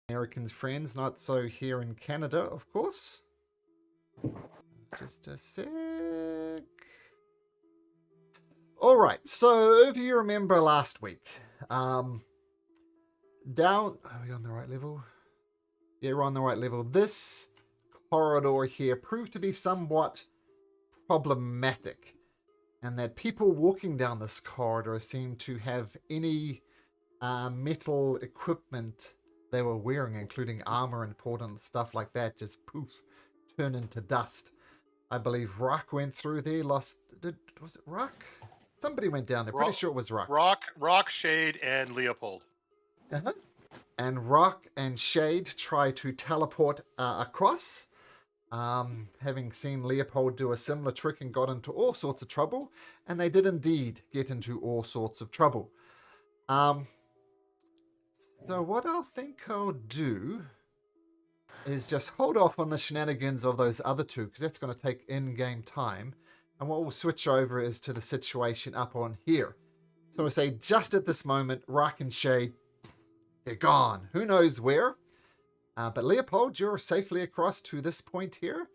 Americans friends, not so here in Canada, of course. Just a sec. All right, so if you remember last week, are we on the right level? Yeah, we're on the right level. This corridor here proved to be somewhat problematic, and that people walking down this corridor seemed to have any metal equipment they were wearing, including armor and important stuff like that, just poof, turn into dust. I believe Rock went through there, was it Rock? Somebody went down there, pretty sure it was Rock. Rock, Shade, and Leopold. Uh-huh. And Rock and Shade try to teleport across, having seen Leopold do a similar trick and got into all sorts of trouble, and they did indeed get into all sorts of trouble. So what I think I'll do is just hold off on the shenanigans of those other two, because that's going to take in-game time. And what we'll switch over is to the situation up on here. So we'll say just at this moment, Rock and Shade, they're gone. Who knows where? But Leopold, you're safely across to this point here.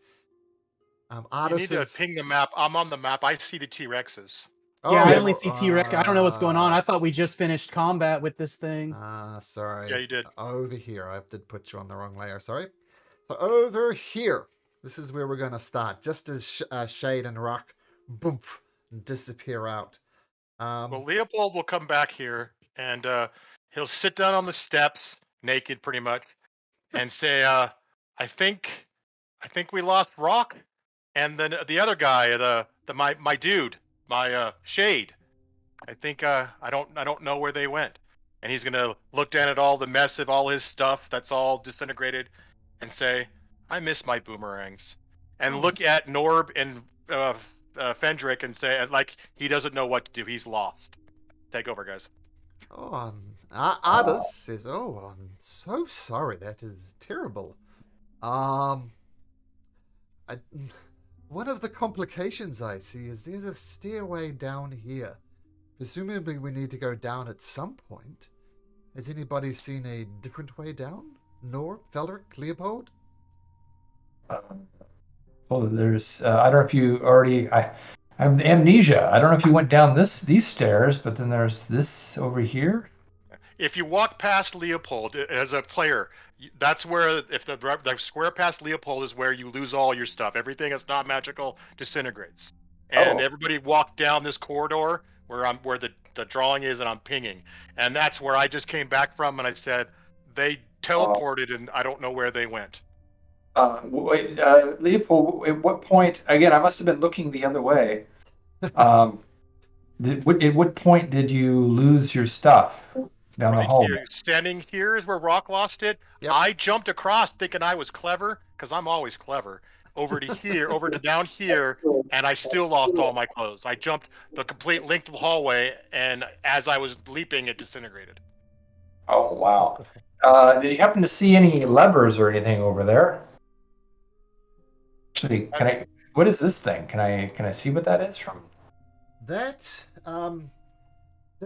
You need to ping the map. I'm on the map. I see the T-Rexes. Yeah, I only see T-Rex. I don't know what's going on. I thought we just finished combat with this thing. Sorry. Yeah, you did. Over here. I did put you on the wrong layer. Sorry. So over here, this is where we're going to start. Just as Shade and Rock, boom, disappear out. Well, Leopold will come back here, and he'll sit down on the steps, naked pretty much, and say, I think we lost Rock, and then the other guy, my dude, my Shade. I think I don't know where they went, and he's gonna look down at all the mess of all his stuff that's all disintegrated, and say, I miss my boomerangs, and look at Norb and Fendrick and say, like, he doesn't know what to do. He's lost. Take over, guys. Ardus says, I'm so sorry. That is terrible. One of the complications I see is there's a stairway down here. Presumably we need to go down at some point. Has anybody seen a different way down? Nor, Felric, Leopold? There's I don't know if you already I have amnesia. I don't know if you went down these stairs, but then there's this over here. If you walk past Leopold as a player, that's where, if the square past Leopold is where you lose all your stuff. Everything that's not magical disintegrates. And everybody walked down this corridor where the drawing is, and I'm pinging. And that's where I just came back from, and I said they teleported, and I don't know where they went. Leopold, at what point? Again, I must have been looking the other way. At what point did you lose your stuff down the hall? Standing here is where Rock lost it. Yep. I jumped across thinking I was clever, because I'm always clever. Over to down here, and I still lost all my clothes. I jumped the complete length of the hallway, and as I was leaping, it disintegrated. Oh wow! Did you happen to see any levers or anything over there? Actually, what is this thing? Can I see what that is from? That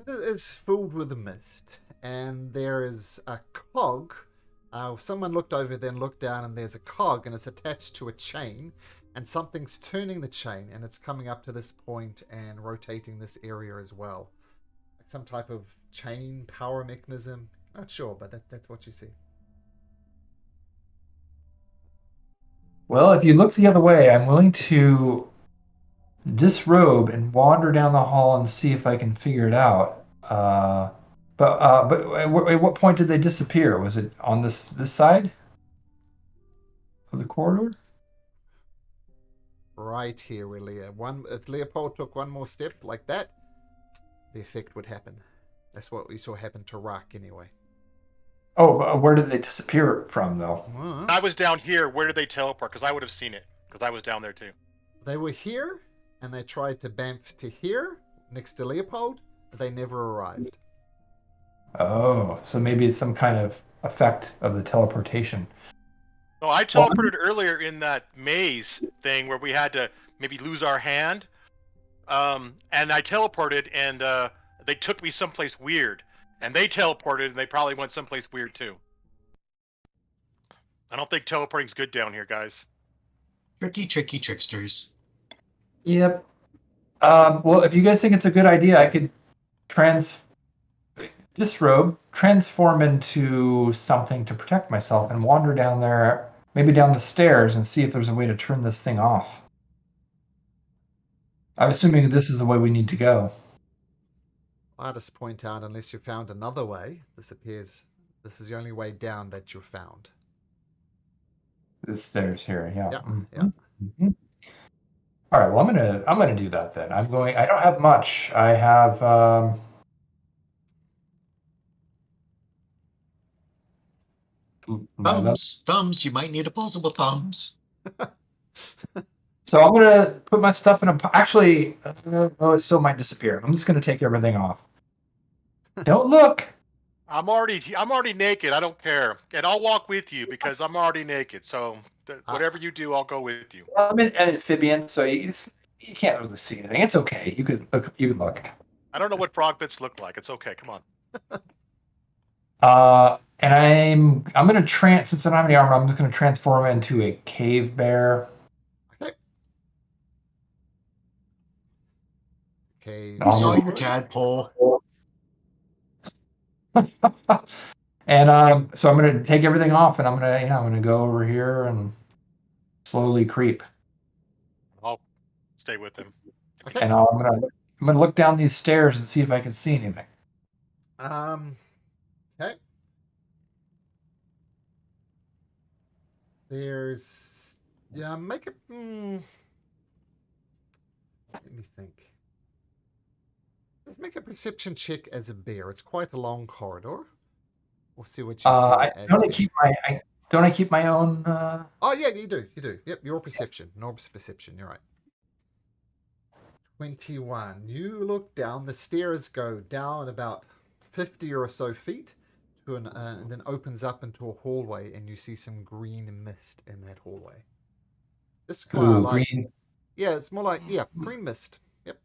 is filled with a mist, and there is a cog. Someone looked over, then looked down, and there's a cog, and it's attached to a chain, and something's turning the chain, and it's coming up to this point and rotating this area as well. Like some type of chain power mechanism. Not sure, but that's what you see. Well, if you look the other way, I'm willing to disrobe and wander down the hall and see if I can figure it out. But at what point did they disappear? Was it on this side of the corridor? Right here, really. If Leopold took one more step like that, the effect would happen. That's what we saw happen to Rock anyway. Oh, where did they disappear from, though? I was down here. Where did they teleport? Because I would have seen it, because I was down there too. They were here, and they tried to bamf to here, next to Leopold, but they never arrived. Oh, so maybe it's some kind of effect of the teleportation. No, I teleported earlier in that maze thing where we had to maybe lose our hand. And I teleported, and they took me someplace weird. And they teleported, and they probably went someplace weird too. I don't think teleporting's good down here, guys. Tricky tricksters. Yep. Well, if you guys think it's a good idea, I could disrobe, transform into something to protect myself, and wander down there, maybe down the stairs, and see if there's a way to turn this thing off. I'm assuming this is the way we need to go. I'll just point out, unless you found another way, this appears this is the only way down that you found. The stairs here, yeah. Yeah, Mhm. yeah. Mhm. All right. Well, I'm gonna do that then. I don't have much. I have. Thumbs. You might need opposable thumbs. So I'm gonna put my stuff in a. Actually, well, it still might disappear. I'm just gonna take everything off. Don't look. I'm already naked. I don't care, and I'll walk with you because I'm already naked. So whatever you do, I'll go with you. I'm an amphibian, so you can't really see anything. It's okay. You could look. You could look. I don't know what frog bits look like. It's okay. Come on. And I'm gonna since I don't have any armor, I'm just gonna transform into a cave bear. Okay. We saw your tadpole. And so I'm gonna take everything off, and I'm gonna go over here and slowly creep. I'll stay with him. Okay. And I'm gonna look down these stairs and see if I can see anything. Okay. There's make it. Let me think. Let's make a perception check as a bear. It's quite a long corridor. We'll see what you see. Don't I keep my own? Oh yeah, you do. You do. Yep, your perception. Norb's perception. You're right. 21. You look down. The stairs go down about 50 or so feet to and then opens up into a hallway, and you see some green mist in that hallway. This Green. Yeah, it's more like green mist. Yep.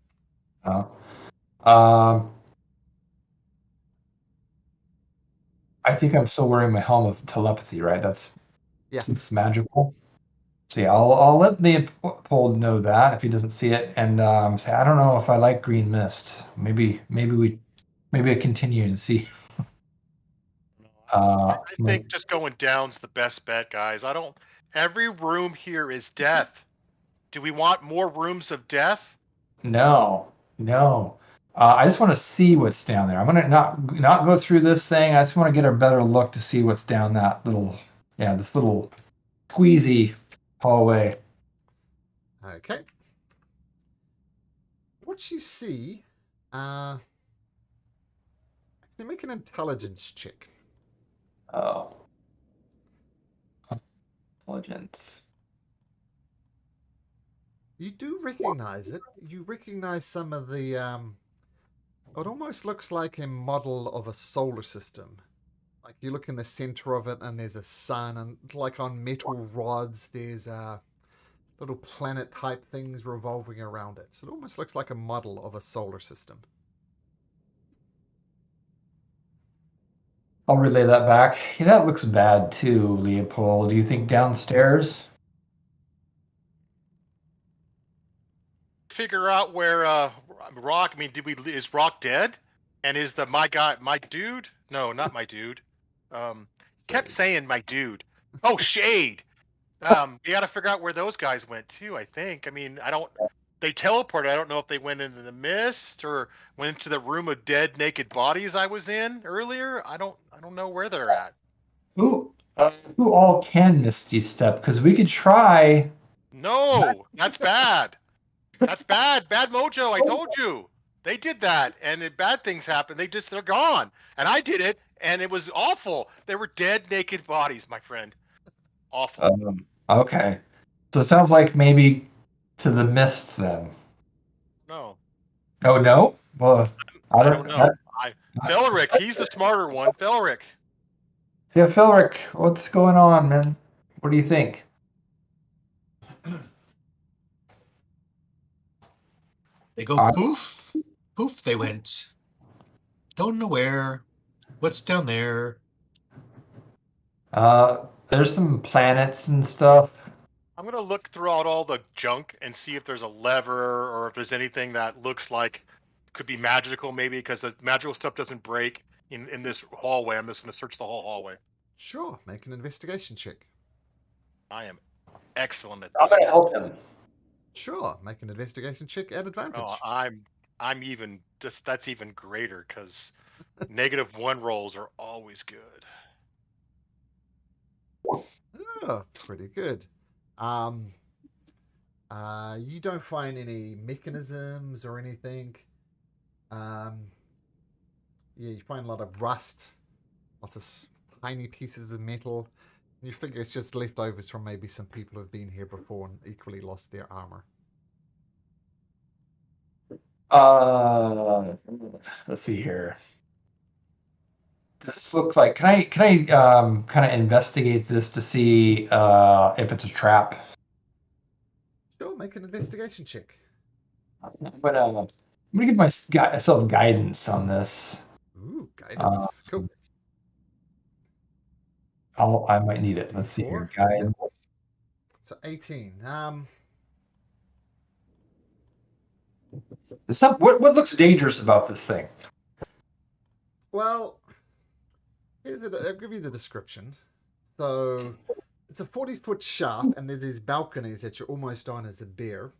I think I'm still wearing my helm of telepathy, right? It's magical. So yeah, I'll let the Leopold know that if he doesn't see it, and say I don't know if I like green mist. Maybe I continue and see. I think just going down's the best bet, guys. Every room here is death. Do we want more rooms of death? No. I just want to see what's down there. I'm gonna not go through this thing. I just want to get a better look to see what's down this little squeezy hallway. Okay. What you see, can you make an intelligence check? Oh. Intelligence. You do recognize it. You recognize some of the, it almost looks like a model of a solar system. Like you look in the center of it and there's a sun, and like on metal rods there's little planet type things revolving around it. So it almost looks like a model of a solar system. I'll relay that back. Yeah, that looks bad too, Leopold. Do you think downstairs? Figure out where Rock. I mean, is Rock dead? And is my dude? No, not my dude. Kept saying my dude. Oh, Shade. You got to figure out where those guys went too. I think. I mean, They teleported. I don't know if they went into the mist or went into the room of dead, naked bodies I was in earlier. I don't know where they're at. Who all can Misty Step? Because we could try. No, that's bad. That's bad. Bad mojo. I told you. They did that, and bad things happen. They're gone. And I did it, and it was awful. They were dead, naked bodies, my friend. Awful. Okay. So it sounds like maybe to the mist then. No. Oh no? Well, I don't know. Felric, he's the smarter one. Felric. Yeah, Felric, what's going on, man? What do you think? They go poof, poof. They went. Don't know where. What's down there? There's some planets and stuff. I'm gonna look throughout all the junk and see if there's a lever or if there's anything that looks like could be magical, maybe because the magical stuff doesn't break in this hallway. I'm just gonna search the whole hallway. Sure, make an investigation check. I am excellent at I'm that. gonna help him. Sure, make an investigation check at advantage. Oh, I'm even just that's even greater because -1 rolls are always good. Oh, pretty good. You don't find any mechanisms or anything. Yeah, you find a lot of rust, lots of tiny pieces of metal. You figure it's just leftovers from maybe some people who've been here before and equally lost their armor. Let's see here. This looks like. Can I kind of investigate this to see if it's a trap? Sure, make an investigation check. I'm gonna give myself guidance on this. Ooh, guidance. Cool. I might need it. Let's see here. Guidance. So 18. What looks dangerous about this thing? Well, I'll give you the description. So it's a 40-foot shaft, and there's these balconies that you're almost on as a bear.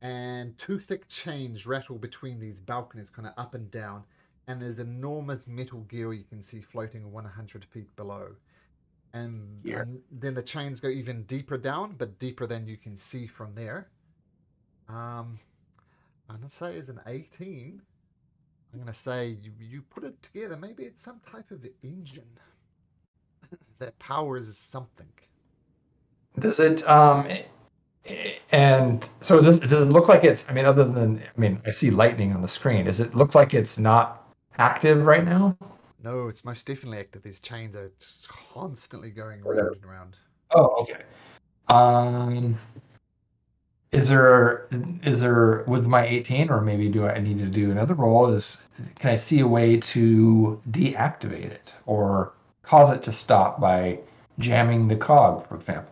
And two thick chains rattle between these balconies, kind of up and down. And there's enormous metal gear you can see floating 100 feet below. And then the chains go even deeper down, but deeper than you can see from there. I'm going to say is an 18. I'm going to say you put it together. Maybe it's some type of engine that powers something. Does it and so does it look like it's, other than, I see lightning on the screen. Does it look like it's not active right now? No, it's most definitely active. These chains are just constantly going round and round. Oh, okay. Is there with my 18, or maybe do I need to do another roll? Can I see a way to deactivate it or cause it to stop by jamming the cog, for example?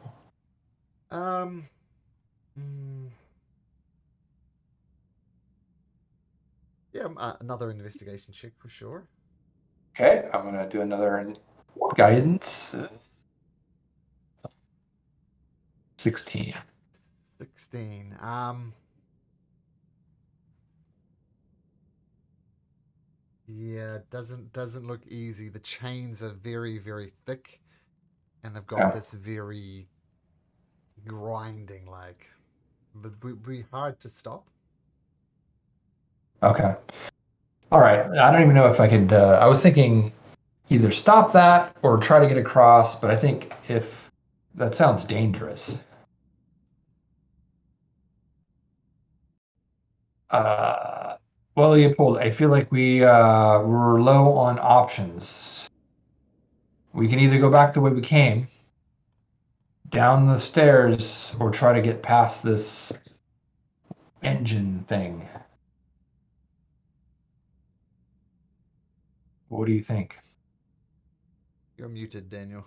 Yeah, another investigation check for sure. Okay, I'm gonna do another guidance. 16. 16. Yeah, it doesn't look easy. The chains are very, very thick, and they've got this very grinding but would be hard to stop. Okay. All right. I don't even know if I could. I was thinking either stop that or try to get across, but I think if that sounds dangerous. Well, Leopold, I feel like we're low on options. We can either go back the way we came, down the stairs, or try to get past this engine thing. What do you think? You're muted, Daniel.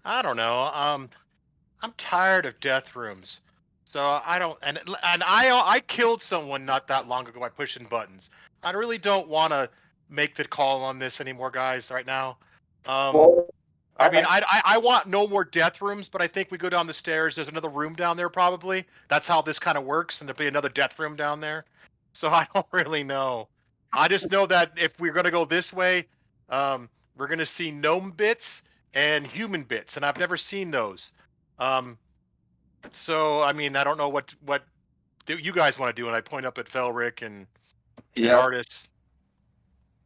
I don't know. I'm tired of death rooms, so I don't. And I killed someone not that long ago by pushing buttons. I really don't want to make the call on this anymore, guys. Right now. I want no more death rooms, but I think we go down the stairs. There's another room down there, probably. That's how this kind of works, and there'll be another death room down there. So I don't really know. I just know that if we're gonna go this way, we're gonna see gnome bits and human bits, and I've never seen those. So I don't know what you guys want to do, and I point up at Felric and Artis.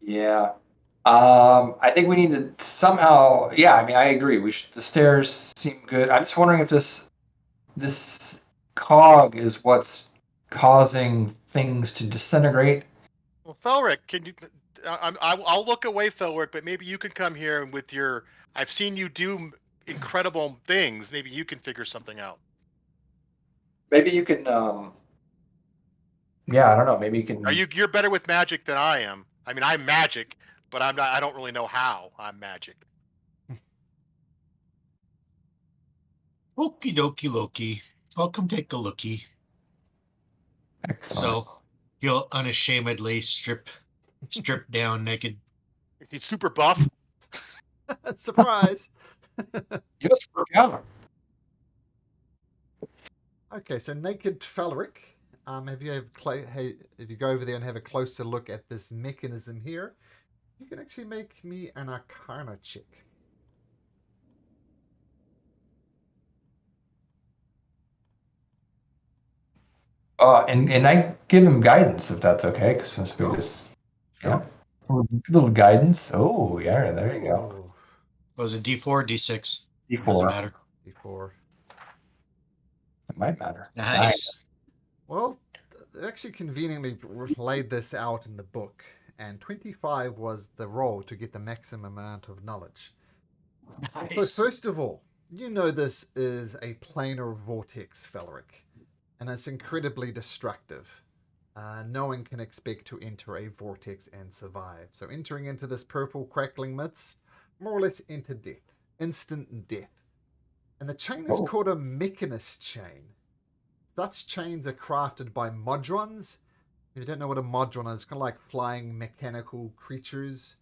Yeah. I think we need to somehow. Yeah, I agree. The stairs seem good. I'm just wondering if this cog is what's causing things to disintegrate. Well, Felric, can you? I'll look away, Felric, but maybe you can come here and with your. I've seen you do incredible things. Maybe you can figure something out. Maybe you can. Yeah, I don't know. Maybe you can. You're better with magic than I am. I'm magic. but I'm not. I don't really know how I'm magic. Okie dokie Loki. I'll come take a lookie. Excellent. So he'll unashamedly strip down naked. He's super buff. Surprise! Yes, yeah. Okay, so naked Felric. If you go over there and have a closer look at this mechanism here, you can actually make me an Arcana check. And I give him guidance if that's okay, because since we Sure. just Sure. a little guidance. Oh yeah, there you go. Ooh, Was it D4, D6? Doesn't D4. matter. D4. It might matter. Nice. Well, they actually conveniently laid this out in the book, and 25 was the roll to get the maximum amount of knowledge. Nice. So first of all, you know this is a planar vortex, Felric, and it's incredibly destructive. No one can expect to enter a vortex and survive. So entering into this purple crackling mist, more or less enter death, instant death. And the chain is called a mechanist chain. Such chains are crafted by modrons. If you don't know what a modron is, it's kind of like flying mechanical creatures.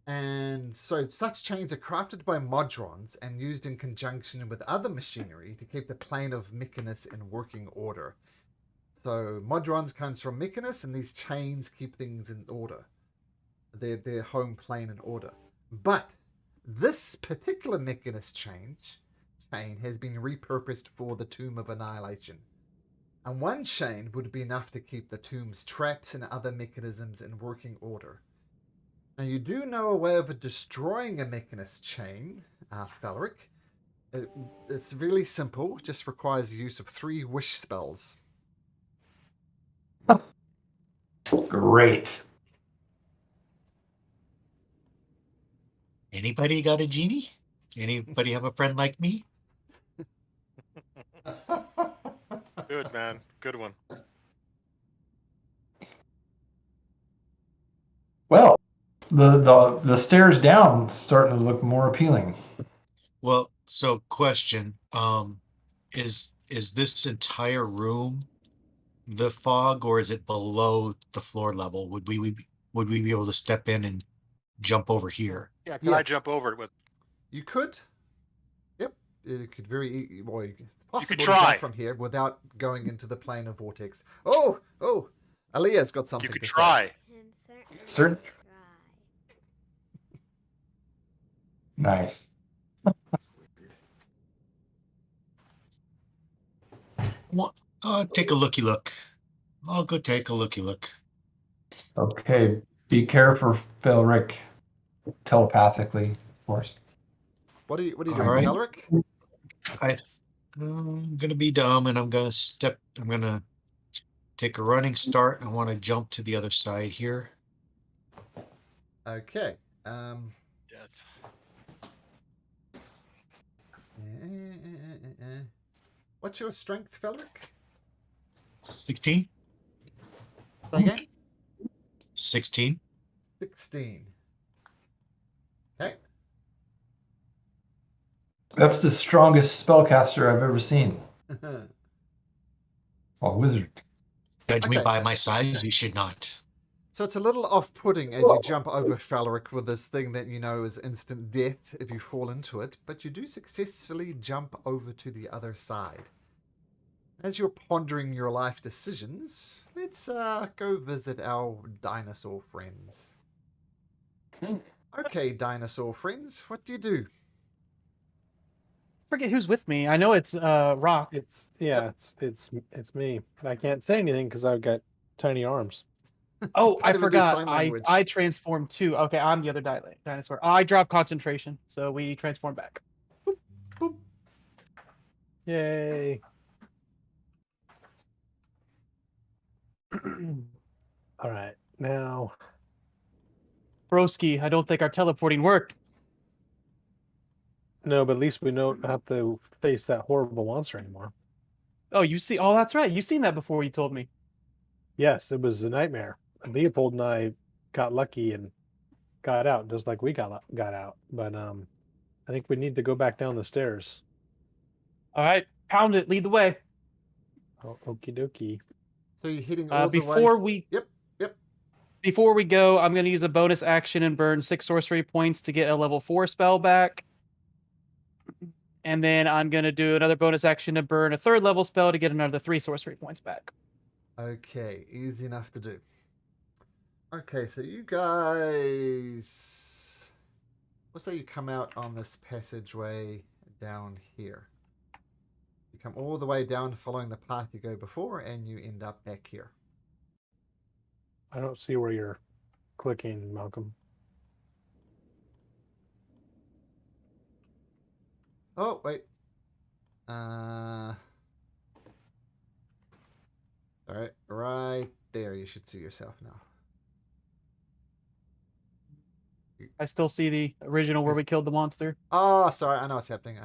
And so such chains are crafted by modrons and used in conjunction with other machinery to keep the plane of Mechanus in working order. So modrons comes from Mechanus, and these chains keep things in order. Their home plane in order. But this particular Mechanus chain has been repurposed for the Tomb of Annihilation. And one chain would be enough to keep the tomb's traps and other mechanisms in working order. Now, you do know a way of destroying a Mechanist chain, Felric. It's really simple, just requires the use of 3 wish spells. Great. Anybody got a genie? Anybody have a friend like me? Good man. Good one. Well, the stairs down starting to look more appealing. Well, so question, is this entire room the fog, or is it below the floor level? Would we be able to step in and jump over here? Yeah. Can I jump over it with? You could. Yep. You could well, possible to try. jump from here without going into the plane of vortex. Oh! Aaliyah's got something You could to try. Certain. Nice. Take a looky look. I'll go take a looky look. Okay. Be careful, Felric. Telepathically, of course. What are you doing, All right. Felric? I'm gonna be dumb, and I'm gonna take a running start. I want to jump to the other side here. Okay. Death. What's your strength, Felric? 16. Say again? 16. 16. Okay. That's the strongest spellcaster I've ever seen. Oh, wizard. Judge me Okay. by my size. You should not. So it's a little off-putting as you jump over Felric with this thing that you know is instant death if you fall into it, but you do successfully jump over to the other side. As you're pondering your life decisions, let's go visit our dinosaur friends. Okay, dinosaur friends, what do you do? Forget who's with me. I know it's Rock. It's me. I can't say anything because I've got tiny arms. Oh, I Can't even do forgot. sign language. I transformed too. Okay, I'm the other dinosaur. I dropped concentration, so we transform back. Yay. All right, now Broski, I don't think our teleporting worked. no, but at least we don't have to face that horrible monster anymore. Oh, you see? Oh, that's right. You've seen that before. You told me. Yes, it was a nightmare. Leopold and I got lucky and got out, just like we got out. But I think we need to go back down the stairs. All right, pound it. Lead the way. Oh, okie dokie. So you're heading all the way. Before we Yep. Yep. before we go, I'm going to use a bonus action and burn 6 sorcery points to get a level 4 spell back. And then I'm going to do another bonus action to burn a 3rd level spell to get another 3 sorcery points back. Okay, easy enough to do. Okay, so you guys, let's say you come out on this passageway down here. You come all the way down following the path you go before, and you end up back here. I don't see where you're clicking, Malcolm. Oh, wait. Alright, right there. You should see yourself now. I still see the original where we killed the monster. Oh, sorry. I know what's happening.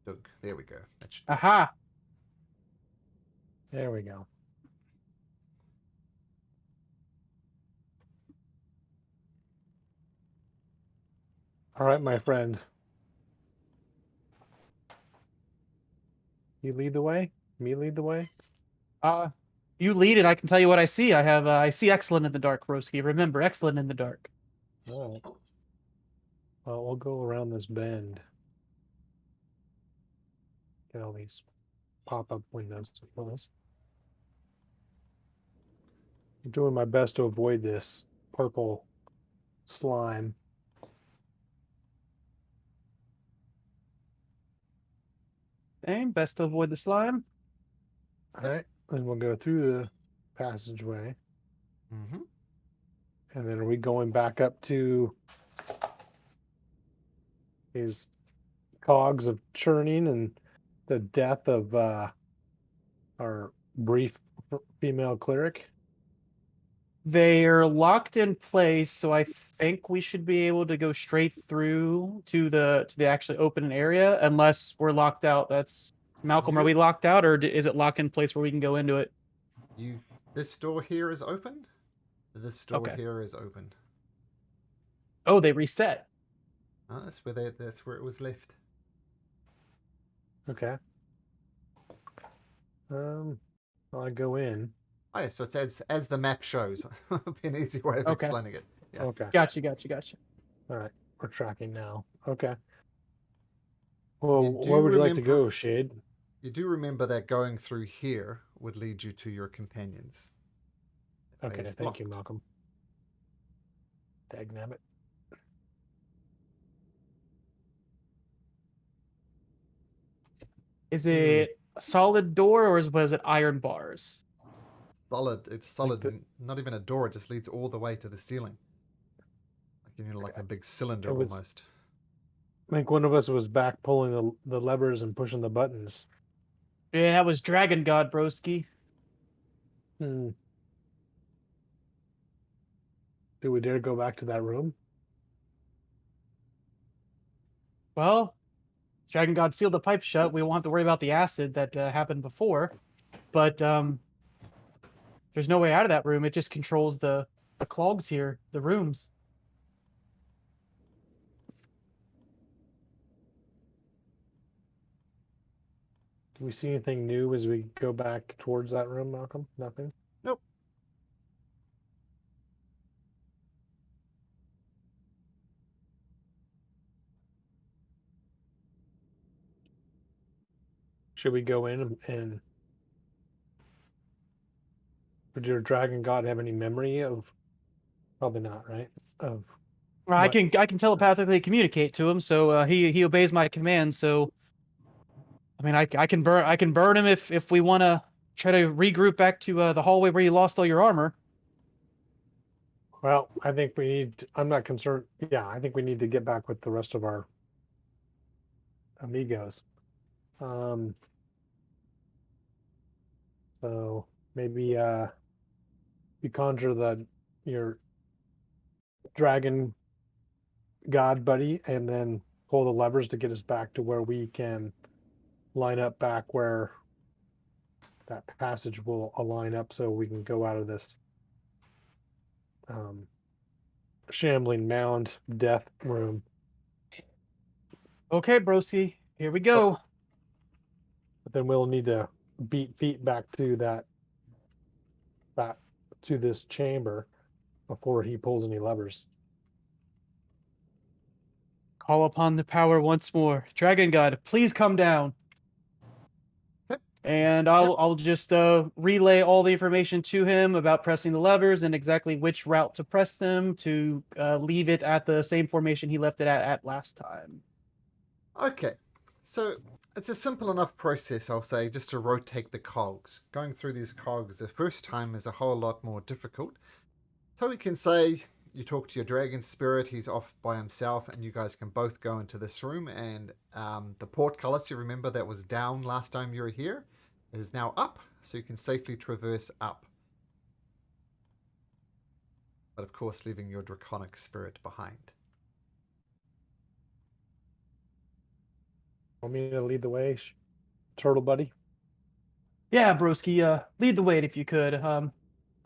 Doug. There we go. That should... Aha! There we go. All right, my friend. You lead the way? Me lead the way? You lead it. I can tell you what I see. I see excellent in the dark, Broski. Remember, excellent in the dark. All right. Well, we'll go around this bend. Get all these pop-up windows to close. I'm doing my best to avoid this purple slime. Same. Best to avoid the slime. All right. Then we'll go through the passageway. Mm-hmm. And then are we going back up to these cogs of churning and the death of our brief female cleric? They're locked in place, so I think we should be able to go straight through to the actually open area, unless we're locked out. That's Malcolm. Are we locked out, or is it locked in place where we can go into it? This door here is open. This door Okay. here is open. Oh, they reset. Oh, that's where it was left. Okay. Well, I go in. Oh yeah, so it's as the map shows. Be an easy way of Okay. explaining it. Yeah. Okay. Gotcha. All right. We're tracking now. Okay. Well, You do where would you like to remember- go, Shade? You do remember that going through here would lead you to your companions. That way Okay, it's thank you, blocked. Malcolm. Dagnabbit. Is it a solid door, or was it iron bars? Solid. It's solid. the- Not even a door. It just leads all the way to the ceiling. Like a big cylinder It was- almost. I think one of us was back pulling the levers and pushing the buttons. Yeah, that was Dragon God, broski. Do we dare go back to that room? Well, Dragon God sealed the pipe shut. We won't have to worry about the acid that happened before. But there's no way out of that room. It just controls the clogs here, the rooms. Do we see anything new as we go back towards that room, Malcolm? Nothing? Nope. Should we go in and would your dragon god have any memory of? Probably not, right? Of Well, I What? can telepathically communicate to him, so he obeys my commands. So, I mean, I can burn him if we want to try to regroup back to the hallway where you lost all your armor. Well, I think we need. I'm not concerned. Yeah, I think we need to get back with the rest of our amigos. So maybe you conjure your dragon god buddy, and then pull the levers to get us back to where we can line up back where that passage will align up so we can go out of this shambling mound death room. Okay, broski, here we go. But then we'll need to beat feet back to this chamber before he pulls any levers. Call upon the power once more. Dragon God, please come down. Yep. And I'll just relay all the information to him about pressing the levers and exactly which route to press them to leave it at the same formation he left it at last time. Okay, so it's a simple enough process, I'll say, just to rotate the cogs. Going through these cogs the first time is a whole lot more difficult. So we can say you talk to your dragon spirit, he's off by himself, and you guys can both go into this room, and the portcullis, you remember that was down last time you were here, is now up, so you can safely traverse up. But of course leaving your draconic spirit behind. Want me to lead the way, turtle buddy? Yeah, broski, lead the way if you could.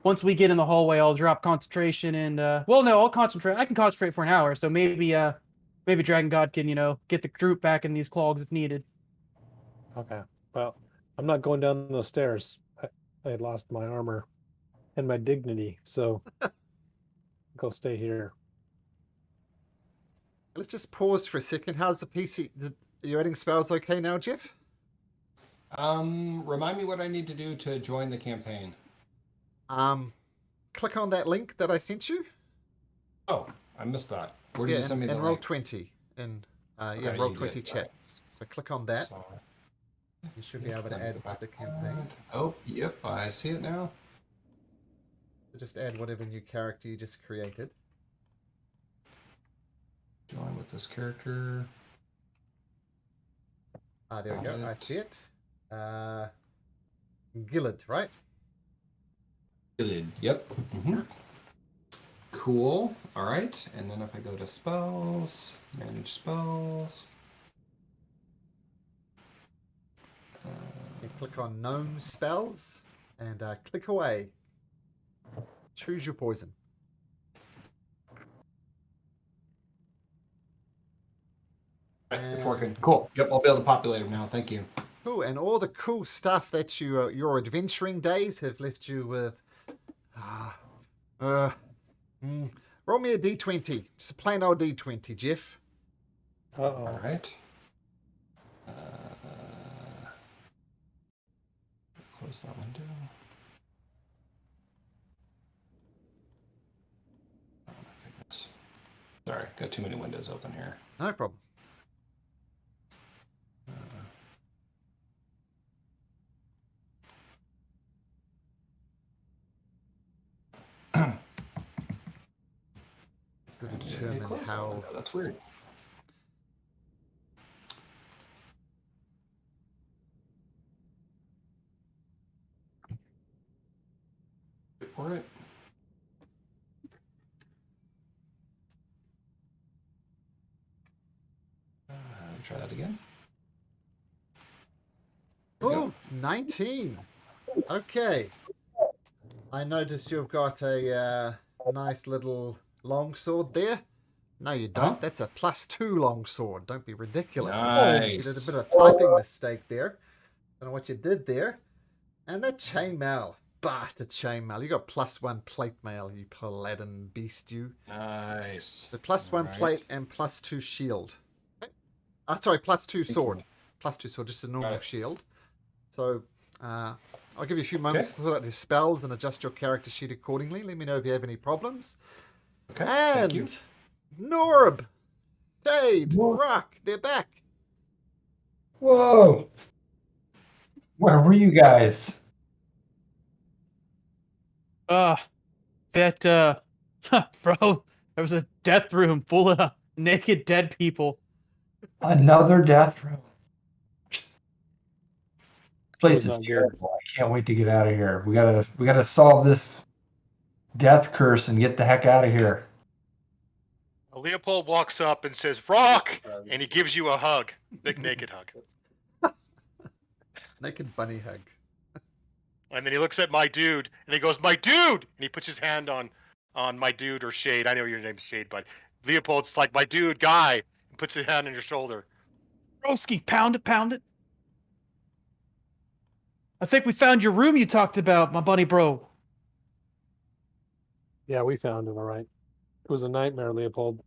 Once we get in the hallway, I'll drop concentration and well, no, I'll concentrate. I can concentrate for an hour, so maybe Dragon God can, get the group back in these clogs if needed. Okay. Well, I'm not going down those stairs. I lost my armor and my dignity, so go stay here. Let's just pause for a second. How's the PC? Are you adding spells okay now, Jeff? Remind me what I need to do to join the campaign. Click on that link that I sent you. Oh, I missed that. Where do you send me the and link? Roll20 in Okay, yeah, you Roll20 did. chat. Alright. So click on that. So, You should be able to add to the campaign. oh, yep, I see it now. So just add whatever new character you just created. Join with this character. Ah, there we go. Got I it. see it. Gillid, right? Good. Yep. Cool. All right. And then if I go to spells, manage spells. You click on gnome spells and click away. Choose your poison. It's working. Cool. Yep, I'll be able to populate them now. Thank you. Cool, and all the cool stuff that your adventuring days have left you with. Roll me a d20. Just a plain old d20, Jeff. Uh-oh. All right. Close that window. Oh my goodness. Sorry, got too many windows open here. No problem. To determine Close that how. window. That's weird. Wait for it. Try that again. There we go. Oh, 19. Okay. I noticed you've got a nice little longsword there. No, you don't. Huh? That's a +2 longsword. Don't be ridiculous. Nice. You did a bit of typing mistake there. Don't know what you did there. And that chainmail. But a chainmail. You got +1 plate mail, you paladin beast, you. Nice. The +1 Alright. plate and +2 shield. Okay. Sorry, +2 sword. +2 sword, just a normal Got it. shield. So, I'll give you a few moments to sort out your spells and adjust your character sheet accordingly. Let me know if you have any problems. Okay. And Thank you. Norb, Shade, Rock, they're back. Whoa! Where were you guys? That bro, there was a death room full of naked dead people. Another death room. This place Was is not good. terrible. I can't wait to get out of here. We gotta solve this death curse and get the heck out of here. Leopold walks up and says, "Rock!" and he gives you a hug. Big naked hug. Naked bunny hug. And then he looks at my dude, and he goes, "My dude!" And he puts his hand on my dude or Shade. I know your name's Shade, but Leopold's like, "My dude, guy," and puts his hand on your shoulder. Broski, pound it, pound it. I think we found your room you talked about, my buddy bro. Yeah, we found it, all right. It was a nightmare, Leopold.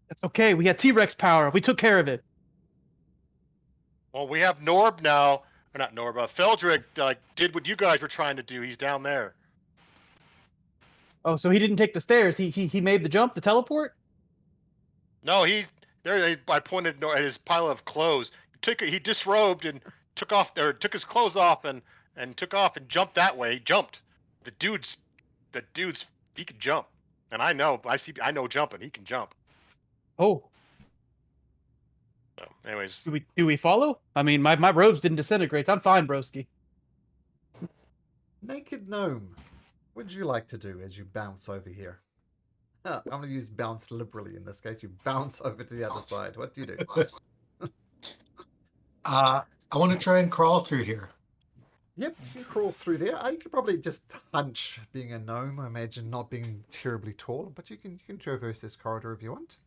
That's okay. We had T-Rex power. We took care of it. Well, we have Norb now, or not Norb. Feldrick did what you guys were trying to do. He's down there. Oh, so he didn't take the stairs. He made the jump, the teleport? No, he there. I pointed at his pile of clothes. He disrobed and took his clothes off and took off and jumped that way. He jumped. The dude's he can jump, and I know jumping. He can jump. Oh. So, anyways, Do we follow? I mean, my robes didn't disintegrate. I'm fine, broski. Naked gnome, what would you like to do as you bounce over here? I'm going to use bounce liberally in this case. You bounce over to the other side. What do you do? I want to try and crawl through here. Yep, you can crawl through there. You could probably just hunch being a gnome. I imagine not being terribly tall, but you can traverse this corridor if you want.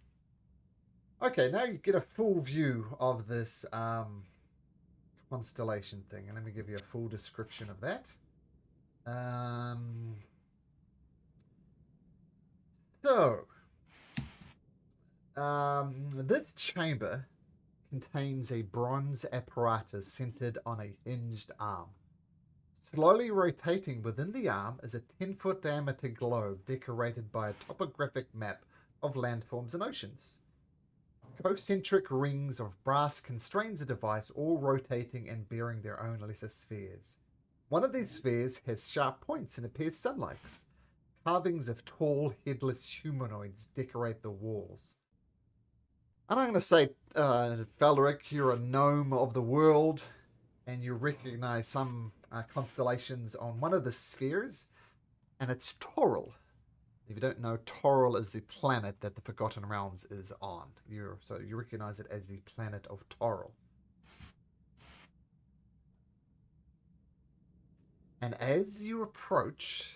Okay, now you get a full view of this constellation thing, and let me give you a full description of that. This chamber contains a bronze apparatus centered on a hinged arm. Slowly rotating within the arm is a 10-foot diameter globe decorated by a topographic map of landforms and oceans. Concentric rings of brass constrains the device, all rotating and bearing their own lesser spheres. One of these spheres has sharp points and appears sun-like. Carvings of tall, headless humanoids decorate the walls. And I'm going to say, Valeric, you're a gnome of the world, and you recognize some constellations on one of the spheres, and it's Toril. If you don't know, Toril is the planet that the Forgotten Realms is on. So you recognize it as the planet of Toril. And as you approach,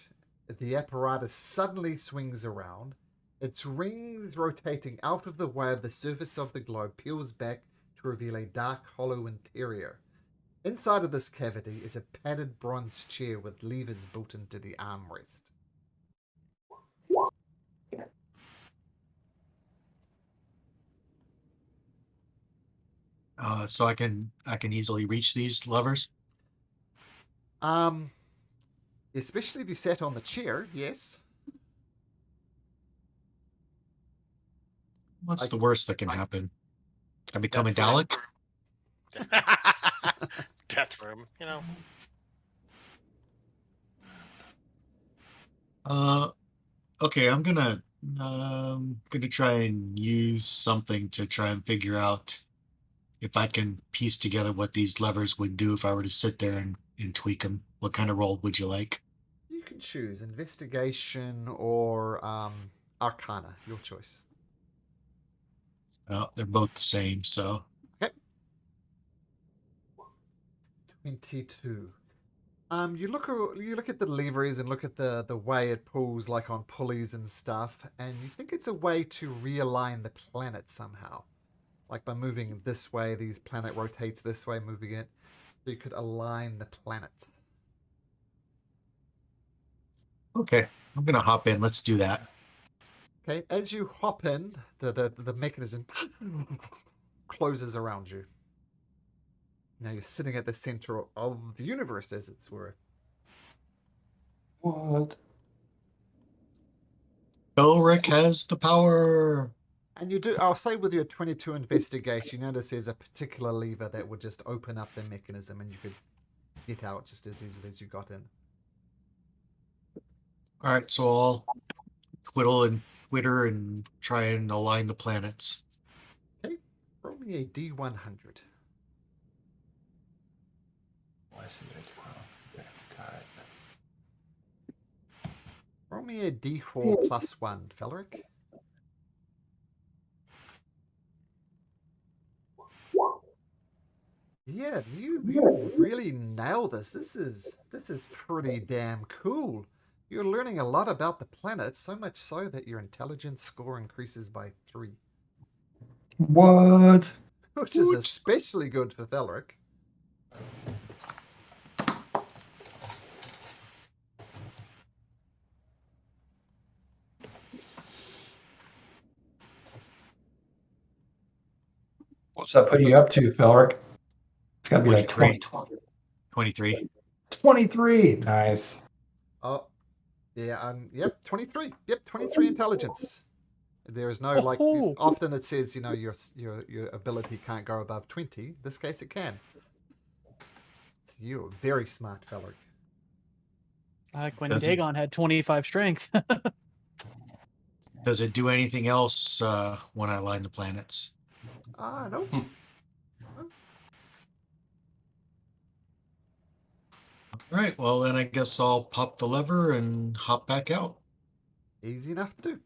the apparatus suddenly swings around. Its rings rotating out of the way of the surface of the globe peels back to reveal a dark, hollow interior. Inside of this cavity is a padded bronze chair with levers built into the armrest. So I can easily reach these levers. Especially if you sat on the chair, yes. What's the worst that can happen? I become a Dalek? Death room, you know. Okay, I'm gonna try and use something to try and figure out if I can piece together what these levers would do if I were to sit there and tweak them. What kind of roll would you like? You can choose investigation or arcana, your choice. They're both the same, so. Okay. 22. You look at the levers and look at the way it pulls, like on pulleys and stuff, and you think it's a way to realign the planet somehow. Like by moving this way, these planet rotates this way, moving it, so you could align the planets. Okay, I'm gonna hop in. Let's do that. Okay, as you hop in, the mechanism closes around you. Now you're sitting at the center of the universe, as it were. What? Ulrich has the power. And you do, I'll say with your 22 investigation, you notice there's a particular lever that would just open up the mechanism and you could get out just as easily as you got in. All right, so I'll twitter and try and align the planets. Okay, roll me a D100. Oh, I see what I did wrong. Okay, got it. Roll me a D4 plus 1, Felric. Yeah, you really nail this. This is pretty damn cool. You're learning a lot about the planet, so much so that your intelligence score increases by 3, What? which is especially good for Felric. What's that put you up to, Felric? It's got to be like 23. 20. 23. 23. Nice. Oh, yeah, yep, 23. Yep, 23 intelligence. There is no, like, Oh. often it says, you know, your ability can't go above 20. In this case, it can. So you're a very smart Felric. Like when Does it- Dagon had 25 strength. Does it do anything else when I line the planets? No. All right, well, then I guess I'll pop the lever and hop back out. Easy enough to do.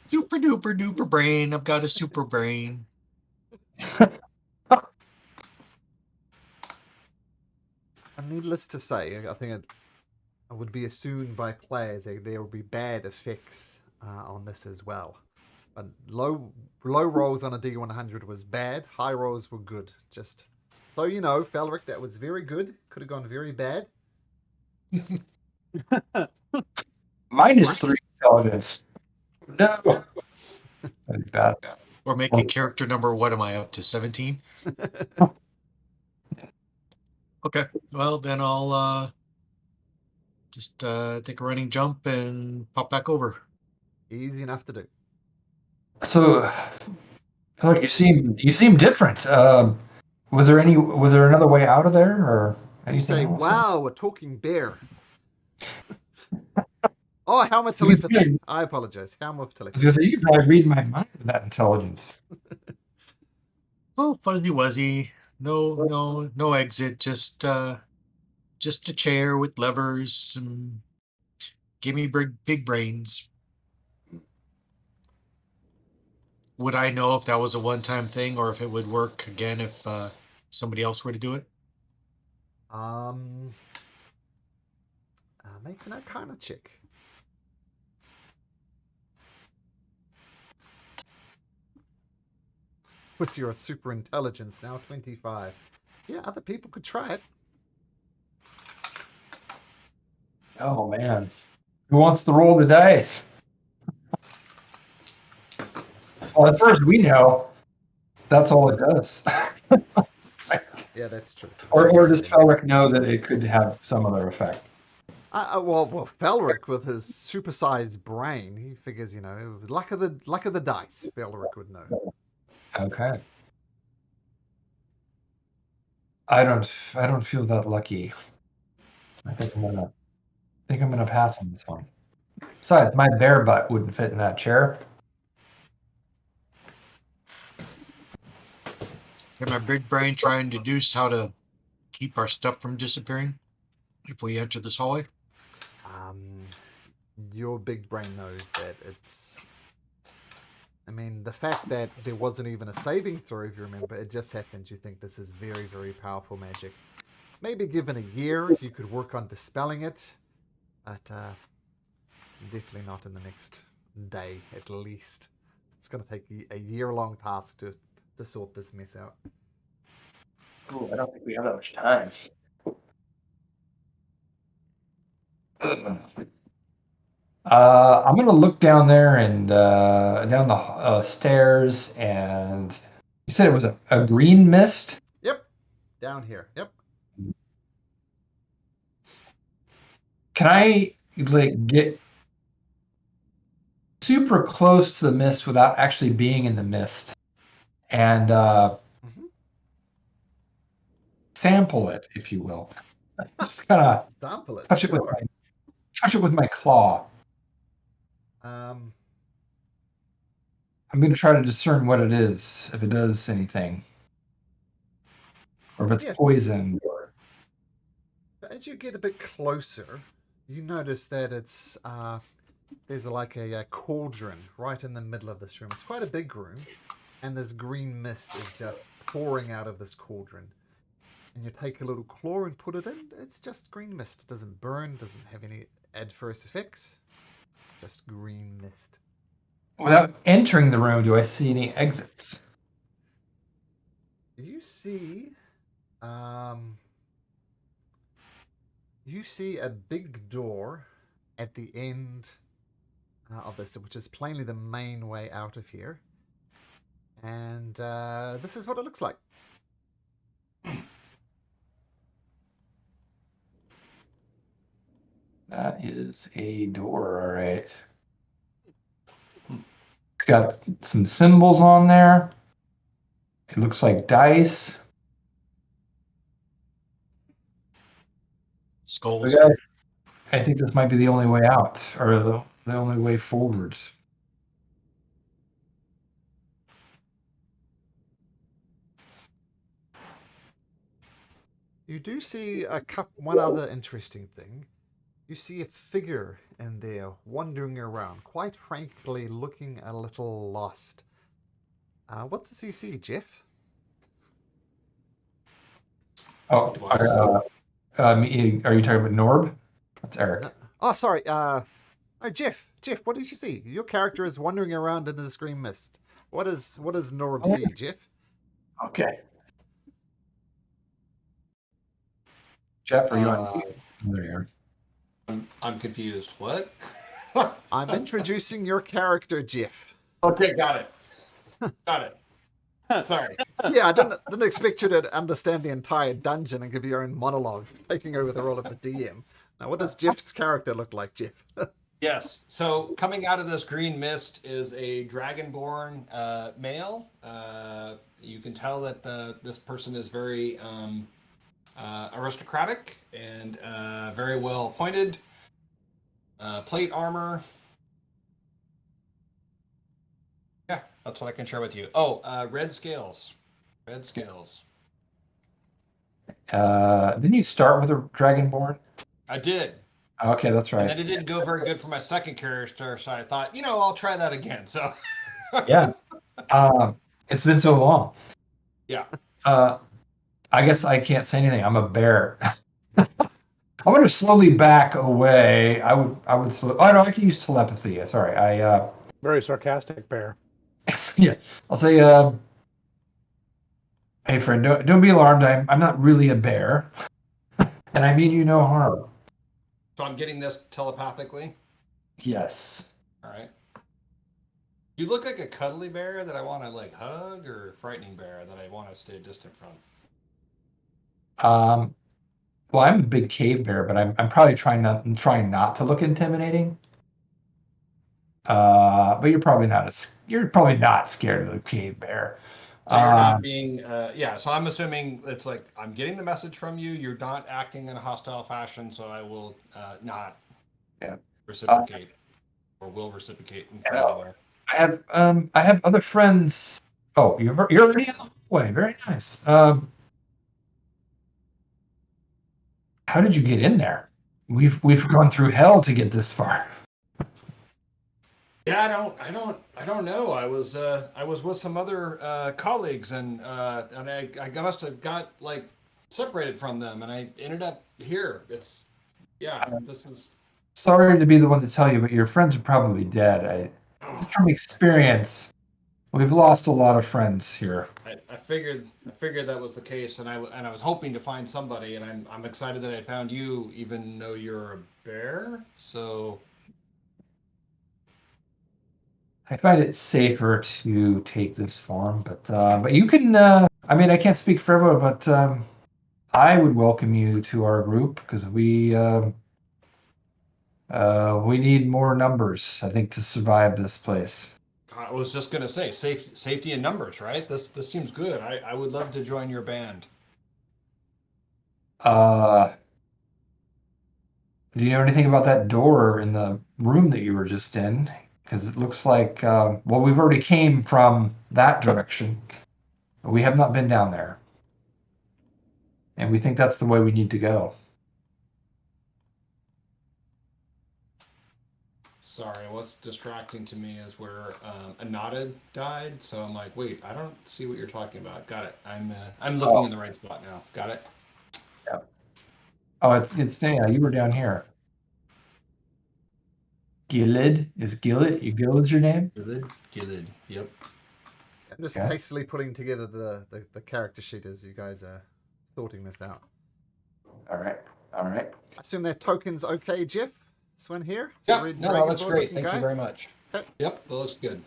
Super duper duper brain. I've got a super brain. And needless to say, I think it would be assumed by players that there will be bad effects on this as well. But low rolls on a D100 was bad. High rolls were good. Just so you know, Felric, that was very good. Could have gone very bad. Minus 3 intelligence. No. That'd be bad. Or make it character number, what am I up to, 17? Okay, well, then I'll just take a running jump and pop back over. Easy enough to do. So, Felric, you seem different. Was there another way out of there, or You anything say, else? wow, a talking bear. Oh, helm of You can telepathy. probably- I apologize. Helm of I was telepathy. gonna say you could probably read my mind with that intelligence. Oh, fuzzy wuzzy. No exit. Just a chair with levers and give me big brains. Would I know if that was a one-time thing or if it would work again if somebody else were to do it? Make an Arcana check. With your super intelligence now 25. Yeah, other people could try it. Oh man, who wants to roll the dice? Well, as far as we know, that's all it does. Yeah, that's true. Or does Felric know that it could have some other effect? Well, Felric with his supersized brain, he figures, you know, luck of the dice. Felric would know. Okay. I don't feel that lucky. I think I'm gonna pass on this one. Besides, my bear butt wouldn't fit in that chair. Can my big brain try and deduce how to keep our stuff from disappearing if we enter this hallway? Your big brain knows that it's. I mean, the fact that there wasn't even a saving throw, if you remember, it just happens you think this is very, very powerful magic. Maybe given a year, you could work on dispelling it, but definitely not in the next day, at least. It's going to take a year-long task to sort this mess out. Ooh, I don't think we have that much time. I'm gonna look down there and down the stairs, and you said it was a green mist. Yep, down here. Yep. Can I like get super close to the mist without actually being in the mist, and sample it, if you will? Just kind of Sample it. touch it Sure. with my claw. Um, I'm gonna try to discern what it is, if it does anything, or if it's Yeah. poisoned. Or... As you get a bit closer, you notice that it's there's like a cauldron right in the middle of this room. It's quite a big room, and this green mist is just pouring out of this cauldron. And you take a little claw and put it in. It's just green mist. It doesn't burn, doesn't have any adverse effects. Just green mist. Without entering the room, do I see any exits? You see, a big door at the end of this, which is plainly the main way out of here. And this is what it looks like. That is a door, all right. It's got some symbols on there. It looks like dice. Skulls. So guys, I think this might be the only way out, or the only way forwards. You do see one other interesting thing. You see a figure in there wandering around, quite frankly looking a little lost. What does he see, Jeff? Oh, are you talking about Norb? That's Eric. No. Oh, sorry. Jeff. Jeff, what did you see? Your character is wandering around in this green mist. What does Norb see, Jeff? Okay. Jeff, are you on? There you are. I'm confused. What? I'm introducing your character, Jeff. Okay, got it. Got it. Sorry. Yeah, I didn't expect you to understand the entire dungeon and give your own monologue, taking over the role of the DM. Now, what does Jeff's character look like, Jeff? Yes. So coming out of this green mist is a dragonborn male. You can tell that this person is very aristocratic and very well appointed. Plate armor. Yeah, that's what I can share with you. Oh, red scales. Red scales. Didn't you start with a dragonborn? I did. Okay, that's right. And then it didn't go very good for my second character, so I thought, I'll try that again. So Yeah. It's been so long. Yeah. I guess I can't say anything. I'm a bear. I'm going to slowly back away. I would. Oh no, I can use telepathy. Sorry. Very sarcastic bear. Yeah. I'll say. Hey friend, don't be alarmed. I'm not really a bear, and I mean you no harm. So I'm getting this telepathically. Yes. All right. You look like a cuddly bear that I want to hug, or a frightening bear that I want to stay distant from. Well, I'm a big cave bear, but I'm probably trying not to look intimidating. But you're probably not scared of the cave bear. So you're not being, yeah. So I'm assuming it's like I'm getting the message from you. You're not acting in a hostile fashion, so I will not reciprocate, or will reciprocate in anywhere. I have other friends. Oh, you're already in the hallway. Very nice. How did you get in there? We've gone through hell to get this far. Yeah, I don't know. I was with some other colleagues, and I must have got separated from them, and I ended up here. This is. Sorry to be the one to tell you, but your friends are probably dead. Just from experience, we've lost a lot of friends here. I figured that was the case, and I was hoping to find somebody, and I'm excited that I found you, even though you're a bear. So. I find it safer to take this form, but you can. I mean, I can't speak for everyone, but I would welcome you to our group because we need more numbers, I think, to survive this place. I was just gonna say safety in numbers, right? This seems good. I would love to join your band. Do you know anything about that door in the room that you were just in? Because it looks like, we've already came from that direction. We have not been down there. And we think that's the way we need to go. Sorry, what's distracting to me is where Anada died. So I'm like, wait, I don't see what you're talking about. Got it. I'm looking in the right spot now. Got it. Yep. Oh, it's yeah. You were down here. Gilid is Gilid. Gilid's your name. Gilid. Yep. I'm just Okay. hastily putting together the character sheet as you guys are sorting this out. All right. All right. I assume that token's okay, Jeff? This one here? It's a Yeah. red No, dragon that's board great. looking Thank guy? you very much. Okay. Yep, that looks good.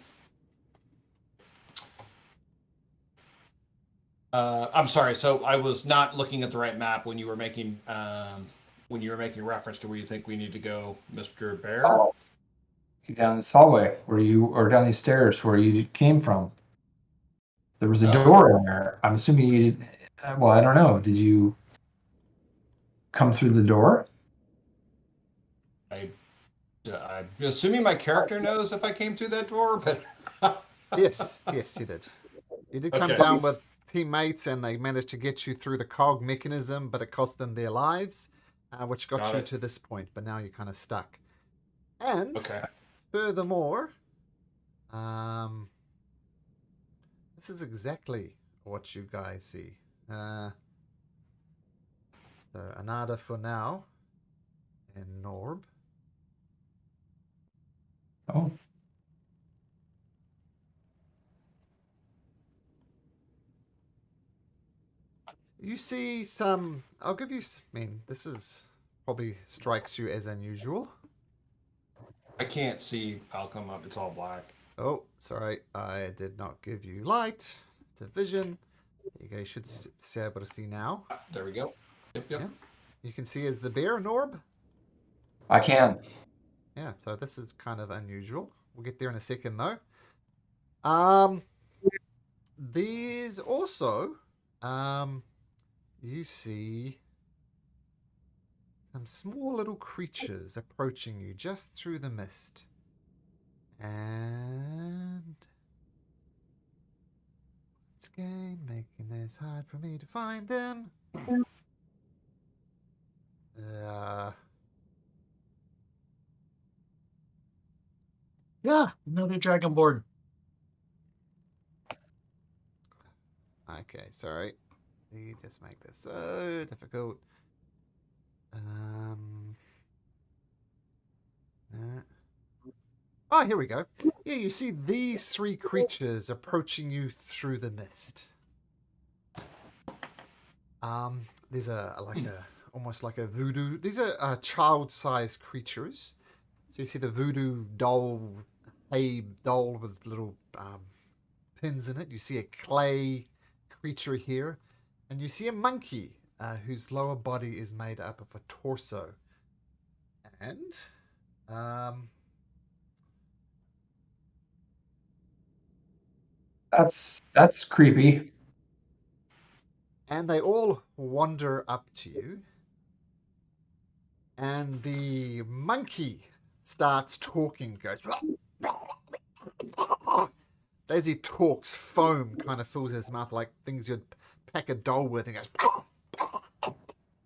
I'm sorry. So I was not looking at the right map when you were making reference to where you think we need to go, Mr. Bear. Oh, down this hallway or down these stairs where you came from. There was a door in there. I'm assuming you didn't. Well, I don't know. Did you come through the door? I'm assuming my character knows if I came through that door, but Yes, you did. You did come Okay. down with teammates and they managed to get you through the cog mechanism, but it cost them their lives, which got Got you it. to this point, but now you're kind of stuck. And okay. furthermore, this is exactly what you guys see. So Anada for now, and Norb. Oh, You see some. I'll give you. I mean, this is probably strikes you as unusual. I can't see Malcolm up. It's all black. Oh, sorry, I did not give you light to vision. You guys should be able to see now. There we go. Yep. Yeah. You can see as the bear, Norb. I can. Yeah, so this is kind of unusual. We'll get there in a second, though. There's also, you see some small little creatures approaching you just through the mist. And once again, making this hard for me to find them. Yeah, another dragon board. Okay, sorry. You just make this so difficult. Oh, here we go. Yeah, you see these three creatures approaching you through the mist. There's almost like a voodoo. These are child-sized creatures. So you see the voodoo doll, a doll with little pins in it. You see a clay creature here, and you see a monkey whose lower body is made up of a torso. And That's creepy. And they all wander up to you. And the monkey starts talking, goes. As he talks, foam kind of fills his mouth like things you'd pack a doll with, and goes.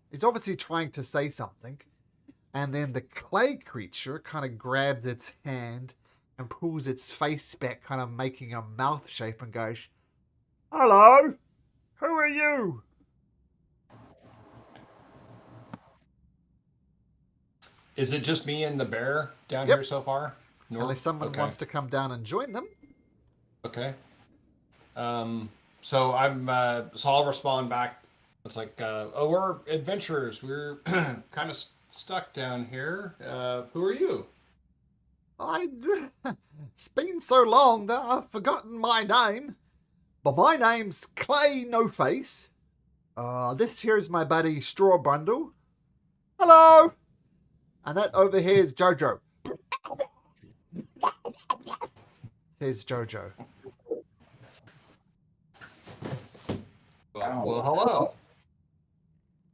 He's obviously trying to say something. And then the clay creature kind of grabs its hand and pulls its face back, kind of making a mouth shape, and goes, "Hello, who are you?" Is it just me and the bear down Yep. here so far? Unless someone wants to come down and join them. Okay. So I'll respond back. It's like, oh, we're adventurers. We're kind of stuck down here. Who are you? It's been so long that I've forgotten my name. But my name's Clay No Face. This here's my buddy Straw Bundle. Hello. And that over here is Jojo. Says Jojo. Well, hello.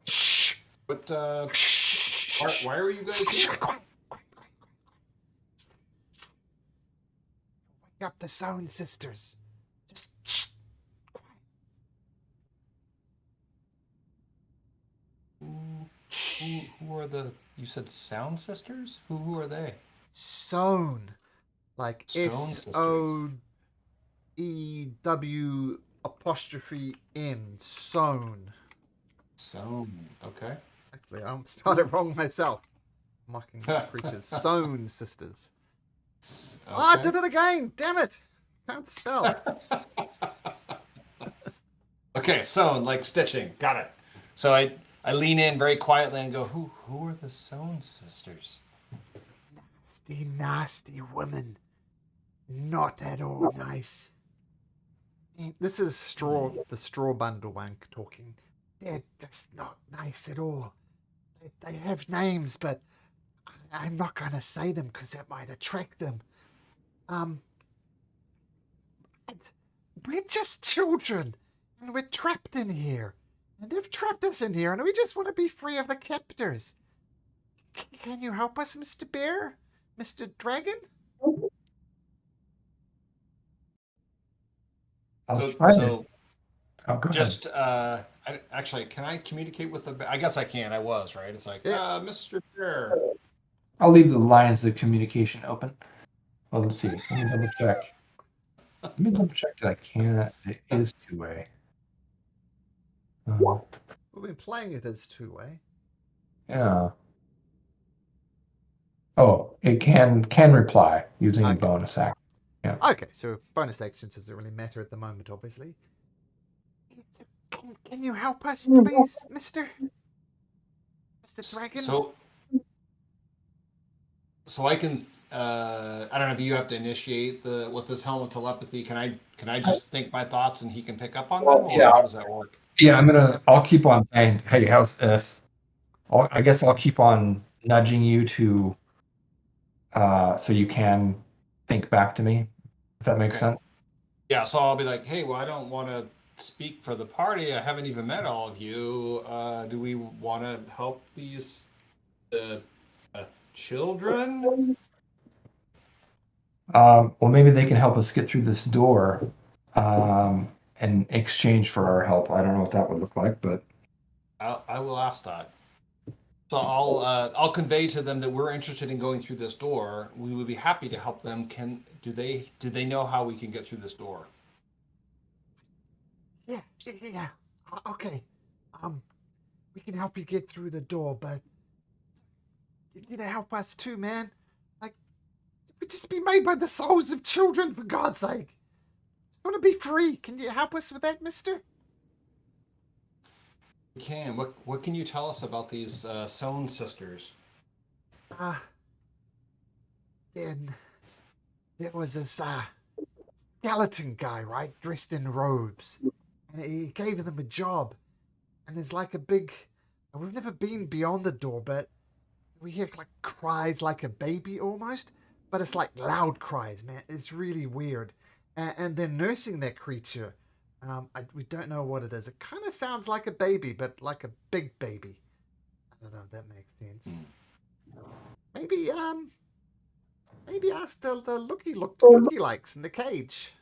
Shh. But why are you guys here? Quiet. Wake up the Sound Sisters. Just shh. Who are the? You said Sound Sisters? Who are they? Sown. Like Stone sisters. SOEW apostrophe N. Sown. Okay. Actually, I spelled it wrong myself. Mocking these creatures. Sown sisters. Okay. Oh, I did it again! Damn it! Can't spell. Okay, sewn, like stitching. Got it. So I lean in very quietly and go, who are the Sewn sisters? Nasty, nasty women. Not at all nice. This is the straw bundle wank talking. They're just not nice at all. They have names, but I'm not going to say them because that might attract them. We're just children, and we're trapped in here. And they've trapped us in here, and we just want to be free of the captors. Can you help us, Mr. Bear? Mr. Dragon? I'll try So Oh, go just actually, can I communicate with the bear? I guess I can. I was right. It's like, Yeah. Mr. Bear. ahead. I'll leave the lines of communication open. Well, let's see. Let me double check. Let me double check that I can. It is two-way. We've been playing it as two-way. Yeah. Oh, it can reply using a Okay. bonus action. Okay, so bonus actions doesn't really matter at the moment, obviously. Can you help us, please, Mr. Dragon? So I can. I don't know if you have to initiate with this helmet telepathy. Can I just think my thoughts and he can pick up on them? Or yeah. how does that work? Yeah, I'll keep on saying, hey, I guess I'll keep on nudging you to, so you can think back to me, if that makes Okay. sense. Yeah, so I'll be like, hey, well, I don't want to speak for the party. I haven't even met all of you. Do we want to help these children? Well, maybe they can help us get through this door, in exchange for our help. I don't know what that would look like, but I will ask that. So I'll convey to them that we're interested in going through this door. We would be happy to help them. Do they know how we can get through this door? Yeah. Okay. We can help you get through the door, but you need to help us too, man. Like, we just be made by the souls of children, for God's sake. Just want to be free. Can you help us with that, mister? We can. What can you tell us about these Sewn sisters? Then there was this skeleton guy, right, dressed in robes, and he gave them a job. And there's like a big. We've never been beyond the door, but we hear like cries like a baby almost, but it's like loud cries, man. It's really weird. And they're nursing that creature. We don't know what it is. It kind of sounds like a baby, but like a big baby. I don't know if that makes sense. Maybe ask the looky likes in the cage.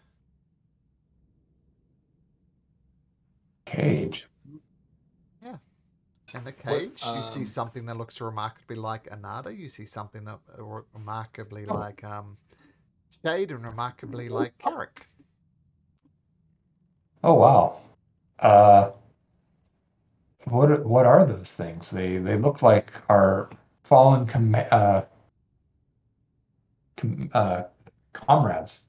cage. Yeah. In the cage, you see something that looks remarkably like Anada. You see something that remarkably like Shade and remarkably like Carrick. Oh wow. What are those things? They look like our fallen comrades.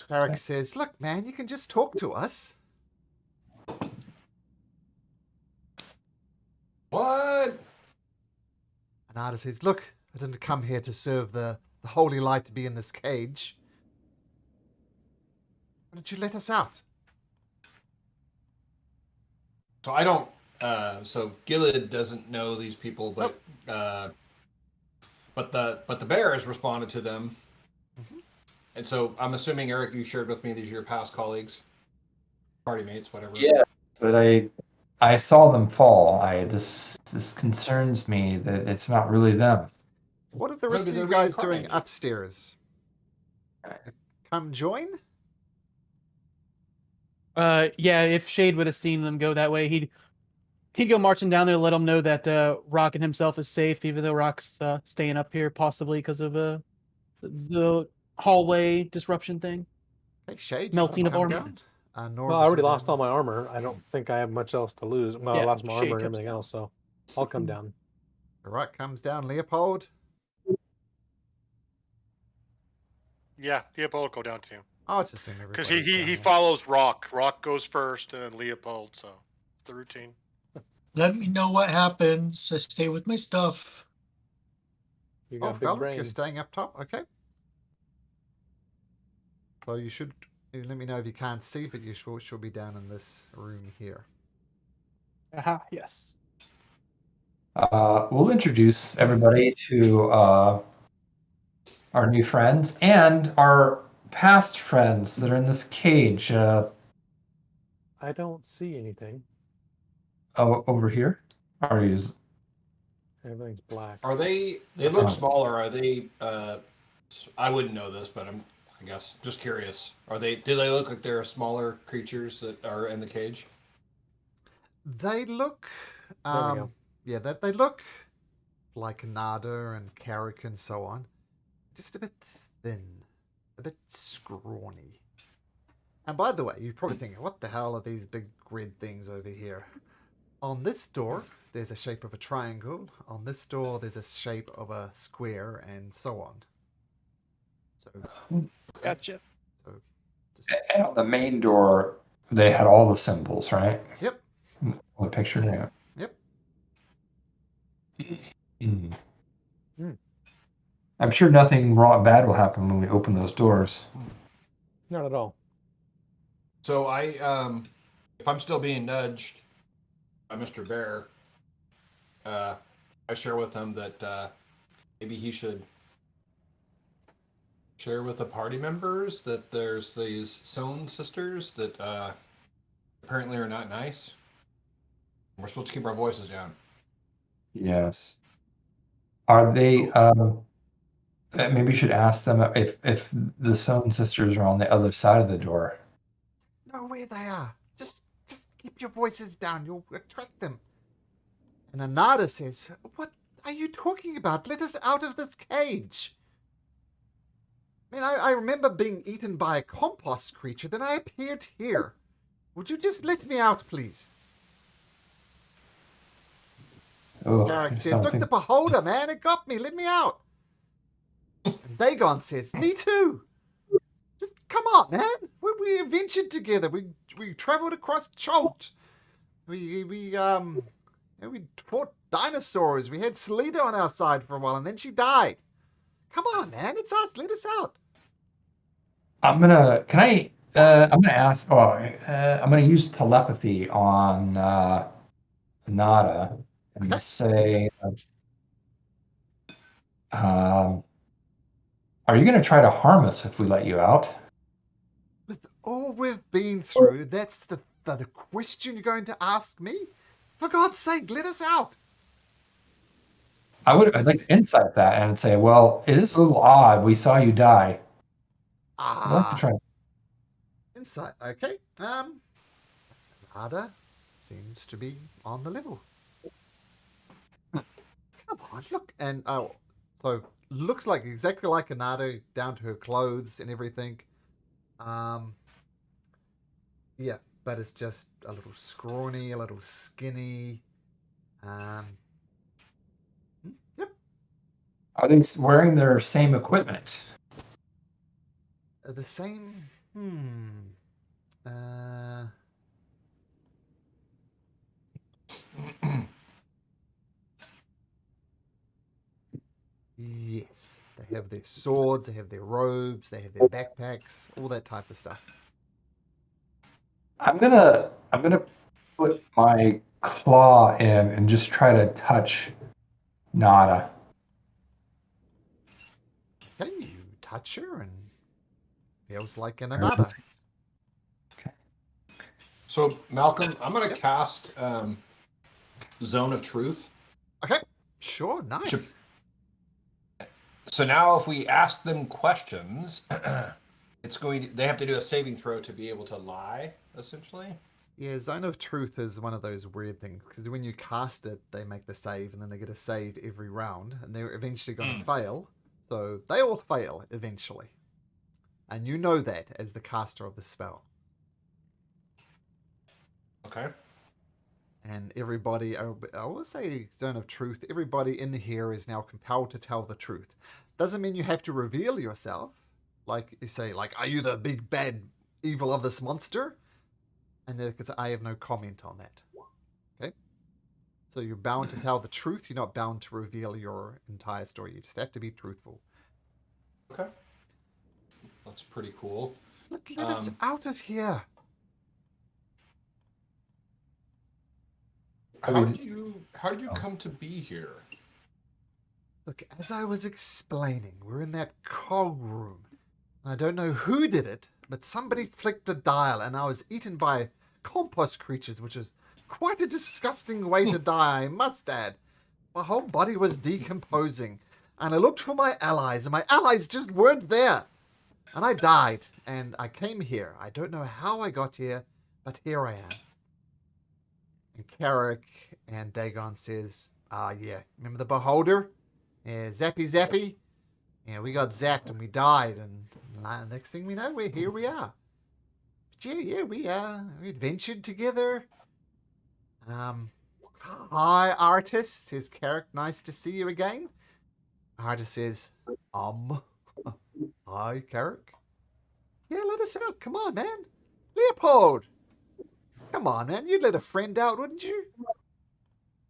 Carrick says, "Look, man, you can just talk to us." What? Anada says, "Look, I didn't come here to serve the holy light to be in this cage. Why don't you let us out?" So I don't. So Gilad doesn't know these people, but the bear has responded to them, and so I'm assuming Eric, you shared with me these are your past colleagues, party mates, whatever. Yeah, but I saw them fall. This concerns me that it's not really them. What are the rest Maybe of you they're guys doing reincarnated. upstairs? Come join? Yeah, if Shade would have seen them go that way, He'd go marching down there to let him know that Rock and himself is safe, even though Rock's staying up here, possibly because of the hallway disruption thing. Hey, Shade, you Melting can of come armor. down. Well, I already lost all my armor. I don't think I have much else to lose. Well, I Yeah, lost my Shade armor and comes everything down. else, so I'll come down. All right, comes down. Leopold. Yeah, Leopold will go down too. I'll just assume Because everybody's down he there. follows Rock. Rock goes first, and then Leopold. So it's the routine. Let me know what happens. I stay with my stuff. You got Oh, a big Felric, brain. you're staying up top. Okay. So you should let me know if you can't see, but you should be down in this room here. Aha, yes. We'll introduce everybody to our new friends and our past friends that are in this cage I don't see anything. over here. Are you? Everything's black. Are they? They look smaller. Are they? I wouldn't know this, but I guess just curious. Are they? Do they look like they're smaller creatures that are in the cage? They look, There we go. yeah, that they look like Nada and Carrick and so on. Just a bit thin, a bit scrawny. And by the way, you're probably thinking, what the hell are these big red things over here? On this door, there's a shape of a triangle. On this door, there's a shape of a square, and so on. So, Gotcha. so just, And on the main door, they had all the symbols, right? yep, On the picture, yeah. yep. Mm. Hmm. I'm sure nothing bad will happen when we open those doors. Not at all. So if I'm still being nudged by Mr. Bear, I share with him that maybe he should share with the party members that there's these Sohn sisters that apparently are not nice. We're supposed to keep our voices down. Yes. Are they? Maybe you should ask them if the Sohn sisters are on the other side of the door. Know where they are. Just keep your voices down. You'll attract them. And Anada says, "What are you talking about? Let us out of this cage." I mean, I remember being eaten by a compost creature, then I appeared here. Would you just let me out, please? Oh, Carrick says, "Look, the beholder, man, it got me. Let me out." And Dagon says, "Me too. Just come on, man. We adventured together. We traveled across Cholt. We fought dinosaurs. We had Salida on our side for a while, and then she died. Come on, man. It's us. Let us out." I'm gonna ask. Oh, I'm gonna use telepathy on Nada and Okay. say, "Are you gonna try to harm us if we let you out?" With all we've been through, that's the question you're going to ask me? For God's sake, let us out. I'd like to insight that and say, well, it is a little odd. We saw you die. I'd like to try. Insight. Okay. Nada seems to be on the level. Come on, look. And so looks like exactly like Anada, down to her clothes and everything. Yeah, but it's just a little scrawny, a little skinny. Yep. Are they wearing their same equipment? The same. Yes, they have their swords, they have their robes, they have their backpacks, all that type of stuff. I'm gonna put my claw in and just try to touch Nada. Okay, you touch her and feels like an Anada. So Malcolm, I'm gonna cast Zone of Truth. Okay, sure, nice. So now if we ask them questions, they have to do a saving throw to be able to lie, essentially. Yeah, Zone of Truth is one of those weird things because when you cast it, they make the save and then they get a save every round and they're eventually going to fail. So they all fail eventually. And you know that as the caster of the spell. Okay. And everybody, I will say Zone of Truth, everybody in here is now compelled to tell the truth. Doesn't mean you have to reveal yourself. Like you say, like, are you the big bad evil of this monster? And then it's, I have no comment on that. Okay? So you're bound to tell the truth. You're not bound to reveal your entire story. You just have to be truthful. Okay. That's pretty cool. Let us out of here. How did you come to be here? Look, as I was explaining, we're in that cog room. I don't know who did it, but somebody flicked the dial and I was eaten by compost creatures, which is quite a disgusting way to die, I must add. My whole body was decomposing, and I looked for my allies, and my allies just weren't there. And I died, and I came here. I don't know how I got here, but here I am. And Carrick and Dagon says, yeah, remember the Beholder? Yeah, Zappy Zappy? Yeah, we got zapped and we died, and next thing we know, here we are. But yeah, we adventured together. Hi, Artist, says Carrick, nice to see you again. Artist says, hi, Carrick. Yeah, let us out, come on, man. Leopold! Come on, man, you'd let a friend out, wouldn't you?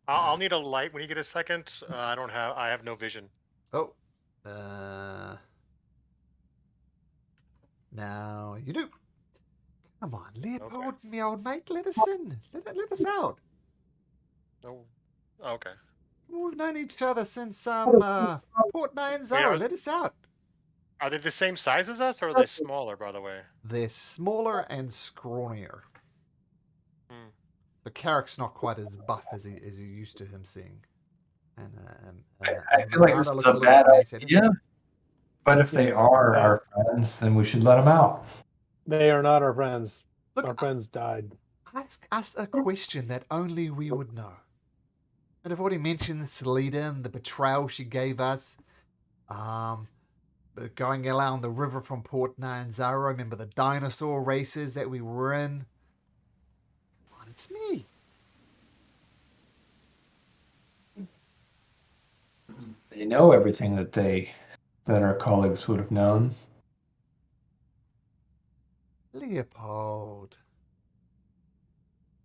I'll need a light when you get a second. I have no vision. Oh, now you do. Come on, Leopold, me old mate, let us in. Let us out. No. Okay. We've known each other since Port Nyanzaro. Let us out. Are they the same size as us, or are they smaller, by the way? They're smaller and scrawnier. Hmm. The Carrick's not quite as buff as you're used to him seeing. And I feel like this is a bad idea. But if they are our friends, then we should let them out. They are not our friends. Look, our friends died. Ask us a question that only we would know. And I've already mentioned Selida and the betrayal she gave us. Going along the river from Port Nyanzaro. Remember the dinosaur races that we were in? Come on, it's me. They know everything that our colleagues would have known. Leopold.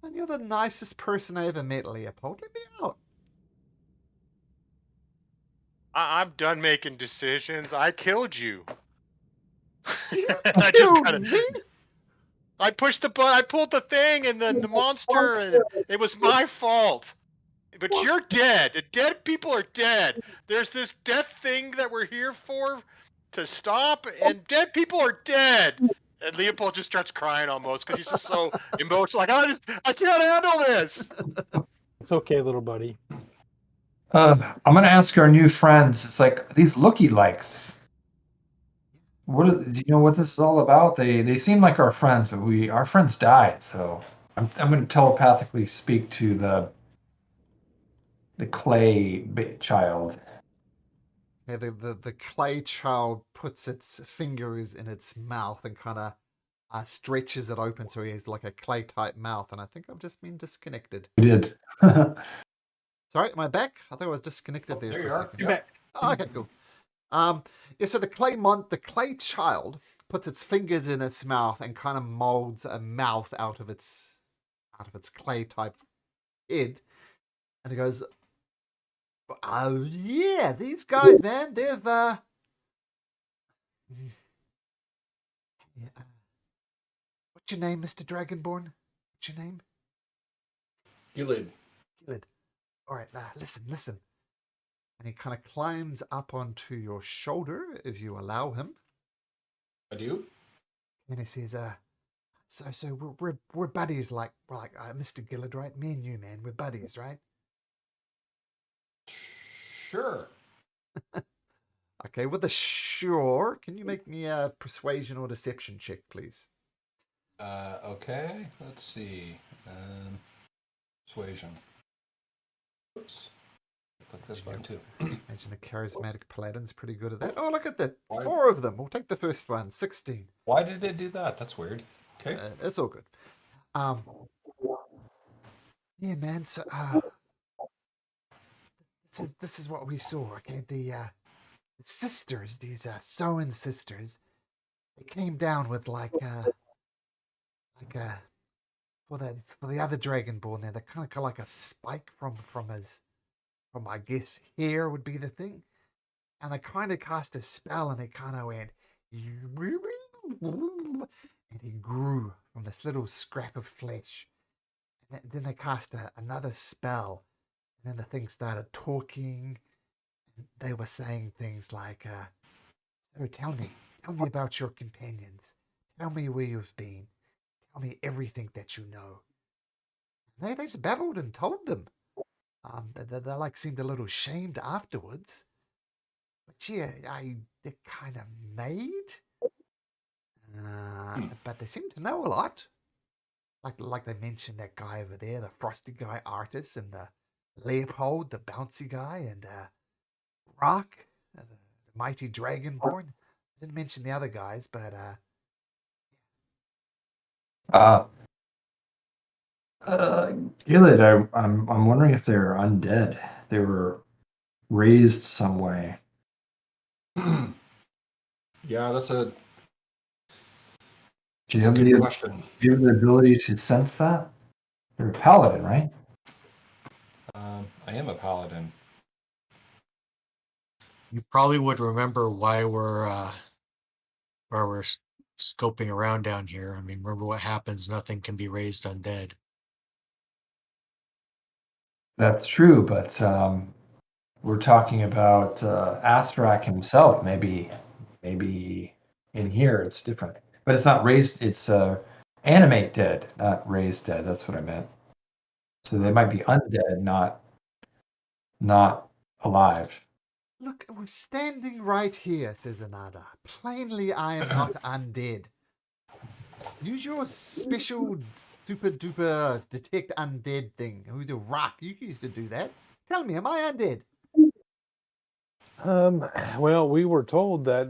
And you're the nicest person I ever met, Leopold. Let me out. I'm done making decisions. I killed you. You I killed me? I pushed the button. I pulled the thing, and then the monster. And it was my fault. But What? you're dead. The dead people are dead. There's this death thing that we're here for to stop, and dead people are dead. And Leopold just starts crying almost because he's just so emotional. Like I can't handle this. It's okay, little buddy. I'm gonna ask our new friends. It's like these looky-likes. Do you know what this is all about? They seem like our friends, but our friends died. So I'm gonna telepathically speak to the clay child. Yeah, the clay child puts its fingers in its mouth and kind of stretches it open so he has like a clay type mouth. And I think I've just been disconnected. We did. Sorry, am I back? I thought I was disconnected there there for you a are. second. You're back. Oh, okay, cool. Yeah, so the clay child puts its fingers in its mouth and kind of molds a mouth out of its clay type head, and it goes, "Oh yeah, these guys, man, they've yeah, what's your name, Mr. Dragonborn? What's your name?" Gilid. Gilid. All right, listen. And he kind of climbs up onto your shoulder if you allow him. I do. And he says, so we're buddies, like Mr. Gillard, right? Me and you, man, we're buddies, right? Sure. Okay, with a sure, can you make me a persuasion or deception check, please? Okay, let's see. Persuasion. Oops. Click this button too. Imagine a charismatic paladin's pretty good at that. Oh, look at that. Why- 4 of them. We'll take the first one. 16. Why did it do that? That's weird. Okay. It's all good. Yeah, man. So, this is what we saw. Okay, the sisters, these Soen sisters, they came down with like for the other dragonborn there. They kind of got like a spike from I guess hair would be the thing, and they kind of cast a spell, and it kind of went, and he grew from this little scrap of flesh. And then they cast another spell, and then the thing started talking. And they were saying things like, "So tell me about your companions. Tell me where you've been. Tell me everything that you know." And they just babbled and told them. They like seemed a little shamed afterwards. But yeah, they're kind of made. But they seem to know a lot. Like they mentioned that guy over there, the frosty guy, Artis, and the Leopold, the bouncy guy, and Rock, the mighty dragonborn. Didn't mention the other guys, but Gilid, I'm wondering if they're undead. They were raised some way. Yeah, that's a Do you That's a have good the question. do you have the ability to sense that? You're a paladin, right? I am a paladin. You probably would remember why we're scoping around down here. I mean, remember what happens? Nothing can be raised undead. That's true, but we're talking about Astrak himself. Maybe in here it's different, but it's not raised. It's animate dead, not raised dead. That's what I meant. So they might be undead, not alive. look, we're standing right here, says Anada. Plainly, I am not undead. Use your special super duper detect undead thing. Who's the Rock? You used to do that. Tell me, am I undead? Well, we were told that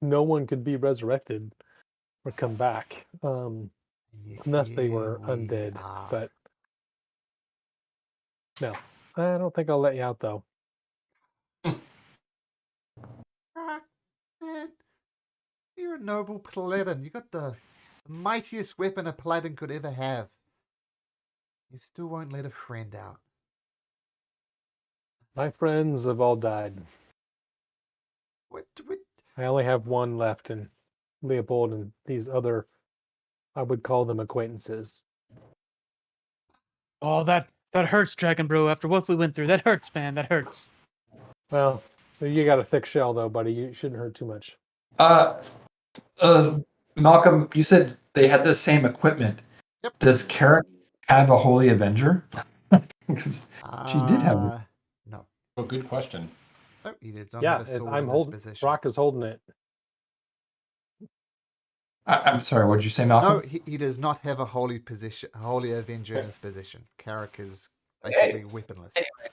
no one could be resurrected or come back, And yet unless they here were we undead. are. But no, I don't think I'll let you out though. Rock, man, you're a noble paladin. You got the mightiest weapon a paladin could ever have. You still won't let a friend out. My friends have all died. What? I only have one left, and Leopold and these other, I would call them acquaintances. Oh, that hurts, Dragon Bro. After what we went through, that hurts, man. That hurts. Well, you got a thick shell though, buddy. You shouldn't hurt too much. Malcolm, you said they had the same equipment. Yep. Does Carrick have a Holy Avenger? Because she did have. No. Oh, good question. Oh, he does not Yeah, have a sword I'm in holding. this position. Rock is holding it. I'm sorry. What did you say, Malcolm? No, he does not have a holy avenger in his position. Carrick is basically weaponless. Anyway,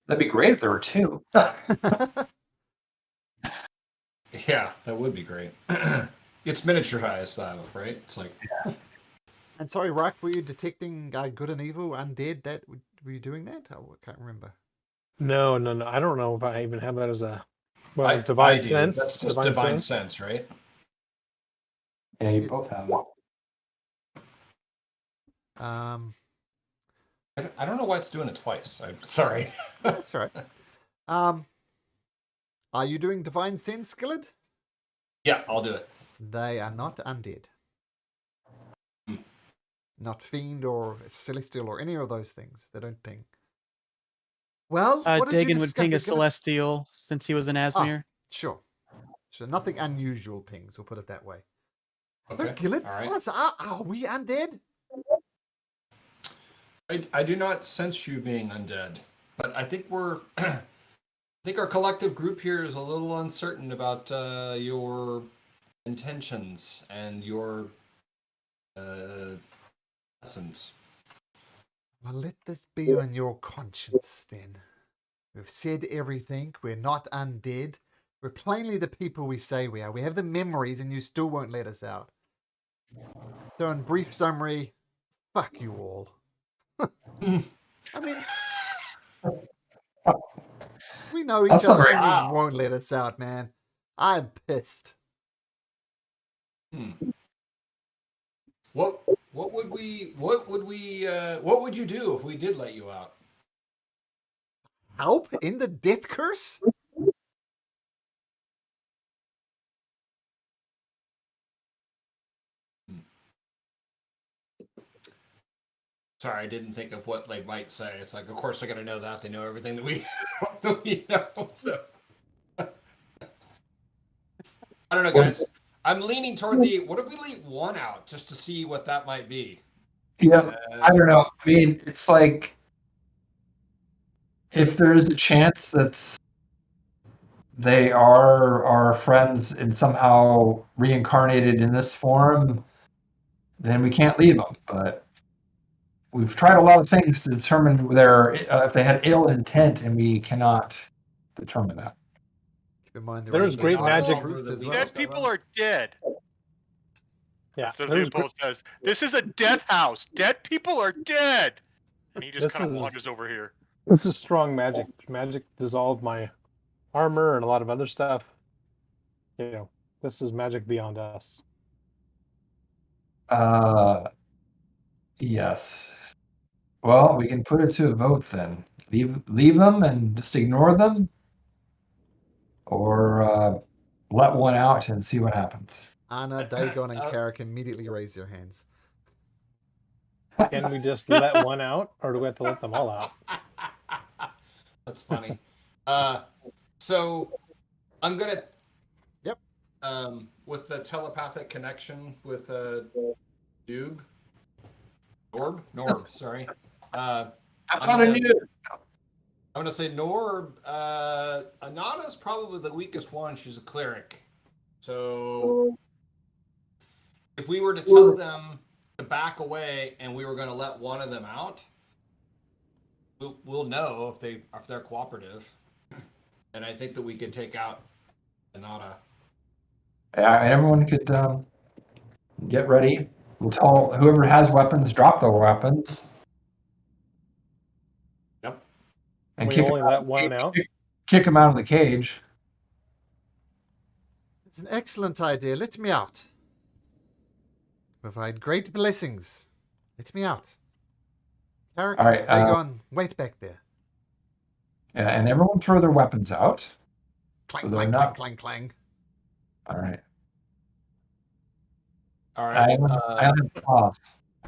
that'd be great if there were two. Yeah, that would be great. It's miniaturized though, right? It's like And sorry, Rock, were you detecting good and evil, undead? Were you doing that? I can't remember. No. I don't know if I even have that as a I divine do. sense. That's just divine sense, right? Yeah, you both have it. I don't know why it's doing it twice. I'm sorry. That's all right. Are you doing divine sense, Skilled? Yeah, I'll do it. They are not undead. Not fiend or celestial or any of those things. They don't ping. Well, what did you Dagon would discover, ping a Gillett? celestial since he was an Asmir. Sure. So nothing unusual pings, we'll put it that way. Okay. Gillett, All right. tell us, are we undead? I do not sense you being undead, but I think I think our collective group here is a little uncertain about your intentions and your essence. Well, let this be on your conscience then. We've said everything. We're not undead. We're plainly the people we say we are. We have the memories, and you still won't let us out. So, in brief summary, fuck you all. I mean, we know each That's not other, very- and Wow. you won't let us out, man. I'm pissed. What would you do if we did let you out? Help in the death curse? Sorry, I didn't think of what they might say. It's like, of course they're gonna know that. They know everything that we, that we know. So I don't know, guys. I'm leaning toward the. What if we leave one out just to see what that might be? Yeah, I don't know. I mean, it's like if there's a chance that they are our friends and somehow reincarnated in this form, then we can't leave them. But we've tried a lot of things to determine their if they had ill intent, and we cannot determine that. Keep in mind, There is is great a lot of magic- truth as well. Dead people are dead. Yeah, So there's Leopold says, "This is a death house. Dead people are dead." And he just This kind of is- wanders over here. This is strong magic. Magic dissolved my armor and a lot of other stuff. You know, this is magic beyond us. Yes. Well, we can put it to a vote then. Leave them and just ignore them, or let one out and see what happens. Anna, Dagon, and Carrick immediately raise their hands. Can we just let one out, or do we have to let them all out? That's funny. So I'm gonna. Yep. With the telepathic connection with Norb, sorry. I I'm thought I gonna- knew. I'm gonna say Norb. Anada's probably the weakest one. She's a cleric. So if we were to tell them to back away and we were going to let one of them out, we'll know if they're cooperative. And I think that we could take out Anada. Yeah, and everyone could get ready. We'll tell whoever has weapons, drop their weapons. Yep. And We kick only them let one out. Kick them out of the cage. It's an excellent idea. Let me out. Provide great blessings. Let me out. Carrick, All right, Dagon, wait back there. Yeah, and everyone throw their weapons out. Clang, So they're clang, not- clang, clang, clang. All right. All I right. have pause.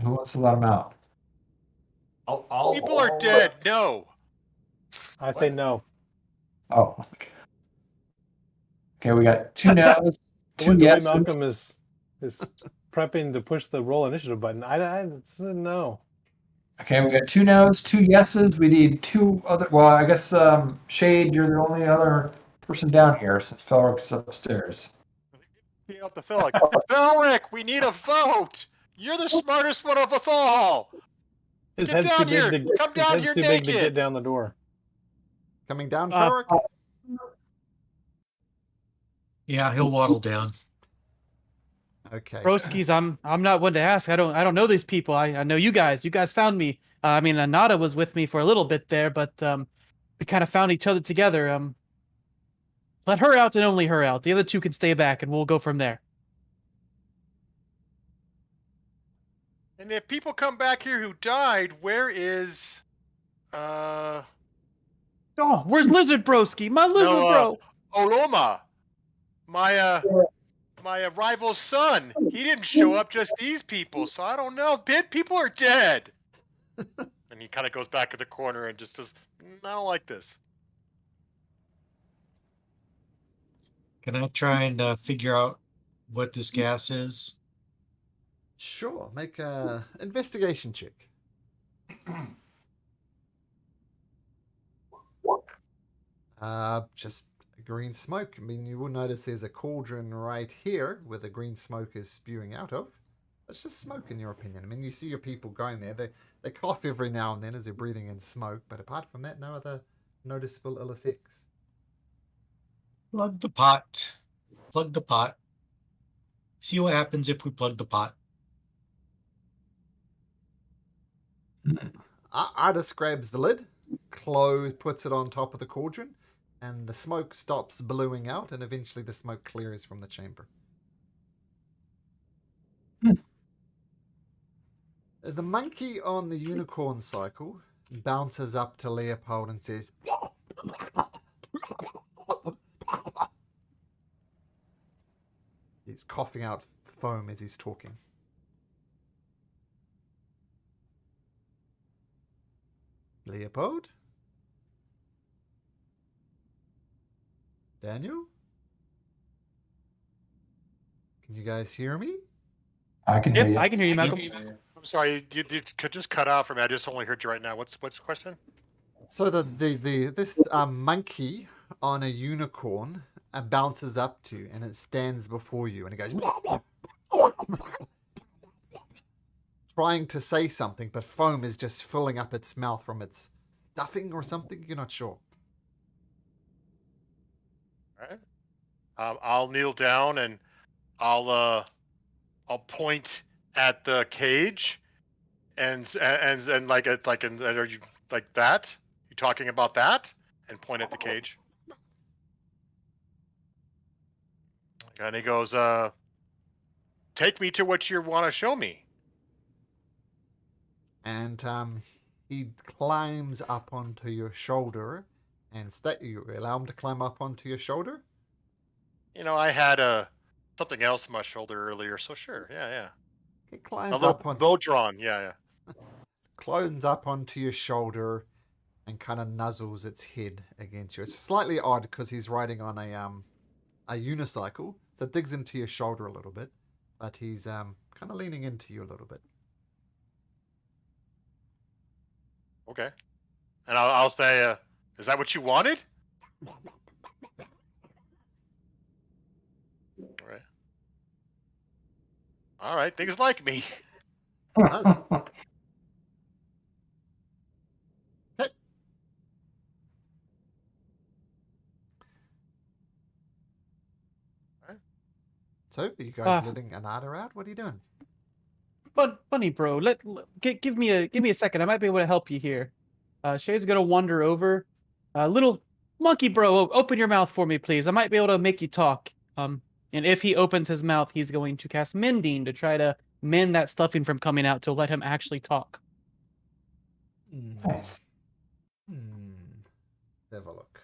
Who wants to let them out? I'll People are dead. No. I say no. Oh. Okay, we got two no's, two The way yeses. Malcolm is prepping to push the roll initiative button. I said no. Okay, we got two no's, two yeses. We need two other. Well, I guess Shade, you're the only other person down here since Felrick's upstairs. Get out the Felric. Felric, we need a vote. You're the smartest one of us all. His Get head's down too here. big to Come his down head's here too big to naked. get down the door. Coming down, Uh, Carrick? Yeah, he'll waddle down. Okay. Broskies, I'm not one to ask. I don't know these people. I know you guys. You guys found me. I mean, Anada was with me for a little bit there, but we kind of found each other together. Let her out and only her out. The other two can stay back, and we'll go from there. And if people come back here who died, where is Oh, where's Lizard Broski? My lizard No, bro. Oloma? My rival's son. He didn't show up, just these people. So I don't know. Dead people are dead. And he kind of goes back to the corner and just says, I don't like this. Can I try and figure out what this gas is? Sure, make a investigation check. Just a green smoke. I mean, you will notice there's a cauldron right here where the green smoke is spewing out of. It's just smoke, in your opinion. I mean, you see your people going there. They cough every now and then as they're breathing in smoke, but apart from that, no other noticeable ill effects. Plug the pot. Plug the pot. See what happens if we plug the pot. Artis grabs the lid, puts it on top of the cauldron, and the smoke stops billowing out, and eventually the smoke clears from the chamber. The monkey on the unicorn cycle bounces up to Leopold and says, he's coughing out foam as he's talking. Leopold? Daniel? Can you guys hear me? I can hear Yep, you. I can hear you, Malcolm. I'm sorry, you could just cut out for me. I just only heard you right now. What's the question? So this monkey on a unicorn bounces up to you, and it stands before you, and it goes trying to say something, but foam is just filling up its mouth from its stuffing or something. You're not sure. All right. I'll kneel down and I'll point at the cage, and like it's like, and are you like that? You talking about that? And point at the cage. And he goes, take me to what you want to show me. And he climbs up onto your shoulder, and you allow him to climb up onto your shoulder. You know, I had something else on my shoulder earlier, so sure, yeah. He A climbs little up on bow drawn, yeah. climbs up onto your shoulder and kind of nuzzles its head against you. It's slightly odd because he's riding on a unicycle, so it digs into your shoulder a little bit, but he's kind of leaning into you a little bit. Okay. And I'll say, is that what you wanted? All right. All right, things like me. Nice. Okay. So, are you guys letting Anada out? What are you doing? But Bunny Bro, give me a second. I might be able to help you here. Shay's gonna wander over. Little Monkey Bro, open your mouth for me, please. I might be able to make you talk. And if he opens his mouth, he's going to cast Mending to try to mend that stuffing from coming out to let him actually talk. Nice. Let's have a look.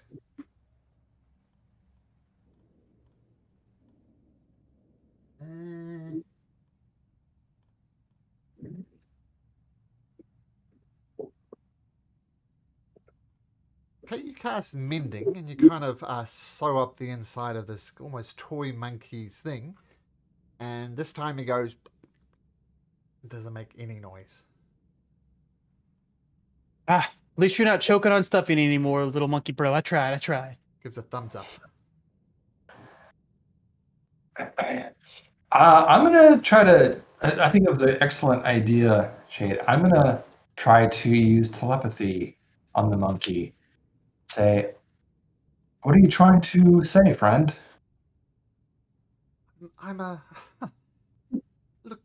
Okay, you cast Mending, and you kind of sew up the inside of this almost toy monkey's thing. And this time he goes, it doesn't make any noise. At least you're not choking on stuffing anymore, little Monkey Bro. I tried. Gives a thumbs up. I'm gonna try to. I think it was an excellent idea, Shade. I'm gonna try to use telepathy on the monkey. Say, what are you trying to say, friend? I'm a... Look,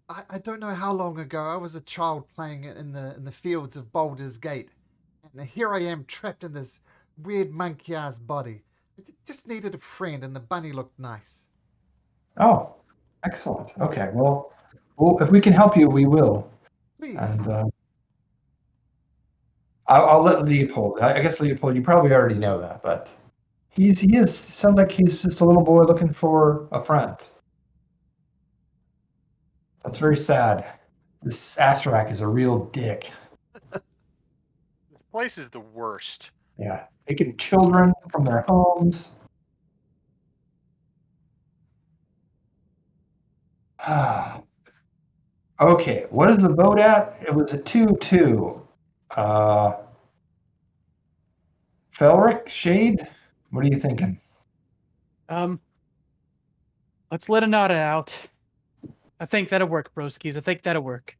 I don't know how long ago I was a child playing in the fields of Baldur's Gate. And here I am trapped in this weird monkey-ass body. I just needed a friend, and the bunny looked nice. Oh, excellent. Okay, well, if we can help you, we will. Please. And I'll let Leopold. I guess Leopold, you probably already know that, but he sounds like he's just a little boy looking for a friend. That's very sad. This Asarak is a real dick. This place is the worst. Yeah, taking children from their homes. Okay, what is the vote at? It was a 2-2. Felric, Shade, what are you thinking? Let's let Anada out. I think that'll work, broskies. I think that'll work.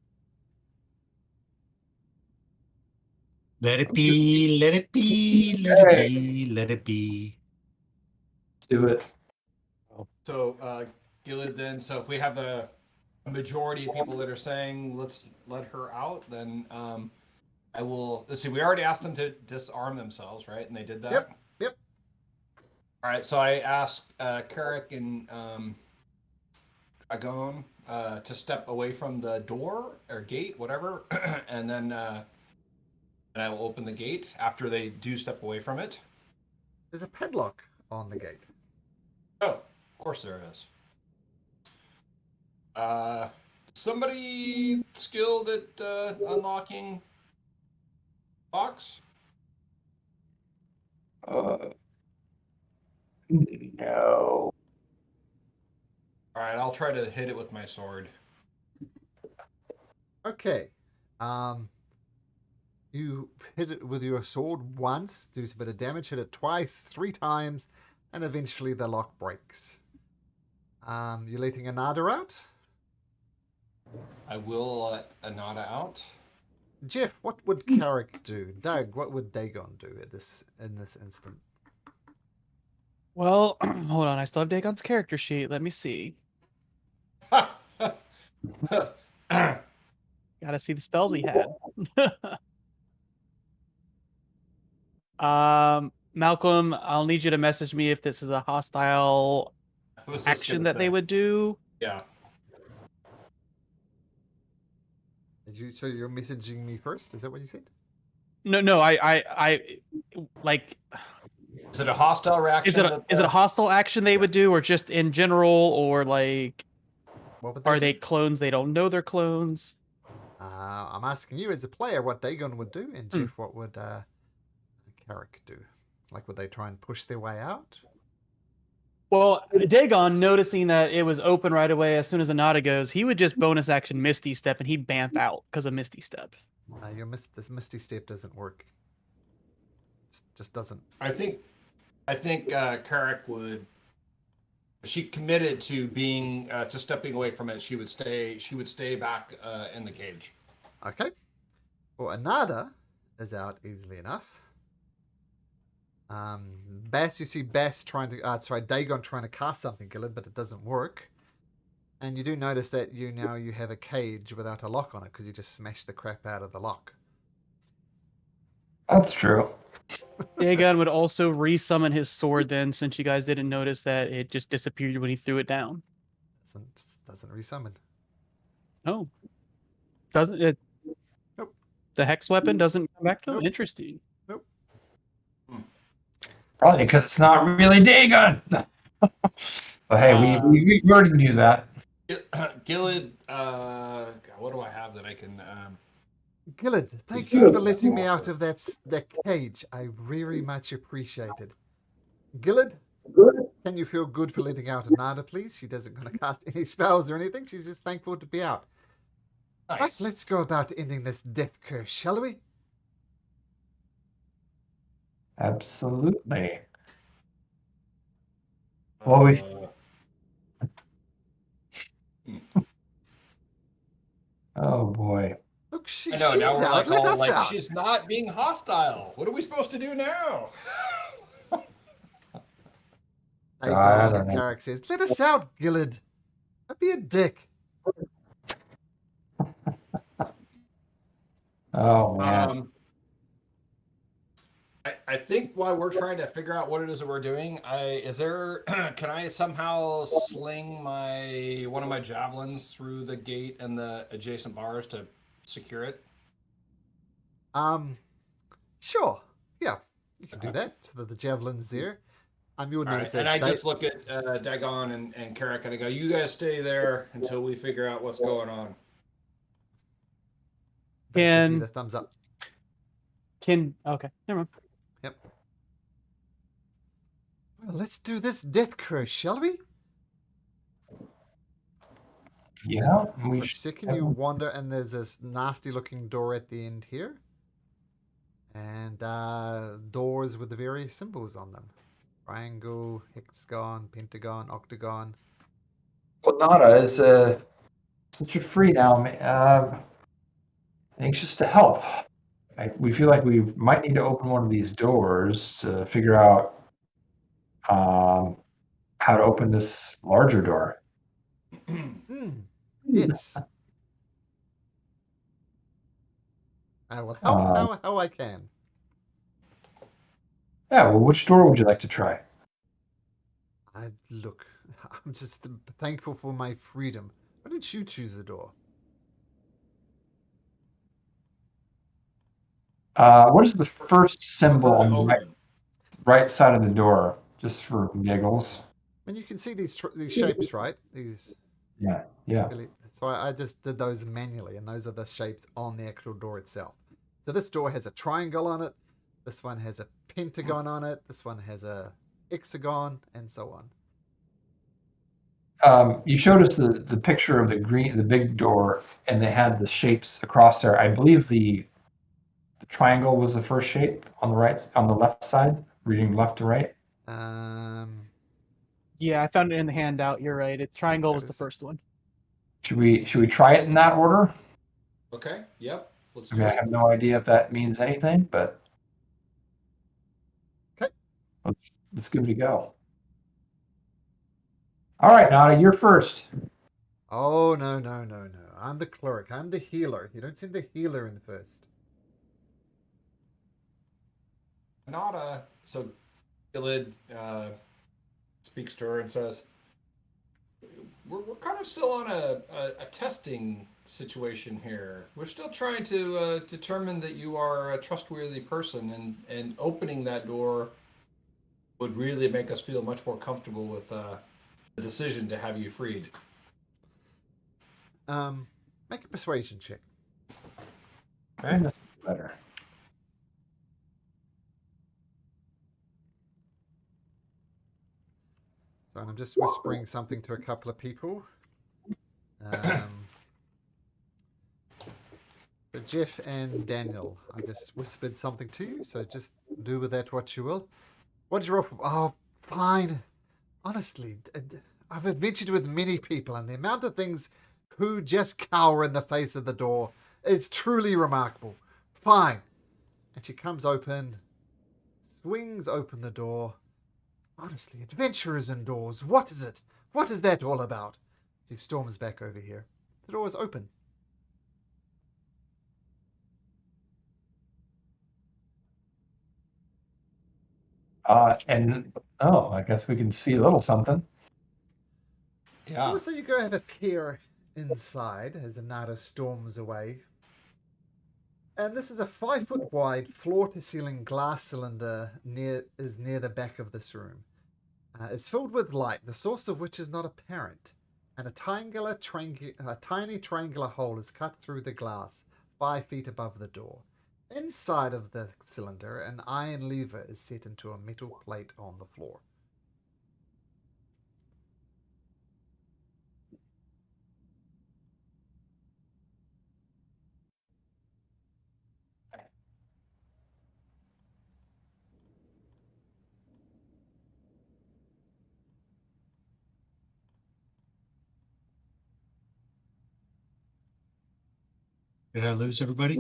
Let it be, let it be, let it be, let it be. Do it. So, Gilid, then, so if we have a majority of people that are saying let's let her out, then I will. Let's see. We already asked them to disarm themselves, right? And they did that. Yep. All right. So I asked Carrick and Dragon to step away from the door or gate, whatever, and then I will open the gate after they do step away from it. There's a padlock on the gate. Oh, of course there is. Somebody skilled at unlocking locks? No. All right, I'll try to hit it with my sword. Okay. You hit it with your sword once, do a bit of damage, hit it twice, 3 times, and eventually the lock breaks. You're letting Anada out? I will let Anada out. Jeff, what would Carrick do? Doug, what would Dagon do in this instant? Well, hold on. I still have Dagon's character sheet. Let me see. Gotta see the spells he had. Malcolm, I'll need you to message me if this is a hostile action that they would do. Yeah. So you're messaging me first? Is that what you said? No, I like. Is it a hostile reaction? Is it a hostile action they would do, or just in general, or like? What would Are do? they clones? They don't know they're clones. I'm asking you as a player what Dagon would do, and Jeff, what would Carrick do? Like, would they try and push their way out? Well, Dagon, noticing that it was open right away as soon as Anada goes, he would just bonus action Misty Step, and he'd bamf out because of Misty Step. This Misty Step doesn't work. It just doesn't. I think Carrick would. She committed to being to stepping away from it. She would stay back in the cage. Okay. Well, Anada is out easily enough. Bass, you see Bass trying to, Dagon trying to cast something, Gillard, but it doesn't work. And you do notice that you have a cage without a lock on it because you just smashed the crap out of the lock. That's true. Dagon would also resummon his sword then, since you guys didn't notice that it just disappeared when he threw it down. Doesn't resummon. Oh. Doesn't it? Nope. The hex weapon doesn't come back to him? Nope. Interesting. Nope. Probably because it's not really Dagon. But hey, we already knew that. Gillid, what do I have that I can? Gillard, thank you for letting me out of that cage. I very much appreciate it. Gillard, can you feel good for letting out Anada, please? She doesn't going to cast any spells or anything. She's just thankful to be out. Nice. Right, let's go about ending this death curse, shall we? Absolutely. Well, oh boy. Look, I know. Now we're out. like Let all us like, out. she's not being hostile. What are we supposed to do now? Dagon, Carrick says, "Let us out, Gillard. Don't be a dick." Oh man. I think while we're trying to figure out what it is that we're doing, can I somehow sling one of my javelins through the gate and the adjacent bars to secure it? Sure. Yeah, you can do that. The javelin's there. You would notice that. And I just look at Dagon and Carrick and I go, "You guys stay there until we figure out what's going on." They give you the thumbs up. Okay, never mind. Yep. Well, let's do this death curse, shall we? Yeah. For a second you wander, and there's this nasty-looking door at the end here. And doors with the various symbols on them. Triangle, hexagon, pentagon, octagon. Well, Nada is Since you're free now, anxious to help. We feel like we might need to open one of these doors to figure out how to open this larger door. Yes. I will help how I can. Yeah, well, which door would you like to try? Look, I'm just thankful for my freedom. Why don't you choose the door? What is the first symbol Prefer to on the open. right side of the door, just for giggles? And you can see these shapes, right? These. Yeah, yeah. Really, so I just did those manually, and those are the shapes on the actual door itself. So this door has a triangle on it. This one has a pentagon on it. This one has a hexagon, and so on. You showed us the picture of the big door, and they had the shapes across there. I believe the triangle was the first shape on the left side, reading left to right. Yeah, I found it in the handout. You're right. Triangle was the is- first one. Should we try it in that order? Okay. Yep. Let's I do mean, I it. have no idea if that means anything, but Okay. let's give it a go. All right, Nada, you're first. Oh no. I'm the cleric. I'm the healer. You don't send the healer in first. Nada. So Gilid speaks to her and says, we're kind of still on a testing situation here. We're still trying to determine that you are a trustworthy person, and opening that door would really make us feel much more comfortable with the decision to have you freed. Make a persuasion check. Okay, that's better. So I'm just whispering something to a couple of people. But Jeff and Daniel, I just whispered something to you, so just do with that what you will. What did you roll for? Oh, fine. Honestly, I've adventured with many people, and the amount of things who just cower in the face of the door is truly remarkable. Fine. And she comes open, swings open the door. Honestly, adventurers indoors. What is it? What is that all about? She storms back over here. The door is open. I guess we can see a little something. Yeah. So you go have a peer inside as Anata storms away. And this is a 5-foot wide, floor-to-ceiling glass cylinder near the back of this room. It's filled with light, the source of which is not apparent, and a tiny triangular hole is cut through the glass 5 feet above the door. Inside of the cylinder, an iron lever is set into a metal plate on the floor. Did I lose everybody?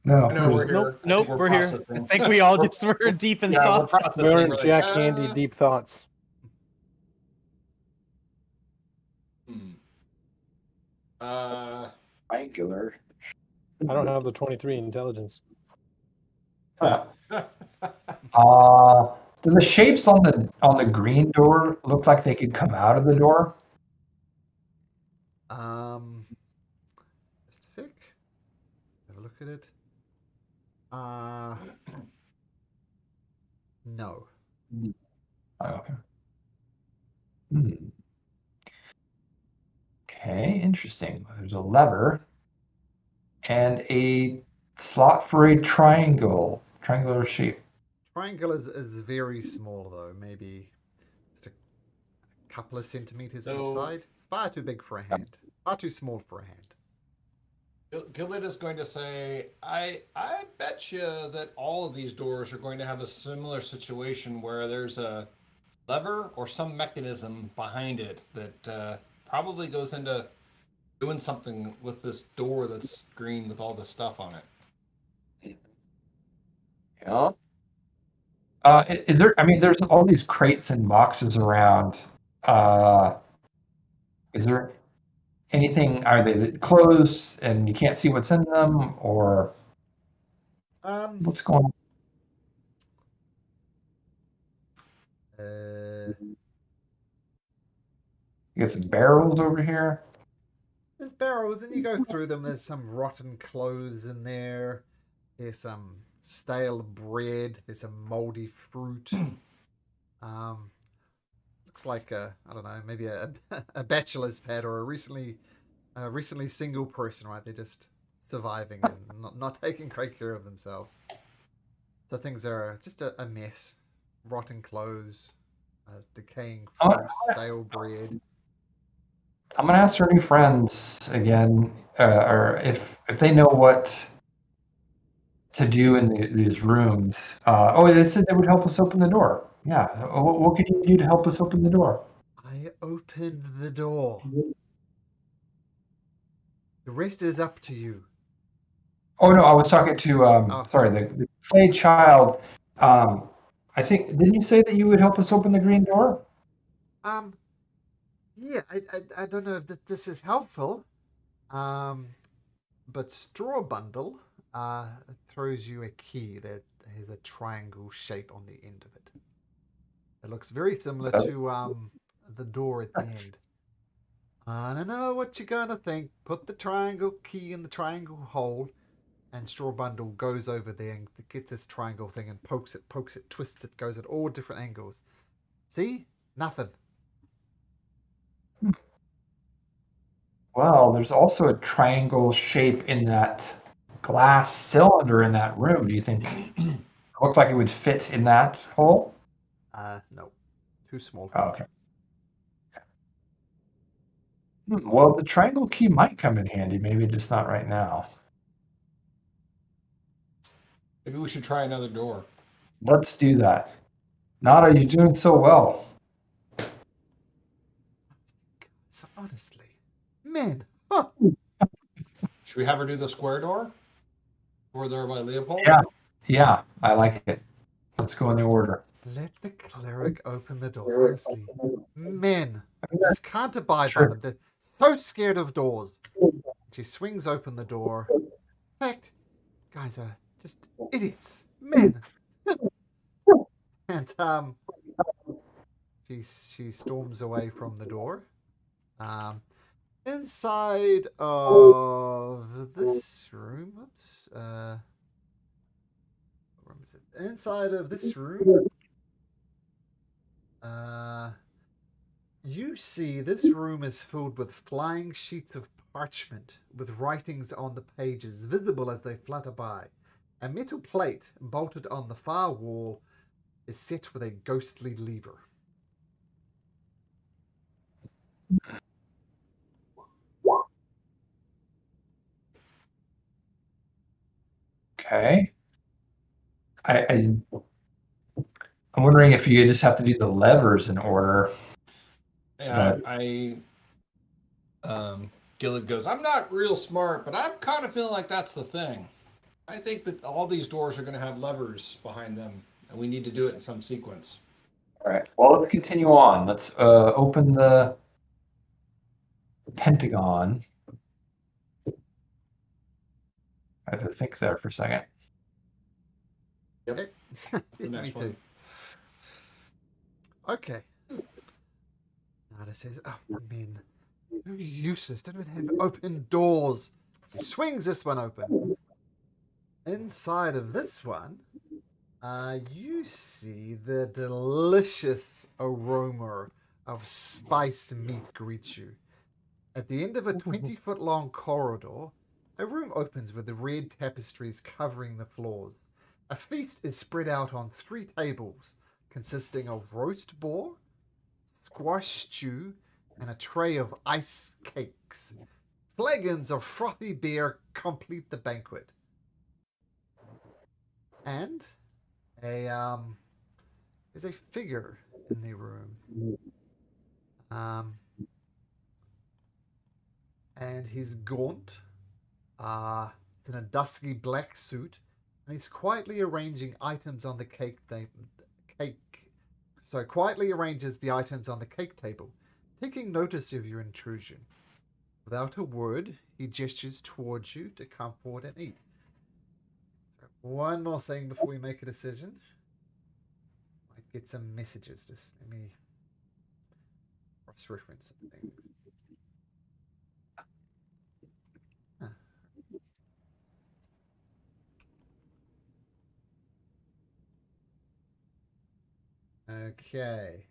No, No, we're here. Nope, we're here. I processing. think we all just were deep in Yeah, we're thought. processing. We're We're in Jack like, Handy deep thoughts. hmm. triangular. I don't have the 23 intelligence. Do the shapes on the green door look like they could come out of the door? Just a sec. Have a look at it. No. Oh, okay. Okay, interesting. There's a lever and a slot for a triangular shape. Triangle is very small, though. Maybe just a couple of centimeters each side. Far too big for a hand. Far too small for a hand. Gilid is going to say, I bet you that all of these doors are going to have a similar situation where there's a lever or some mechanism behind it that probably goes into doing something with this door that's green with all this stuff on it. Yeah. Is there? I mean, there's all these crates and boxes around. Is there anything? Are they closed and you can't see what's in them, or Um, what's going on? You got some barrels over here. there's barrels, and you go through them. There's some rotten clothes in there. There's some stale bread. There's some moldy fruit. Looks like I don't know, maybe a a bachelor's pad or a recently single person, right? They're just surviving and not taking great care of themselves. So things are just a mess. Rotten clothes, decaying I'm fruit, stale bread. I'm gonna ask our new friends again, or if they know what to do in these rooms. Oh, they said they would help us open the door. Yeah. What could you do to help us open the door? I opened the door. The rest is up to you. Oh no, I was talking to Oh, sorry, the clay child. I think didn't you say that you would help us open the green door? Um, yeah, I don't know if this is helpful. But Straw Bundle throws you a key that has a triangle shape on the end of it. It looks very similar to the door at the end. I don't know what you're gonna think. Put the triangle key in the triangle hole, and Straw Bundle goes over there and gets this triangle thing and pokes it, twists it, goes at all different angles. See? Nothing. Well, there's also a triangle shape in that glass cylinder in that room. Do you think it looked like it would fit in that hole? No. Too small for Oh, me. okay. Well, the triangle key might come in handy, maybe just not right now. Maybe we should try another door. Let's do that. Nada, you're doing so well. So honestly, man, huh? Should we have her do the square door? Over there by Leopold? Yeah, I like it. Let's go in the order. Let the cleric open the doors. Honestly, men just can't abide by Sure. them. They're so scared of doors. She swings open the door. In fact, guys are just idiots. Men. And she storms away from the door. Inside of this room. Oops. What room is it? Inside of this room. You see this room is filled with flying sheets of parchment with writings on the pages visible as they flutter by. A metal plate bolted on the far wall is set with a ghostly lever. Okay. I'm wondering if you just have to do the levers in order. Yeah, But Gillett goes, I'm not real smart, but I'm kind of feeling like that's the thing. I think that all these doors are going to have levers behind them, and we need to do it in some sequence. all right. Well, let's continue on. Let's open the Pentagon. I have to think there for a second. Yep. That's the Me next too. one. Okay. Nada says, oh, men. So useless. Don't even have open doors. He swings this one open. Inside of this one, you see the delicious aroma of spiced meat greets you. At the end of a 20-foot long corridor, a room opens with the red tapestries covering the floors. A feast is spread out on 3 tables, consisting of roast boar, squash stew, and a tray of ice cakes. Flagons of frothy beer complete the banquet. And there's a figure in the room. And he's gaunt. He's in a dusky black suit, and he's quietly arranging items on the quietly arranges the items on the cake table, taking notice of your intrusion. Without a word, he gestures towards you to come forward and eat. So one more thing before we make a decision. Might get some messages. Just let me cross-reference some things. Okay.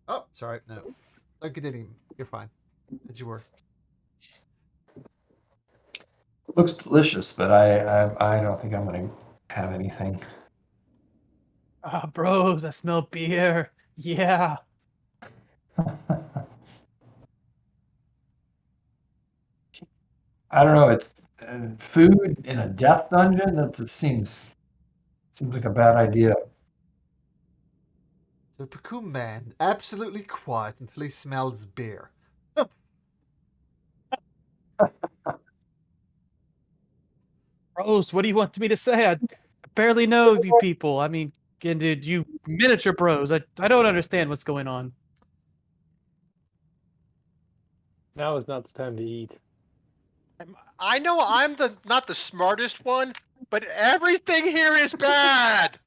Oh, sorry. No. Don't get any. You're fine. Did you work? Looks delicious, but I don't think I'm gonna have anything. Ah, bros, I smell beer. Yeah. I don't know. It's food in a death dungeon. That just seems like a bad idea. The Pacum man, absolutely quiet until he smells beer. Bros, what do you want me to say? I barely know you people. I mean, dude, you miniature bros. I don't understand what's going on. Now is not the time to eat. I know I'm not the smartest one, but everything here is bad.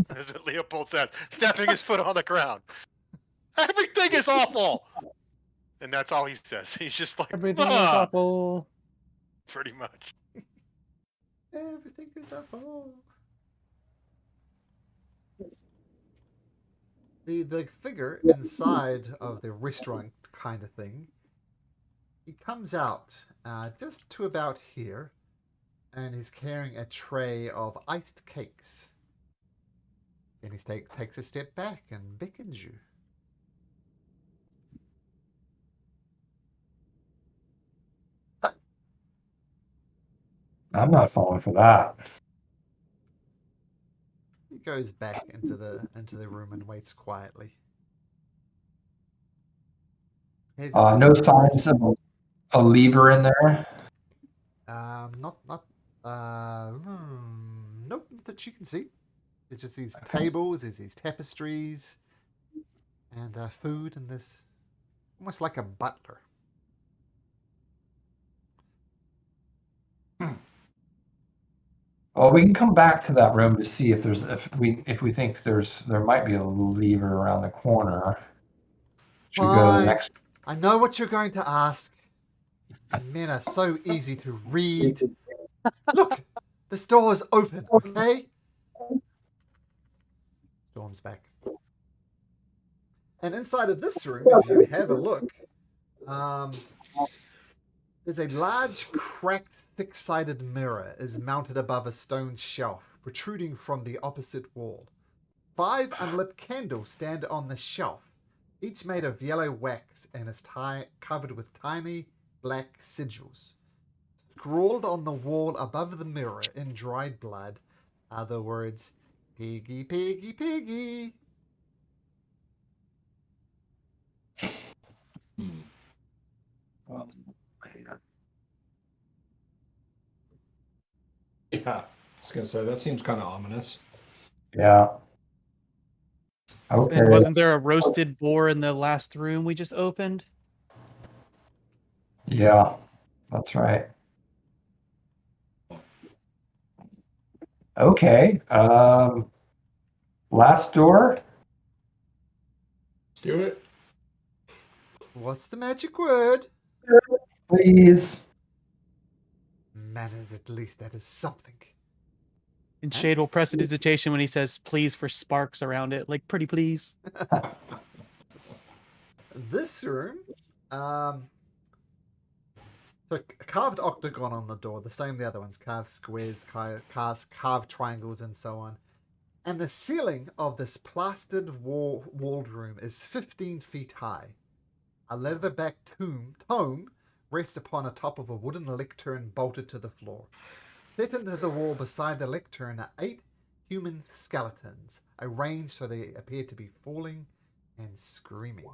That's what Leopold says, stepping his foot on the ground. Everything is awful. And that's all he says. He's just like, Everything is awful. pretty much. Everything is awful. The figure inside of the restaurant kind of thing, he comes out just to about here, and he's carrying a tray of iced cakes. And he takes a step back and beckons you. I'm not falling for that. He goes back into the room and waits quietly. No signs of a lever in there. Nope, not that you can see. It's just these tables, there's these tapestries, and food, and this almost like a butler. Well, we can come back to that room to see if we think there might be a lever around the corner. Should we go to the Fine. next? I know what you're going to ask. Men are so easy to read. Look, this door is open, okay? Storm's back. And inside of this room, if you have a look, there's a large, cracked, six-sided mirror is mounted above a stone shelf, protruding from the opposite wall. 5 unlit candles stand on the shelf, each made of yellow wax and is covered with tiny black sigils. Scrawled on the wall above the mirror in dried blood are the words, "Piggy, piggy, piggy." Well, Yeah, I was gonna say that seems kind of ominous. yeah. Okay. And wasn't there a roasted boar in the last room we just opened? Yeah, that's right. Okay. Last door. Do it. What's the magic word? Please. Manners, at least that is something. And Shade will press hesitation when he says please for sparks around it. Like, pretty please. This room, so a carved octagon on the door, the same the other ones, carved squares, carved triangles, and so on. And the ceiling of this plastered walled room is 15 feet high. A leatherback tome rests upon the top of a wooden lectern bolted to the floor. Set into the wall beside the lectern are 8 human skeletons, arranged so they appear to be falling and screaming.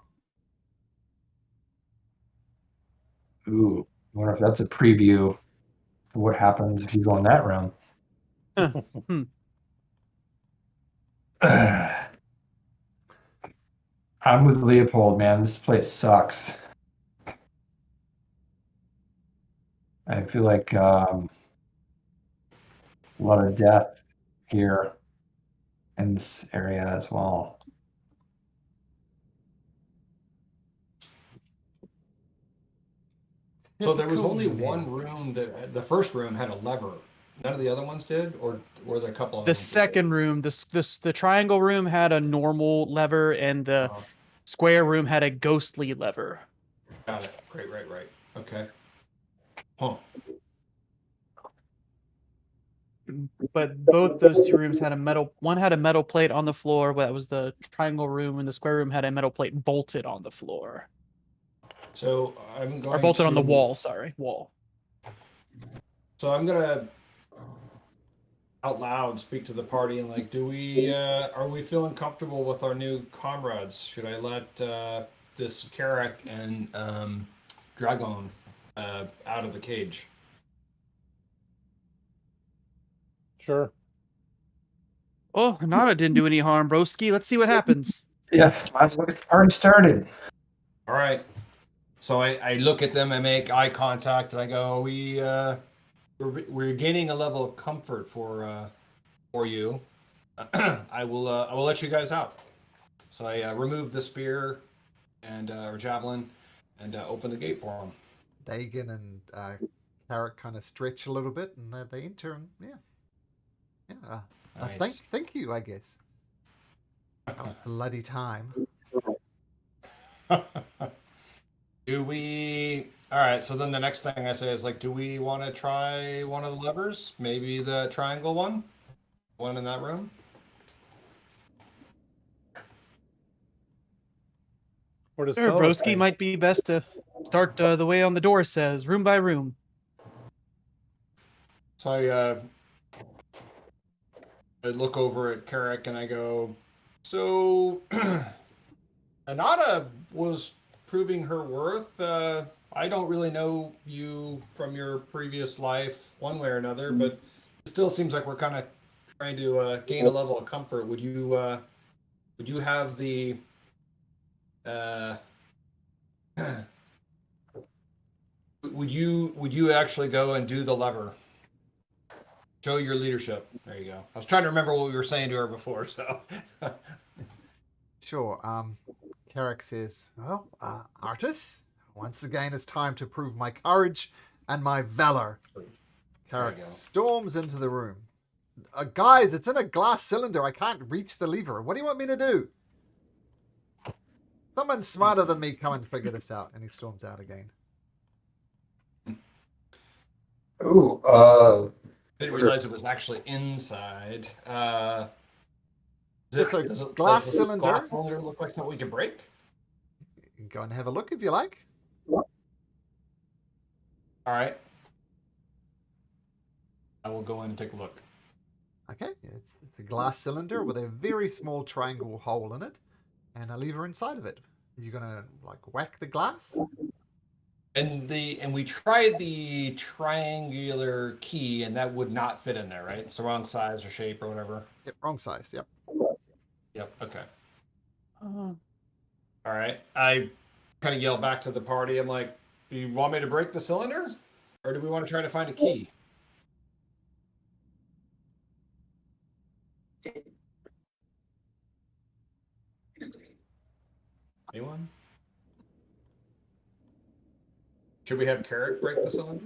Ooh, I wonder if that's a preview of what happens if you go in that room. I'm with Leopold, man. This place sucks. I feel like a lot of death here in this area as well. So there was only Typical one men. room that the first room had a lever. None of the other ones did, or were there a couple of The them? second room, the triangle room had a normal lever, and the Oh, square room had a ghostly lever. got it. Right. Okay. Huh. But both those two rooms had a metal. One had a metal plate on the floor. That was the triangle room, and the square room had a metal plate bolted on the floor, So I'm going or bolted on the to- wall. Sorry, wall. So I'm gonna out loud speak to the party and like, are we feeling comfortable with our new comrades? Should I let this Carrick and Dragon out of the cage? Sure. Oh, Nana didn't do any harm, broski. Let's see what happens. Yeah, might as well get the party started. All right. So I look at them, I make eye contact, and I go, we're gaining a level of comfort for you. I will let you guys out. So I remove the spear and or javelin and open the gate for them. Dagon and Carrick kind of stretch a little bit, and they enter, and Nice. thank you, I guess. About bloody time. Do we? All right. So then the next thing I say is like, do we want to try one of the levers? Maybe the triangle one in that room. Or does Sure, Fellow broski think? might be best to start the way on the door says, room by room. So I look over at Carrick and I go, so Anata was proving her worth. I don't really know you from your previous life, one way or another, but it still seems like we're kind of trying to gain a level of comfort. Would you have the would you actually go and do the lever? Show your leadership. There you go. I was trying to remember what we were saying to her before, so. Sure. Carrick says, well, Artis, once again it's time to prove my courage and my valor. Carrick go. storms into the room. Guys, it's in a glass cylinder. I can't reach the lever. What do you want me to do? Someone smarter than me come and figure this out. And he storms out again. Ooh, Didn't realize it was actually inside. Does glass this cylinder. glass cylinder look like something we can break? You can go and have a look if you like. All right. I will go in and take a look. Okay, it's a glass cylinder with a very small triangle hole in it and a lever inside of it. Are you gonna like whack the glass? And we tried the triangular key, and that would not fit in there, right? It's the wrong size or shape or whatever. Yep, wrong size. Yep. Yep. Okay. All right. I kind of yell back to the party. I'm like, "Do you want me to break the cylinder, or do we want to try to find a key?" Anyone? Should we have Carrot break the cylinder?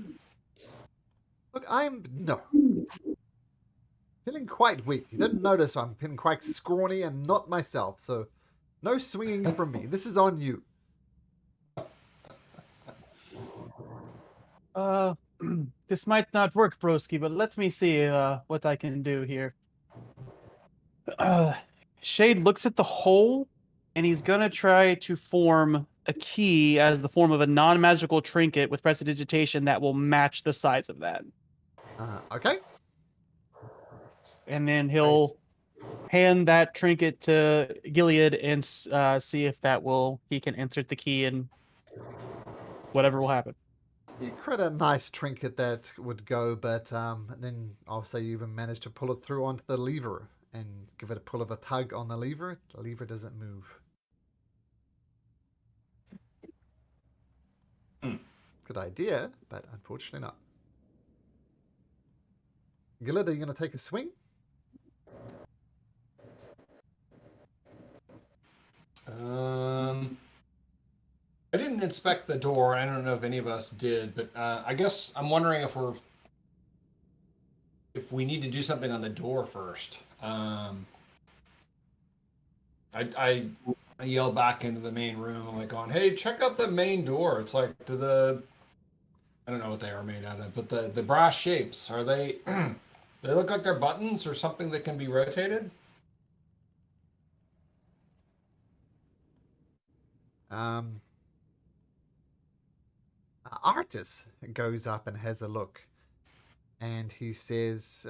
Look, no. Feeling quite weak. You didn't notice I'm feeling quite scrawny and not myself, so no swinging from me. This is on you. This might not work, broski, but let me see what I can do here. Shade looks at the hole, and he's gonna try to form a key as the form of a non-magical trinket with prestidigitation that will match the size of that. Okay. And then he'll hand that trinket to Gilead and see if he can insert the key and whatever will happen. You create a nice trinket that would go, but then I'll say you even managed to pull it through onto the lever and give it a pull of a tug on the lever. The lever doesn't move. Good idea, but unfortunately not. Gillard, are you going to take a swing? I didn't inspect the door. I don't know if any of us did, but I guess I'm wondering if we need to do something on the door first. I yell back into the main room. I'm like, going, hey, check out the main door. It's like I don't know what they are made out of, but the brass shapes, are they? They look like they're buttons or something that can be rotated. Artis goes up and has a look, and he says,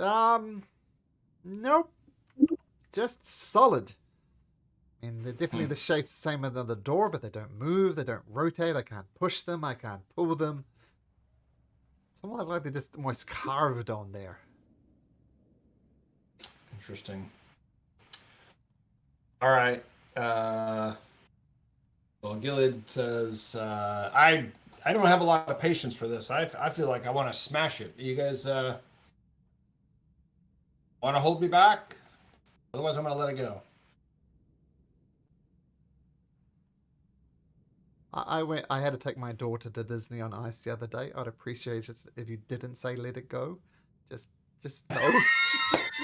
nope, just solid. And they're definitely the shape's the same as the door, but they don't move, they don't rotate, I can't push them, I can't pull them. It's more like they're just almost carved on there. Interesting. All right. Well, Gilead says, I don't have a lot of patience for this. I feel like I want to smash it. You guys want to hold me back? Otherwise, I'm going to let it go. I had to take my daughter to Disney on Ice the other day. I'd appreciate it if you didn't say let it go. Just don't.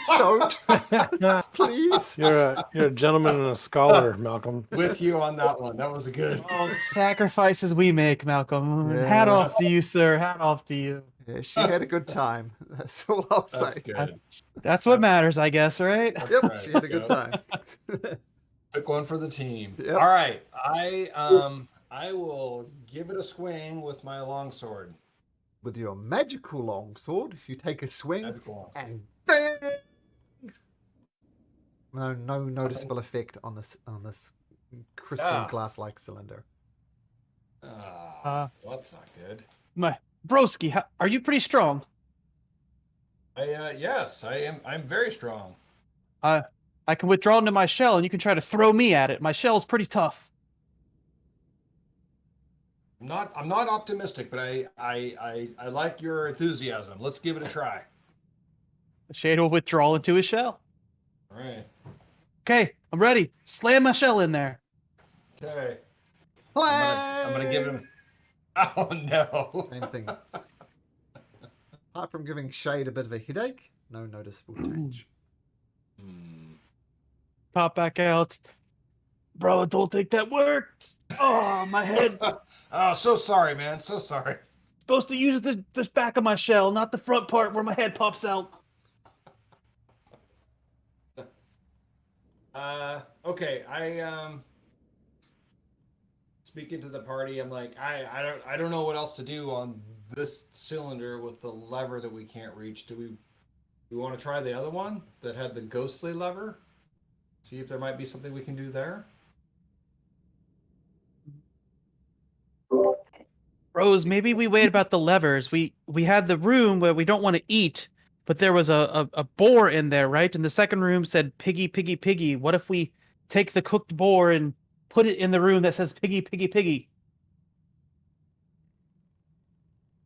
Just don't. Please. You're a gentleman and a scholar, Malcolm. With you on that one. That was a good. Oh, the sacrifices we make, Malcolm. Yeah. Hat off to you, sir. Hat off to you. Yeah, she had a good time. That's all I'll That's say. good. That's what matters, I guess, right? Yep, Right, she had a good time. Quick one for the team. Yep. All right. I will give it a swing with my longsword. With your magical longsword, you take a swing Magical. and bang! No noticeable effect on this crystal glass-like cylinder. Well, that's not good. My broski, are you pretty strong? Yes, I am. I'm very strong. I can withdraw into my shell, and you can try to throw me at it. My shell is pretty tough. I'm not optimistic, but I like your enthusiasm. Let's give it a try. The shade will withdraw into his shell. All right. Okay, I'm ready. Slam my shell in there. Okay. I'm gonna give him. Oh no. Same thing. Apart from giving Shade a bit of a headache, no noticeable change. Pop back out. Bro, I don't think that worked. Oh, my head. Oh, so sorry, man. So sorry. Supposed to use this back of my shell, not the front part where my head pops out. Okay. Speaking to the party, I'm like, I don't know what else to do on this cylinder with the lever that we can't reach. Do we want to try the other one that had the ghostly lever? See if there might be something we can do there. Rose, maybe we wait about the levers. We had the room where we don't want to eat, but there was a boar in there, right? And the second room said piggy, piggy, piggy. What if we take the cooked boar and put it in the room that says piggy, piggy, piggy?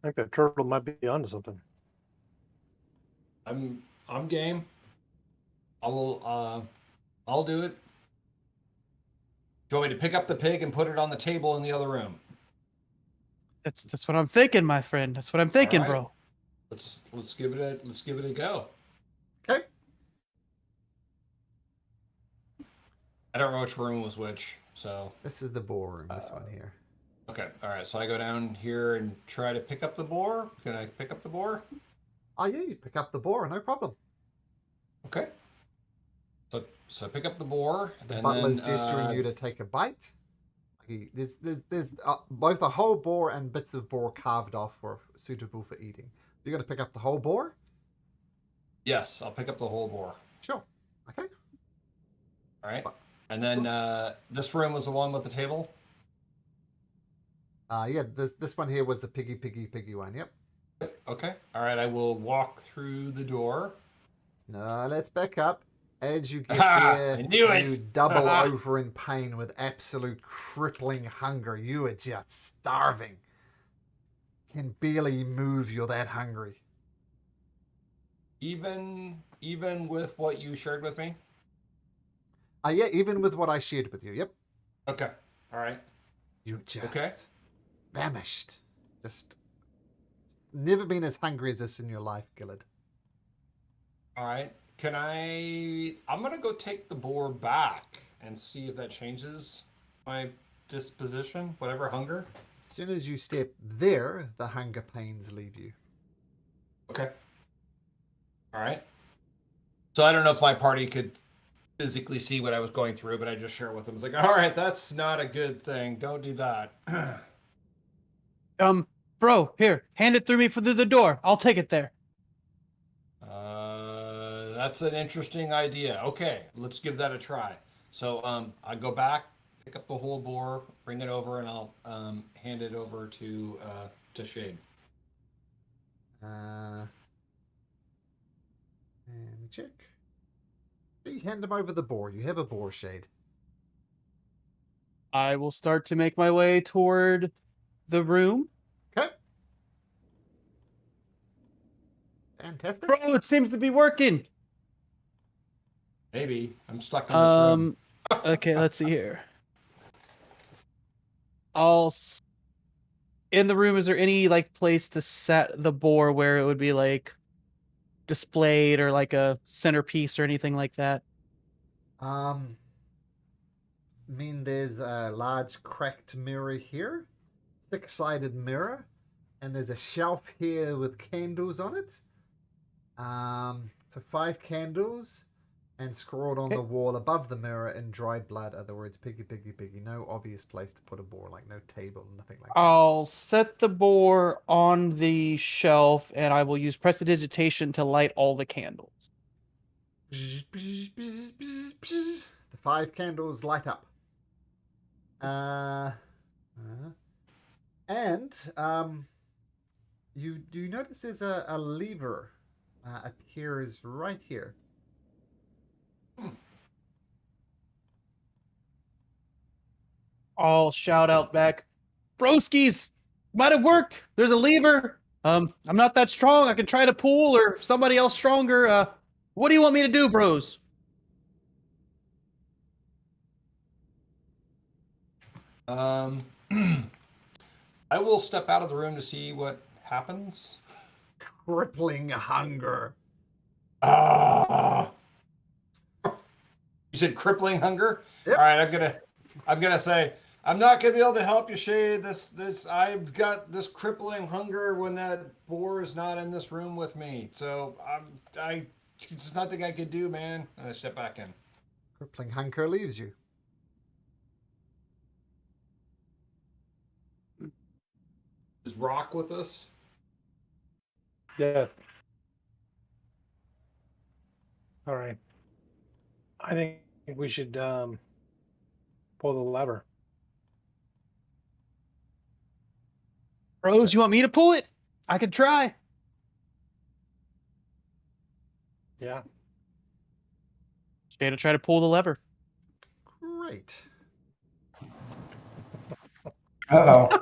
I think that turtle might be onto something. I'm game. I'll do it. Do you want me to pick up the pig and put it on the table in the other room? That's what I'm thinking, my friend. That's what I'm thinking, All right. bro. Let's give it a go. Okay. I don't know which room was which, so This is the boar room, this one here. okay. All right, so I go down here and try to pick up the boar. Can I pick up the boar? Oh yeah, you pick up the boar, no problem. Okay. So I pick up the boar. The and butler's then, gesturing you to take a bite. There's both a whole boar and bits of boar carved off for suitable for eating. You're going to pick up the whole boar? Yes, I'll pick up the whole boar. Sure. Okay. All right. And then this room was the one with the table. Yeah, this one here was the piggy one. Yep. Okay. All right. I will walk through the door. No, let's back up. As you get Ah, there, I knew it. you double over in pain with absolute crippling hunger. You are just starving. Can barely move. You're that hungry. Even with what you shared with me. Yeah, even with what I shared with you. Yep. Okay. All right. You just Okay. famished. Just never been as hungry as this in your life, Gillard. All right. I'm gonna go take the boar back and see if that changes my disposition, whatever hunger. As soon as you step there, the hunger pains leave you. Okay. All right. So I don't know if my party could physically see what I was going through, but I just share it with them. It's like, all right, that's not a good thing. Don't do that. Bro, here, hand it through me through the door. I'll take it there. That's an interesting idea. Okay, let's give that a try. So I go back, pick up the whole boar, bring it over, and I'll hand it over to Shade. And check. You hand him over the boar. You have a boar, Shade. I will start to make my way toward the room. Okay. Fantastic. Bro, it seems to be working. Maybe I'm stuck in this room. Okay, let's see here. In the room, is there any like place to set the boar where it would be like displayed or like a centerpiece or anything like that? I mean, there's a large cracked mirror here, six-sided mirror, and there's a shelf here with candles on it. So 5 candles, and scrawled on the wall above the mirror in dried blood are the words "piggy, piggy, piggy." No obvious place to put a boar, like no table, nothing like that. I'll set the boar on the shelf, and I will use prestidigitation to light all the candles. The 5 candles light up. And you notice there's a lever appears right here. I'll shout out back, "Broskies, might have worked. There's a lever. I'm not that strong. I can try to pull, or if somebody else stronger. What do you want me to do, bros?" I will step out of the room to see what happens. Crippling hunger. Ah. You said crippling hunger? Yep. All right, I'm gonna say I'm not gonna be able to help you, Shade. This I've got this crippling hunger when that boar is not in this room with me. So it's nothing I could do, man. And I step back in. Crippling hunger leaves you. Is Rock with us? Yes. All right. I think we should pull the lever. Bros, you want me to pull it? I could try. Yeah. Shade to try to pull the lever. Great. Uh-oh.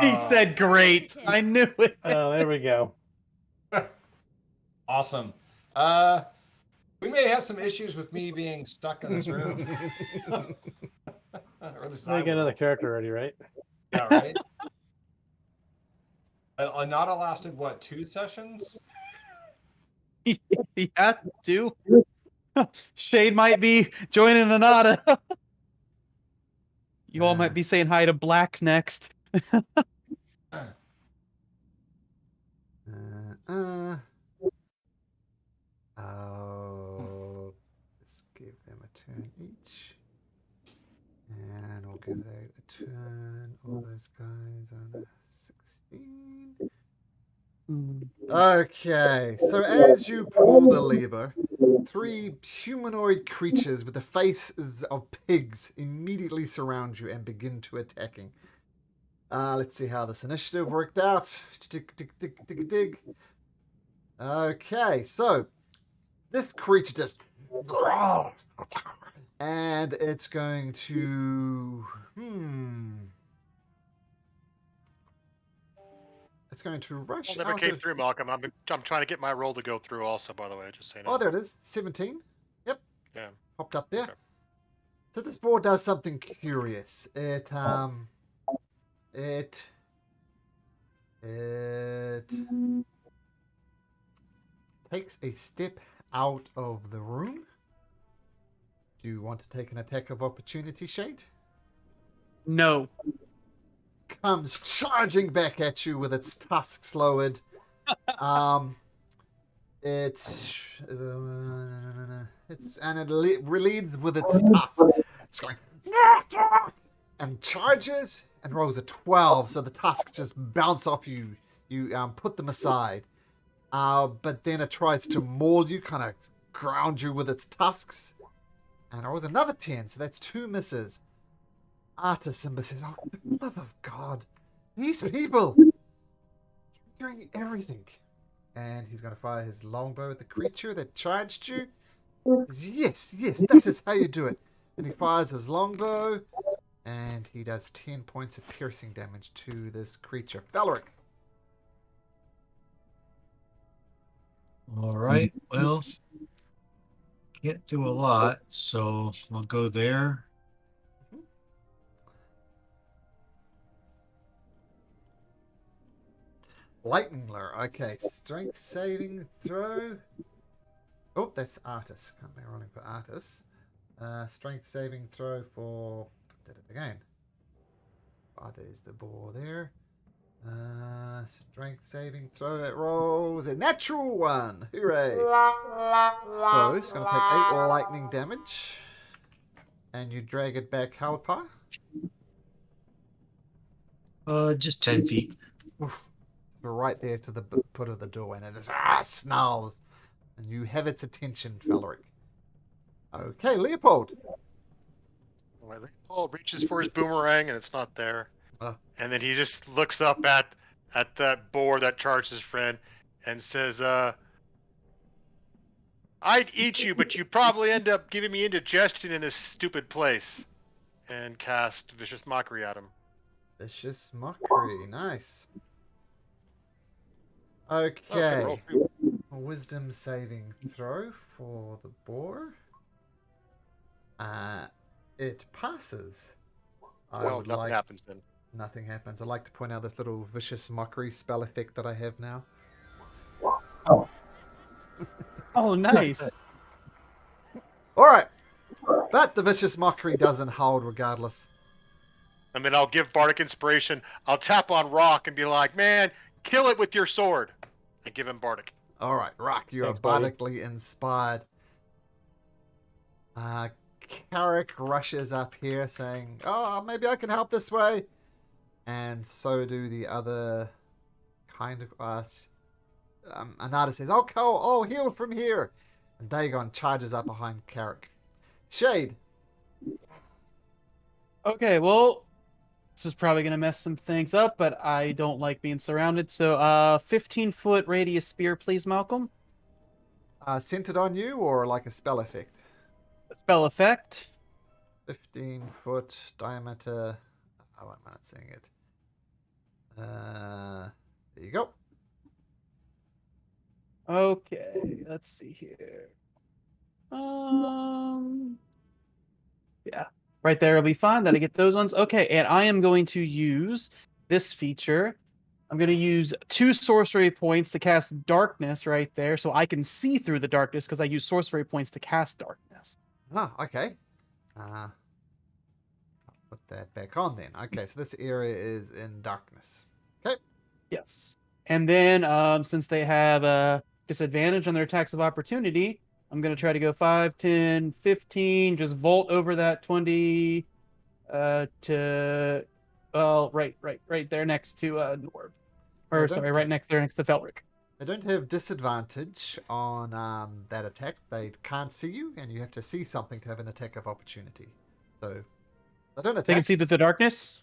He said great. I knew it. Oh, there we go. Awesome. We may have some issues with me being stuck in this room. Or at least I I get will. another character already, right? Yeah, right. Anata lasted what, 2 sessions? Yeah, do. Shade might be joining Anata. You all might be saying hi to Black next. Let's give them a turn each. And we'll give that a turn. All those guys on a 16. Okay, so as you pull the lever, Three humanoid creatures with the faces of pigs immediately surround you and begin to attacking. Let's see how this initiative worked out. Dig, dig, dig, dig, dig. Okay, so this creature just... And it's going to... It's going to rush Never out came of... through, Malcolm. I'm trying to get my roll to go through also, by the way, just saying. Oh, there it is. 17. Yep. Yeah. Popped up there. Okay. So this board does something curious. It takes a step out of the room. Do you want to take an attack of opportunity, Shade? No. Comes charging back at you with its tusks lowered. It leads with its tusks. It's going and charges and rolls a 12, so the tusks just bounce off you. You put them aside, but then it tries to maul you, kind of ground you with its tusks, and it rolls another 10, so that's 2 misses. Artis Simba says, "Oh, for the love of God, these people triggering everything." And he's going to fire his longbow at the creature that charged you. Yes, that is how you do it. And he fires his longbow, and he does 10 points of piercing damage to this creature. Valoric. All right. Well, can't do a lot, so I'll go there. Lightning Lure. Okay, strength saving throw. Oh, that's Artis. Can't be rolling for Artis. Strength saving throw for... Did it again. Oh, there's the ball there. Strength saving throw. It rolls a natural 1. Hooray. So, it's going to take 8 lightning damage. And you drag it back how far? Just 10 feet. Oof. So right there to the foot of the door, and it just snarls. And you have its attention, Valoric. Okay, Leopold. Well, Leopold reaches for his boomerang, and it's not there. And then he just looks up at that boar that charged his friend and says, "I'd eat you, but you probably end up giving me indigestion in this stupid place." And cast Vicious Mockery at him. Vicious Mockery, nice. Okay. roll too. Wisdom saving throw for the boar. It passes. Well, nothing happens then. Nothing happens. I'd like to point out this little Vicious Mockery spell effect that I have now. Oh, nice. Alright. But the Vicious Mockery doesn't hold regardless. And then I'll give Bardic Inspiration. I'll tap on Rock and be like, "Man, kill it with your sword." And give him Bardic. Alright, Rock, you Thanks, are buddy. bardically inspired. Carrick rushes up here saying, "Oh, maybe I can help this way." And so do the other kind of us. Anada says, "Oh, heal from here." And Dagon charges up behind Carrick. Shade. Okay, well, this is probably going to mess some things up, but I don't like being surrounded. So, 15-foot radius spear, please, Malcolm. Centered on you or like a spell effect? Spell effect. 15-foot diameter. Oh, I'm not seeing it. There you go. Okay, let's see here. Yeah, right there will be fine. That I get those ones. Okay, and I am going to use this feature. I'm going to use 2 sorcery points to cast darkness right there, so I can see through the darkness because I use sorcery points to cast darkness. Ah, okay. I'll put that back on then. Okay, so this area is in darkness. Okay. Yes. And then, since they have a disadvantage on their attacks of opportunity, I'm going to try to go 5, 10, 15, just vault over that 20 to, well, right there next to Norb. Or, Yeah, sorry, right next to Felric. They don't have disadvantage on that attack. They can't see you, and you have to see something to have an attack of opportunity. So they don't attack. They can see the darkness?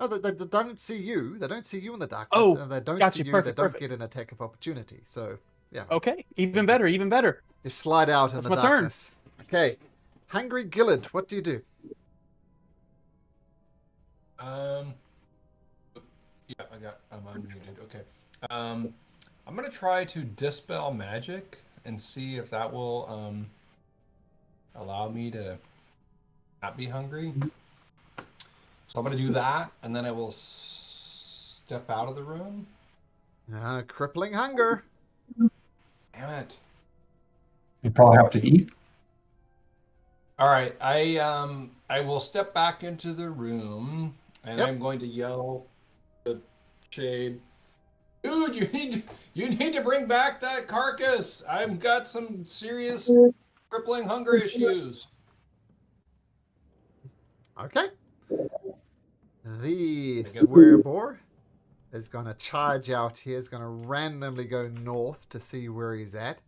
No, they don't see you. They don't see you in the darkness. Oh, and if they don't gotcha. see you, Perfect, they don't perfect. get an attack of opportunity. So, yeah. Okay, even better, even better. You slide out in That's the my turn. darkness. Okay. Hungry Gillard, what do you do? Yeah, I'm unmuted. Okay. I'm gonna try to dispel magic and see if that will allow me to not be hungry. So I'm gonna do that, and then I will step out of the room. Crippling hunger. Damn it! You probably have to eat. All right, I will step back into the room, and Yep. I'm going to yell to Shade, dude, you need to bring back that carcass. I've got some serious crippling hunger issues. Okay. The I guess- Swearboar is going to charge out here. Is going to randomly go north to see where he's at.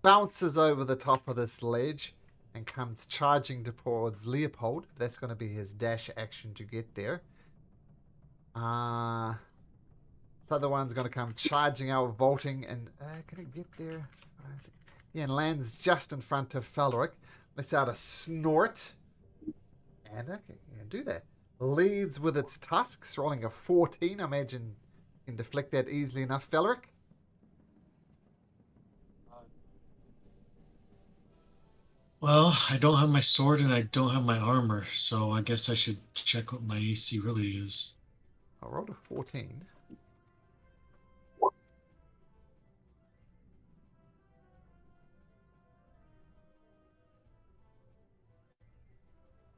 Bounces over the top of this ledge and comes charging towards Leopold. That's going to be his dash action to get there. This other one's going to come charging out, vaulting, and can it get there? Yeah, and lands just in front of Felric. Lets out a snort. And okay, can do that. Leads with its tusks, rolling a 14. I imagine you can deflect that easily enough, Felric. Well, I don't have my sword and I don't have my armor, so I guess I should check what my AC really is. I rolled a 14.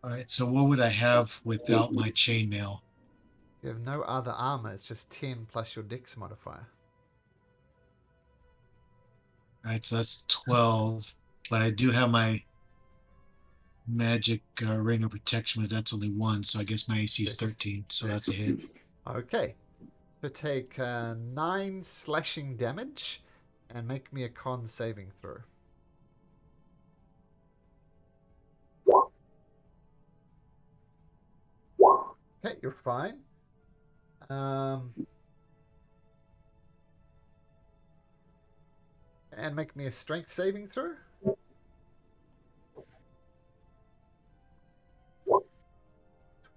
All right, so what would I have without my chainmail? You have no other armor. It's just 10 plus your dex modifier. All right, so that's 12, but I do have my magic ring of protection, but that's only 1, so I guess my AC is 13, so that's a hit. Okay. So take 9 slashing damage and make me a con saving throw. Okay, you're fine. And make me a strength saving throw.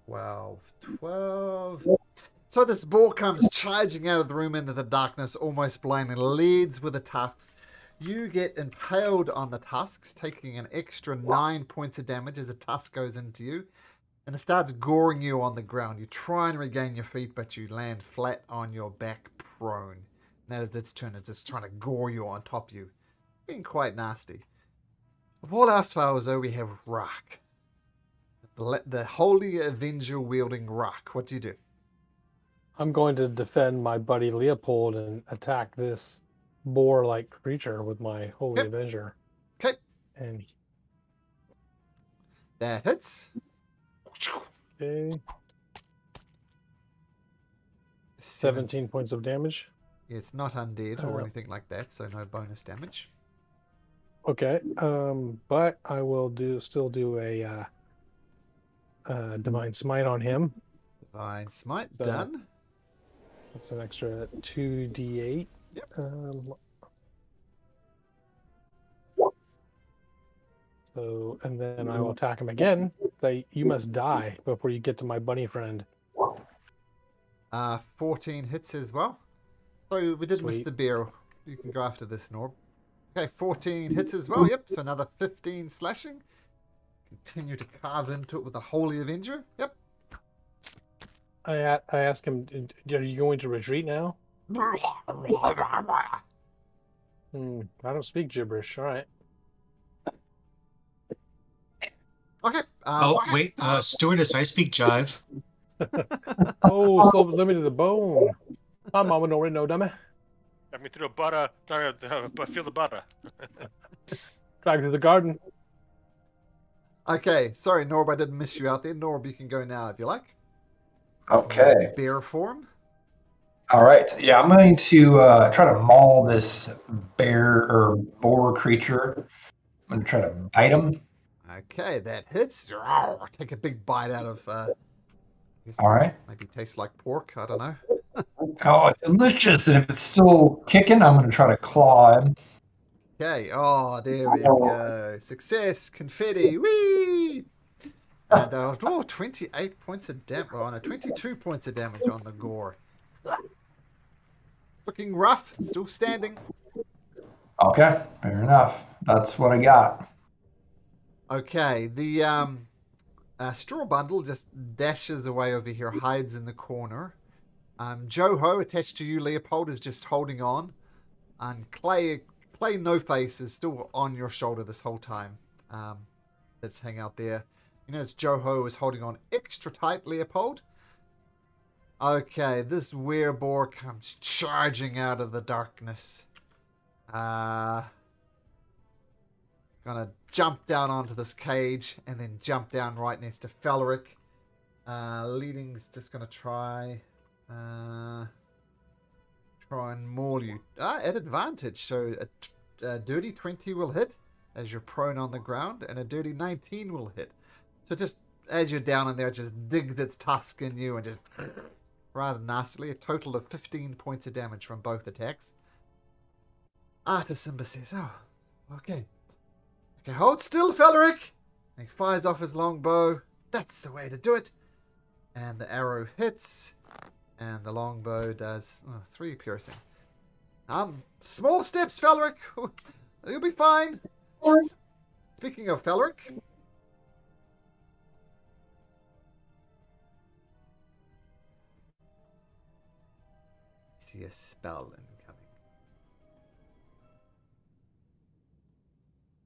12. So this ball comes charging out of the room into the darkness, almost blind, and leads with the tusks. You get impaled on the tusks, taking an extra 9 points of damage as a tusk goes into you. And it starts goring you on the ground. You try and regain your feet, but you land flat on your back, prone. Now that its turn, it's just trying to gore you on top of you. Being quite nasty. Of all our spells, though, we have Rock. The Holy Avenger wielding Rock. What do you do? I'm going to defend my buddy Leopold and attack this boar-like creature with my Holy Okay. Avenger. Okay. And That hits. okay, 17 points of damage. It's not undead or Uh, anything like that, so no bonus damage. Okay, but I will still do a Divine Smite on him. Divine Smite, So- done. That's an extra 2d8. Yep. So, and then I will attack him again. Say, you must die before you get to my bunny friend. 14 hits as well. So we did miss Sweet. the bear. You can go after this, Norb. Okay, 14 hits as well. Yep, so another 15 slashing. Continue to carve into it with the Holy Avenger. Yep. I ask him, are you going to retreat now? I don't speak gibberish. All right. Okay. Oh, wait, stewardess, I speak jive. Oh, so limited to bone. My mama don't really know, dummy. Got me through a butter. Feel the butter. Drag to the garden. Okay, sorry, Norb, I didn't miss you out there. Norb, you can go now if you like. Okay. Bear form. All right. Yeah, I'm going to try to maul this bear or boar creature. I'm going to try to bite him. Okay, that hits. Rawr, take a big bite out of. I guess All right. maybe tastes like pork. I don't know. Oh, it's delicious. And if it's still kicking, I'm going to try to claw him. Okay. Oh, there we go. Success. Confetti. Whee! And 28 points of damage. Oh, no, 22 points of damage on the gore. It's looking rough. It's still standing. Okay, fair enough. That's what I got. Okay, the straw bundle just dashes away over here, hides in the corner. Joho, attached to you, Leopold, is just holding on. And Clay No Face is still on your shoulder this whole time. Let's hang out there. You notice Joho is holding on extra tight, Leopold. Okay, this werebore comes charging out of the darkness. Gonna jump down onto this cage and then jump down right next to Felric. Leading's just gonna try and maul you. At advantage. So a dirty 20 will hit as you're prone on the ground, and a dirty 19 will hit. So just as you're down in there, just digs its tusk in you and just rather nastily. A total of 15 points of damage from both attacks. Simba says, oh, okay. Okay, hold still, Felric! And he fires off his longbow. That's the way to do it. And the arrow hits. And the longbow does 3 piercing. Small steps, Felric. You'll be fine. Speaking of Felric. See a spell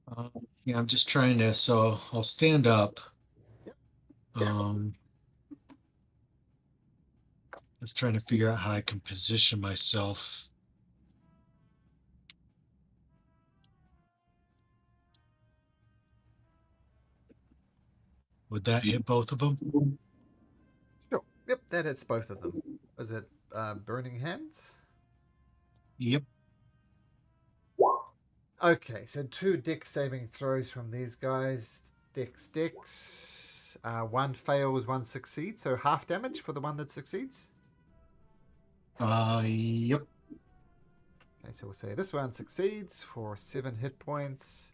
incoming. Yeah, I'm just trying to. So I'll stand up. Yep. Just trying to figure out how I can position myself. Would that hit both of them? Sure. Yep, that hits both of them. Was it Burning Hands? Yep. Okay, so 2 dex saving throws from these guys. Dex. 1 fails, 1 succeeds. So half damage for the one that succeeds. Yep. Okay, so we'll say this one succeeds for 7 hit points.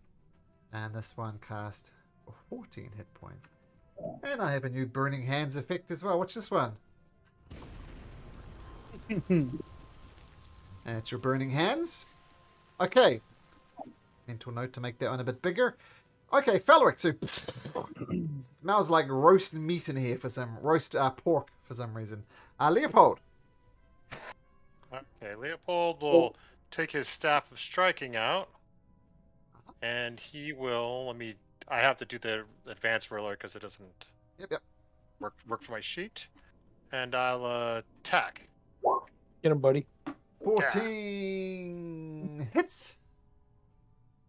And this one cast for 14 hit points. And I have a new Burning Hands effect as well. What's this one? And it's your Burning Hands. Okay. Mental note to make that one a bit bigger. Okay, Felric, so smells like roast meat in here for some roast pork for some reason. Leopold. Okay, Leopold will take his staff of striking out, and he will. I have to do the advanced roller because it doesn't Yep. work for my sheet, and I'll attack. Get him, buddy. 14 hits.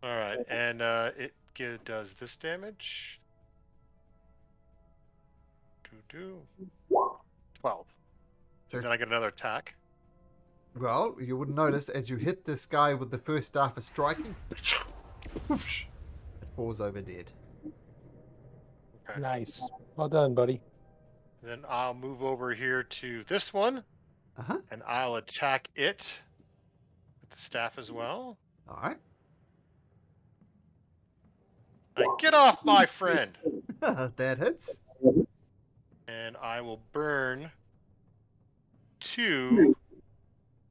All right, and it does this damage. 12. Sure. Then I get another attack. Well, you would notice as you hit this guy with the first staff of striking, whoosh, it falls over dead. Okay. Nice. Well done, buddy. Then I'll move over here to this one, and I'll attack it with the staff as well. All right. Get off my friend! That hits. And I will burn 2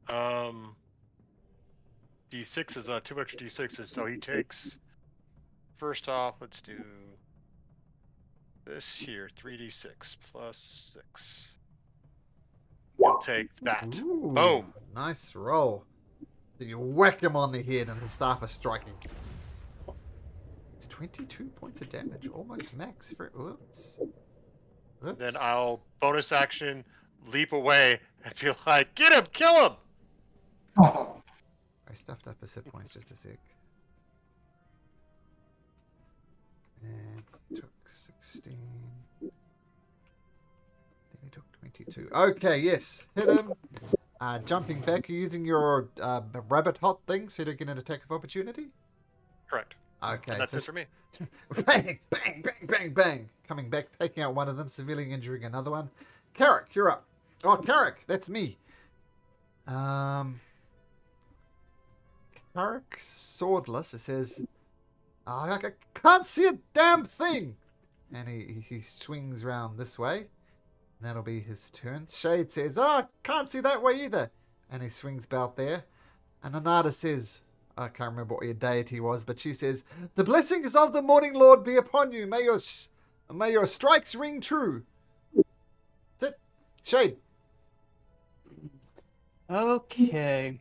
d6s, 2 extra d6s. So he takes, first off, let's do this here, 3d6 plus 6. He'll take that. Ooh, Boom. Nice roll. So you whack him on the head and the staff is striking. It's 22 points of damage, almost max for whoops. Then I'll bonus action, leap away, and feel like, get him, kill him! I stuffed up his hit points just a sec. And he took 16. Then he took 22. Okay, yes. Hit him. jumping back, you're using your rabbit hot thing so you don't get an attack of opportunity? Correct. Okay. And that's so it for me. bang, bang, bang, bang, bang. Coming back, taking out one of them, severely injuring another one. Carrick, you're up. Oh, Carrick, that's me. Carrick, swordless. It says, I can't see a damn thing. And he swings round this way. And that'll be his turn. Shade says, can't see that way either. And he swings about there. And Anada says, I can't remember what your deity was, but she says, the blessings of the Morning Lord be upon you. May your strikes ring true. That's it. Shade. Okay.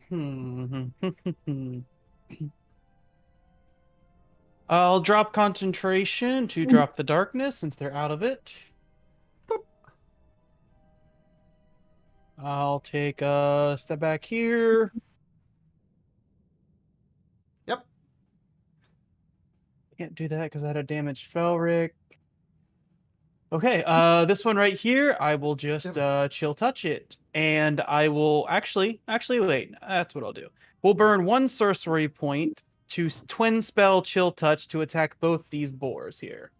I'll drop concentration to drop the darkness since they're out of it. Boop. I'll take a step back here. Yep. Can't do that because I had a damaged Felric. Okay, this one right here, I will just chill touch it. And I will actually wait, that's what I'll do. We'll burn one sorcery point to twin spell chill touch to attack both these boars here.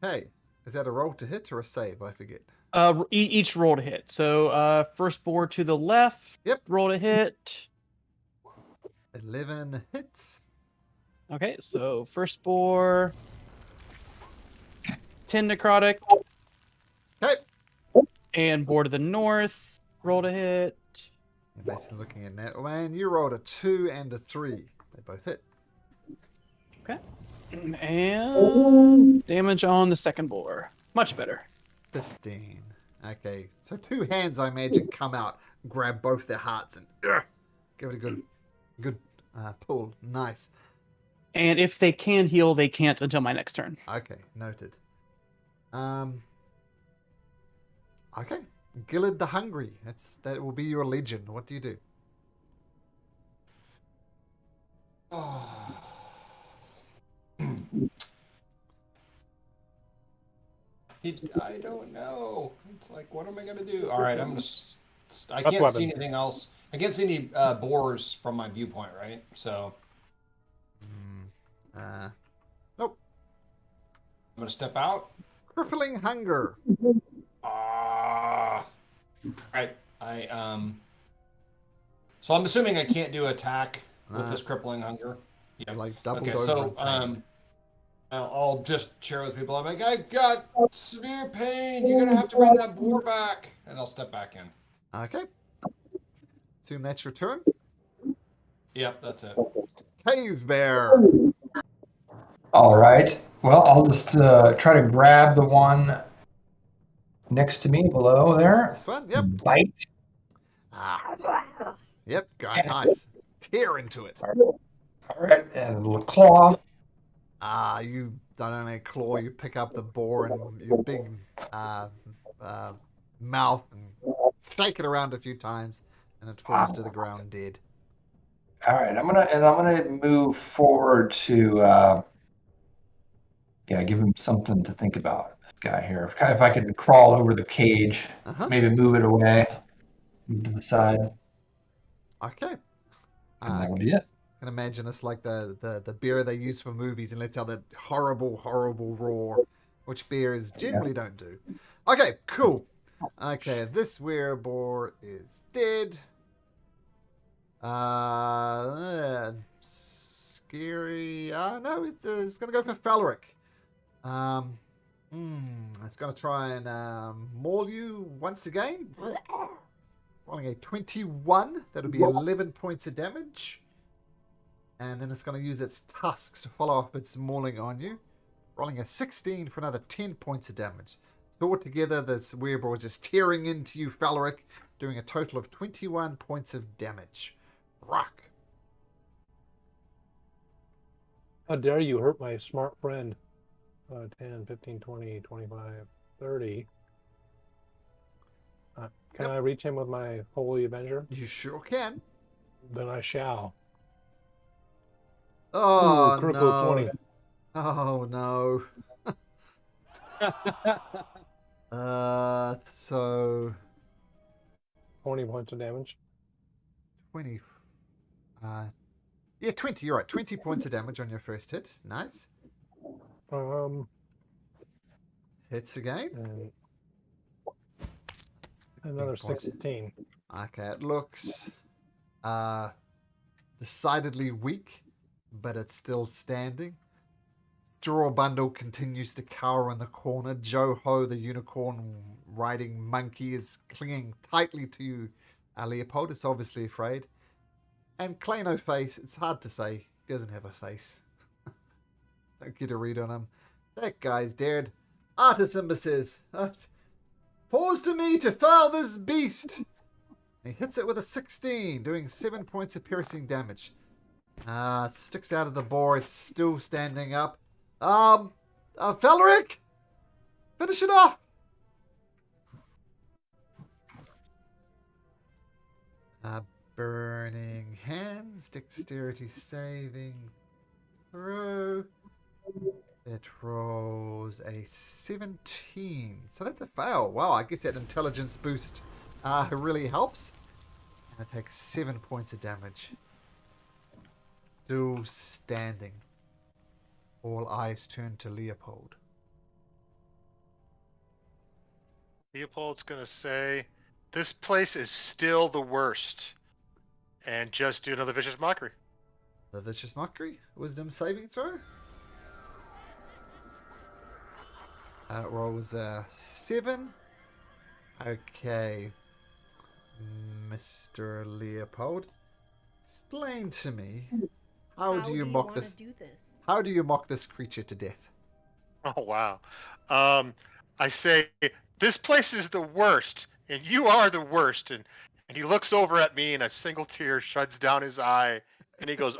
Hey, is that a roll to hit or a save? I forget. Each roll to hit. So first boar to the left. Yep. Roll to hit. 11 hits. Okay, so first boar. 10 necrotic. Okay. And boar to the north. Roll to hit. You're basically looking at that. Man, you rolled a 2 and a 3. They both hit. Okay. And damage on the second boar. Much better. 15. Okay, so 2 hands, I imagine, come out, grab both their hearts, and give it a good pull. Nice. And if they can heal, they can't until my next turn. Okay, noted. Okay, Gillard the Hungry. That will be your legend. What do you do? I don't know. It's like, what am I gonna do? All right, I'm gonna. I Up can't see weapon. anything else. I can't see any boars from my viewpoint, right? So Nope. I'm gonna step out. Crippling Hunger. All right. So I'm assuming I can't do attack with this crippling hunger. Yeah, like doubled Okay, over. so in pain. I'll just share with people. I'm like, I've got severe pain. You're gonna have to bring that boar back, and I'll step back in. Okay. Assume that's your turn. Yep, that's it. Cave Bear. All right. Well, I'll just try to grab the one next to me below there. This one? Yep. Bite. Yep, got nice. Tear into it. All right, and a little claw. You don't only claw, you pick up the boar and your big mouth and shake it around a few times, and it falls to the ground dead. All right, I'm gonna move forward to give him something to think about. This guy here. If I could crawl over the cage, maybe move it away, move to the side. Okay. And that would be it. I can imagine it's like the beer they use for movies and lets out that horrible, horrible roar, which beers generally don't do. Okay, cool. Okay, this boar is dead. Scary. No, it's going to go for Felric. It's going to try and maul you once again. Rolling a 21. That'll be 11 points of damage. And then it's going to use its tusks to follow up its mauling on you. Rolling a 16 for another 10 points of damage. So altogether, this wereboar is just tearing into you, Felric, doing a total of 21 points of damage. Rock. How dare you hurt my smart friend? 10, 15, 20, 25, 30. Can I reach him with my Holy Avenger? You sure can. Then I shall. Oh, Ooh, critical no. 20. Oh, no. So 20 points of damage. 20. Yeah, 20. You're right. 20 points of damage on your first hit. Nice. Hits again. And another 16. Okay, it looks decidedly weak, but it's still standing. Straw Bundle continues to cower in the corner. Joe-Ho, the unicorn-riding monkey, is clinging tightly to you. Leopold is obviously afraid. And Clay-No Face, it's hard to say. He doesn't have a face. Don't get a read on him. That guy's dead. Artisimba says, "Pause to me to foul this beast." And he hits it with a 16, doing 7 points of piercing damage. It sticks out of the boar. It's still standing up. Felric! Finish it off! Burning Hands, dexterity saving throw. It rolls a 17. So that's a fail. Wow, I guess that intelligence boost really helps. And it takes 7 points of damage. Still standing. All eyes turn to Leopold. Leopold's gonna say, "This place is still the worst," and just do another vicious mockery. The Vicious Mockery. Wisdom saving throw. It rolls a 7. Okay. Mr. Leopold, explain to me, how do you mock this? How do you mock this creature to death? Oh wow. I say, "This place is the worst, and you are the worst." And he looks over at me, and a single tear shuts down his eye, and he goes,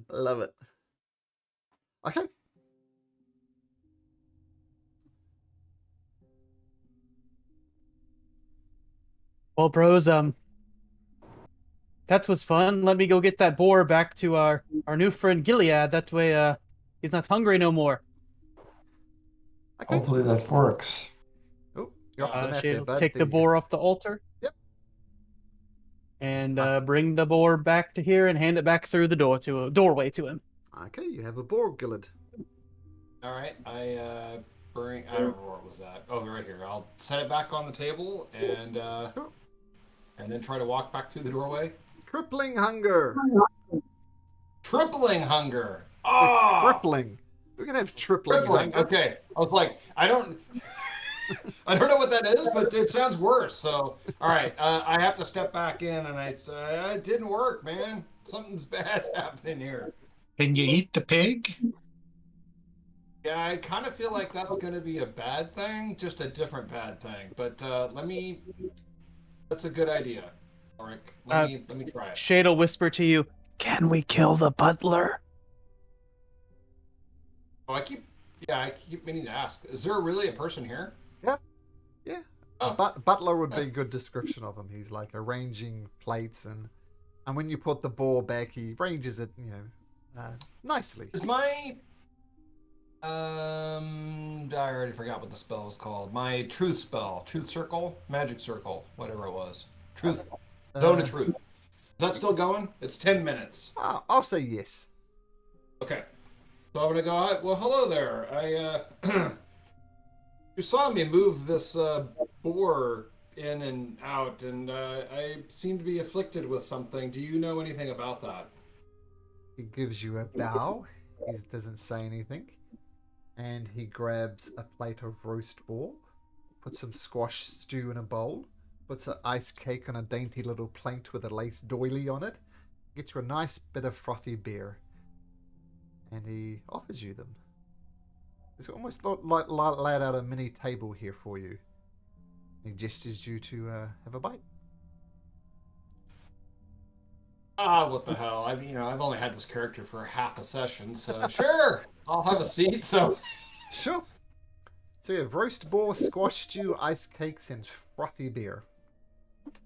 Love it. Okay. Well, bros, that was fun. Let me go get that boar back to our new friend Gilead. That way, he's not hungry no more. Okay. Hopefully that works. Oh, you're off the map there, She'll bud. take There the you go. boar off the altar. Yep. And Nice. bring the boar back to here and hand it back through the doorway to him. Okay, you have a boar gillard. All right, I don't remember what was that. Oh, right here. I'll set it back on the table and then try to walk back through the doorway. Crippling hunger. Tripling hunger. Ah, Crippling. We're gonna have tripling tripling. hunger. Okay, I was like, I don't know what that is, but it sounds worse. So, all right, I have to step back in, and I say, it didn't work, man. Something's bad's happening here. Can you eat the pig? Yeah, I kind of feel like that's going to be a bad thing, just a different bad thing. But that's a good idea, Ulrich. Let me try it. Shade will whisper to you, "Can we kill the butler?" Oh, I keep meaning to ask. Is there really a person here? Yeah. Oh. Butler would be a good description of him. He's like arranging plates, and when you put the boar back, he arranges it, nicely. Is my I already forgot what the spell was called. My truth spell, truth circle, magic circle, whatever it was. Truth, zone of truth. Is that still going? It's 10 minutes. I'll say yes. Okay. So I'm gonna go. Well, hello there. You saw me move this boar in and out, and I seem to be afflicted with something. Do you know anything about that? He gives you a bow. He doesn't say anything. And he grabs a plate of roast boar, puts some squash stew in a bowl, puts an ice cake on a dainty little plate with a lace doily on it, gets you a nice bit of frothy beer, and he offers you them. He's almost laid out a mini table here for you. He gestures you to have a bite. What the hell? I've only had this character for half a session, so sure, I'll have a seat. So sure. So you have roast boar, squash stew, ice cakes, and frothy beer.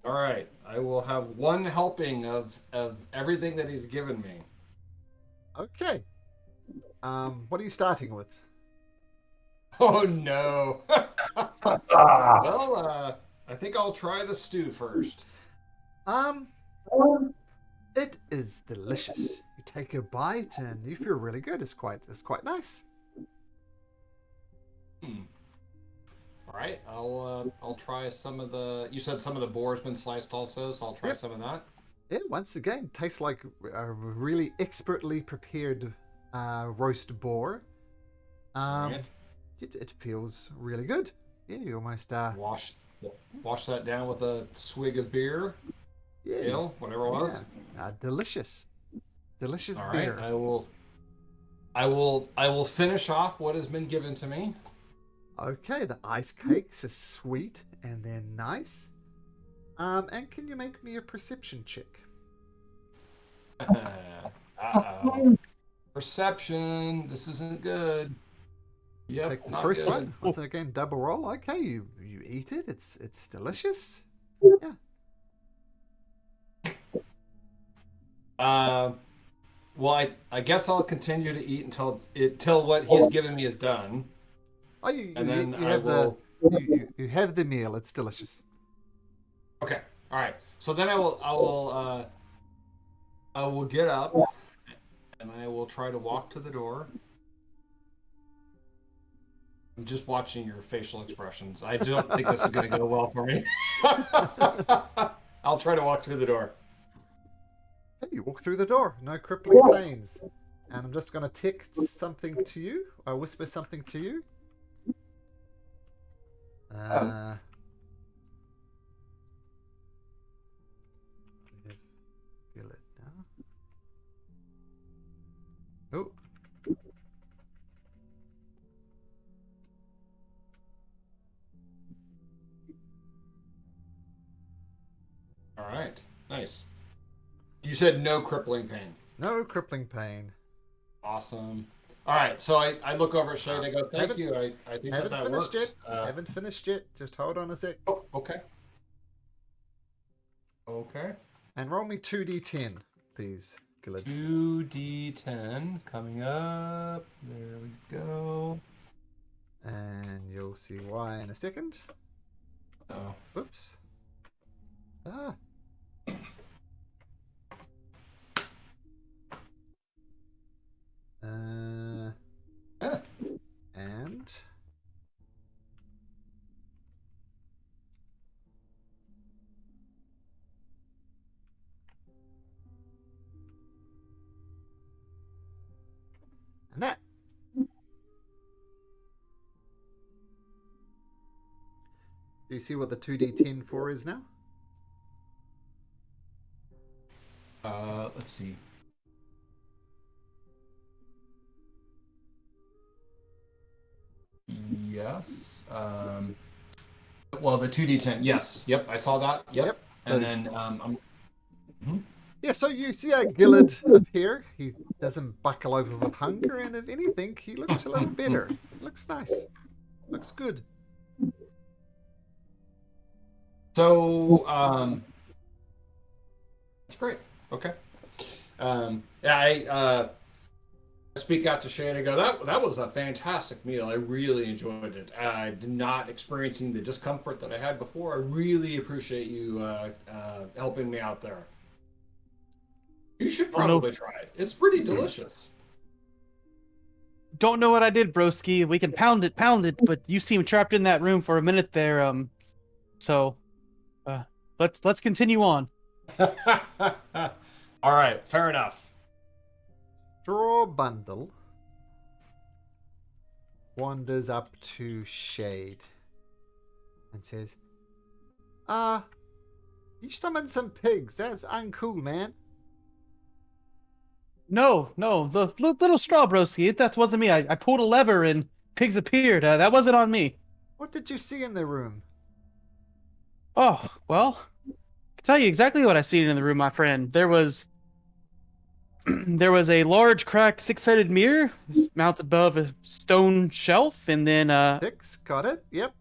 all right, I will have one helping of everything that he's given me. Okay. What are you starting with? Oh no. Ah, Well, I think I'll try the stew first. It is delicious. You take a bite and you feel really good. It's quite nice. All right, I'll try some of the. You said some of the boar's been sliced also, so I'll try some of that. Yeah, once again, tastes like a really expertly prepared roast boar. Right. It feels really good. Yeah, you almost Wash that down with a swig of beer, ale, whatever it was. Yeah, delicious All right, beer. I will finish off what has been given to me. Okay, the ice cakes are sweet and they're nice. And can you make me a perception check? Perception. This isn't good. Yep, Take the not first good. one. Once again, double roll. Okay, you eat it. It's delicious. Yeah. Well, I guess I'll continue to eat until what he's given me is done. Oh, you have the meal. It's delicious. Okay. All right. So then I will get up and I will try to walk to the door. I'm just watching your facial expressions. I don't think this is going to go well for me. I'll try to walk through the door. Okay, you walk through the door. No crippling pains. And I'm just going to text something to you. I whisper something to you. Feel it now. Oh. All right. Nice. You said no crippling pain. No crippling pain. Awesome. All right. So I look over at Shade and I go, thank you. I think Haven't that finished works. yet. Haven't finished yet. Just hold on a sec. Oh, okay. Okay. And roll me 2d10, please, Gillard. 2d10 coming up. There we go. And you'll see why in a second. Oh. Oops. Ah. And that. Do you see what the 2d10 for is now? Let's see. Yes. Well, the 2d10. Yes. Yep. I saw that. Yep. And then Yeah, so you see Gillard up here. He doesn't buckle over with hunger, and if anything, he looks a little better. Looks nice. Looks good. So, that's great. Okay. I speak out to Shane and go, that was a fantastic meal. I really enjoyed it. Not experiencing the discomfort that I had before. I really appreciate you helping me out there. You should probably try it. It's pretty delicious. Don't know what I did, broski. We can pound it, but you seem trapped in that room for a minute there. So let's continue on. All right, fair enough. Straw Bundle wanders up to Shade and says, you summoned some pigs. That's uncool, man. No, the little straw broski. That wasn't me. I pulled a lever and pigs appeared. That wasn't on me. What did you see in the room? Oh, well, I can tell you exactly what I seen in the room, my friend. There was a large cracked six-sided mirror mounted above a stone shelf, and then 6, got it, yep.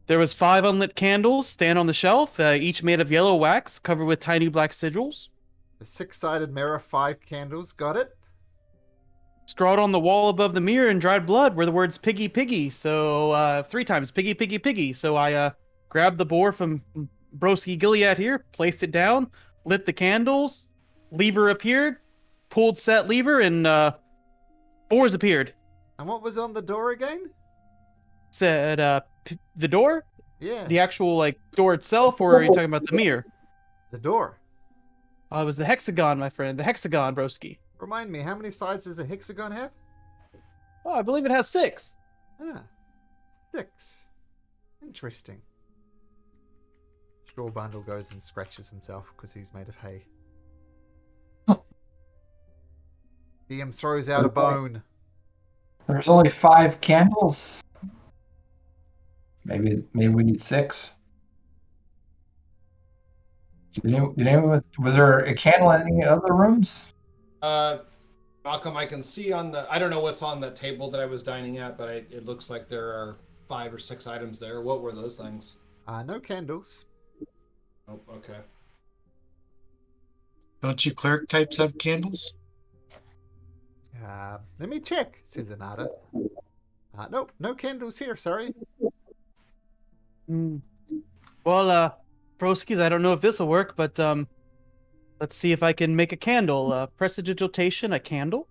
There was 5 unlit candles stand on the shelf, each made of yellow wax covered with tiny black sigils. A 6-sided mirror, 5 candles, got it. Scrawled on the wall above the mirror in dried blood were the words "piggy, piggy." So 3 times "piggy, piggy, piggy." So I grabbed the boar from Broski Gilead here, placed it down, lit the candles, lever appeared, pulled set lever, and boars appeared. And what was on the door again? Said the door, Yeah, the actual like door itself, or are you talking about the mirror? the door. It was the hexagon, my friend, the hexagon, Broski. Remind me, how many sides does a hexagon have? Oh, I believe it has 6. Ah, 6. Interesting. Straw Bundle goes and scratches himself because he's made of hay. DM throws out a bone. There's only 5 candles. Maybe we need 6. Was there a candle in any other rooms? Malcolm, I can see on the. I don't know what's on the table that I was dining at, but it looks like there are 5 or 6 items there. What were those things? No candles. Oh, okay. Don't you cleric types have candles? Let me check, says Anada. Nope, no candles here, sorry. Well, Broskis, I don't know if this will work, but let's see if I can make a candle. Prestidigitation, a candle.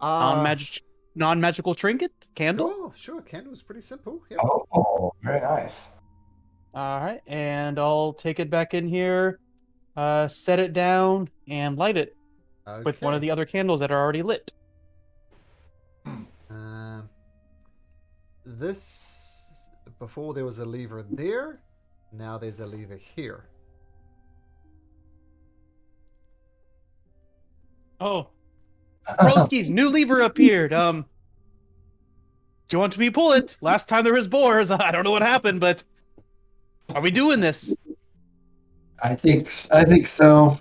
Non-magical trinket, candle. Oh, sure, candle's pretty simple. Yep. Oh, very nice. All right, and I'll take it back in here, set it down, and light it with one of Okay. the other candles that are already lit. This, before there was a lever there, now there's a lever here. Oh, Broski's new lever appeared. Do you want me to pull it? Last time there was boars. I don't know what happened, but are we doing this? I think so.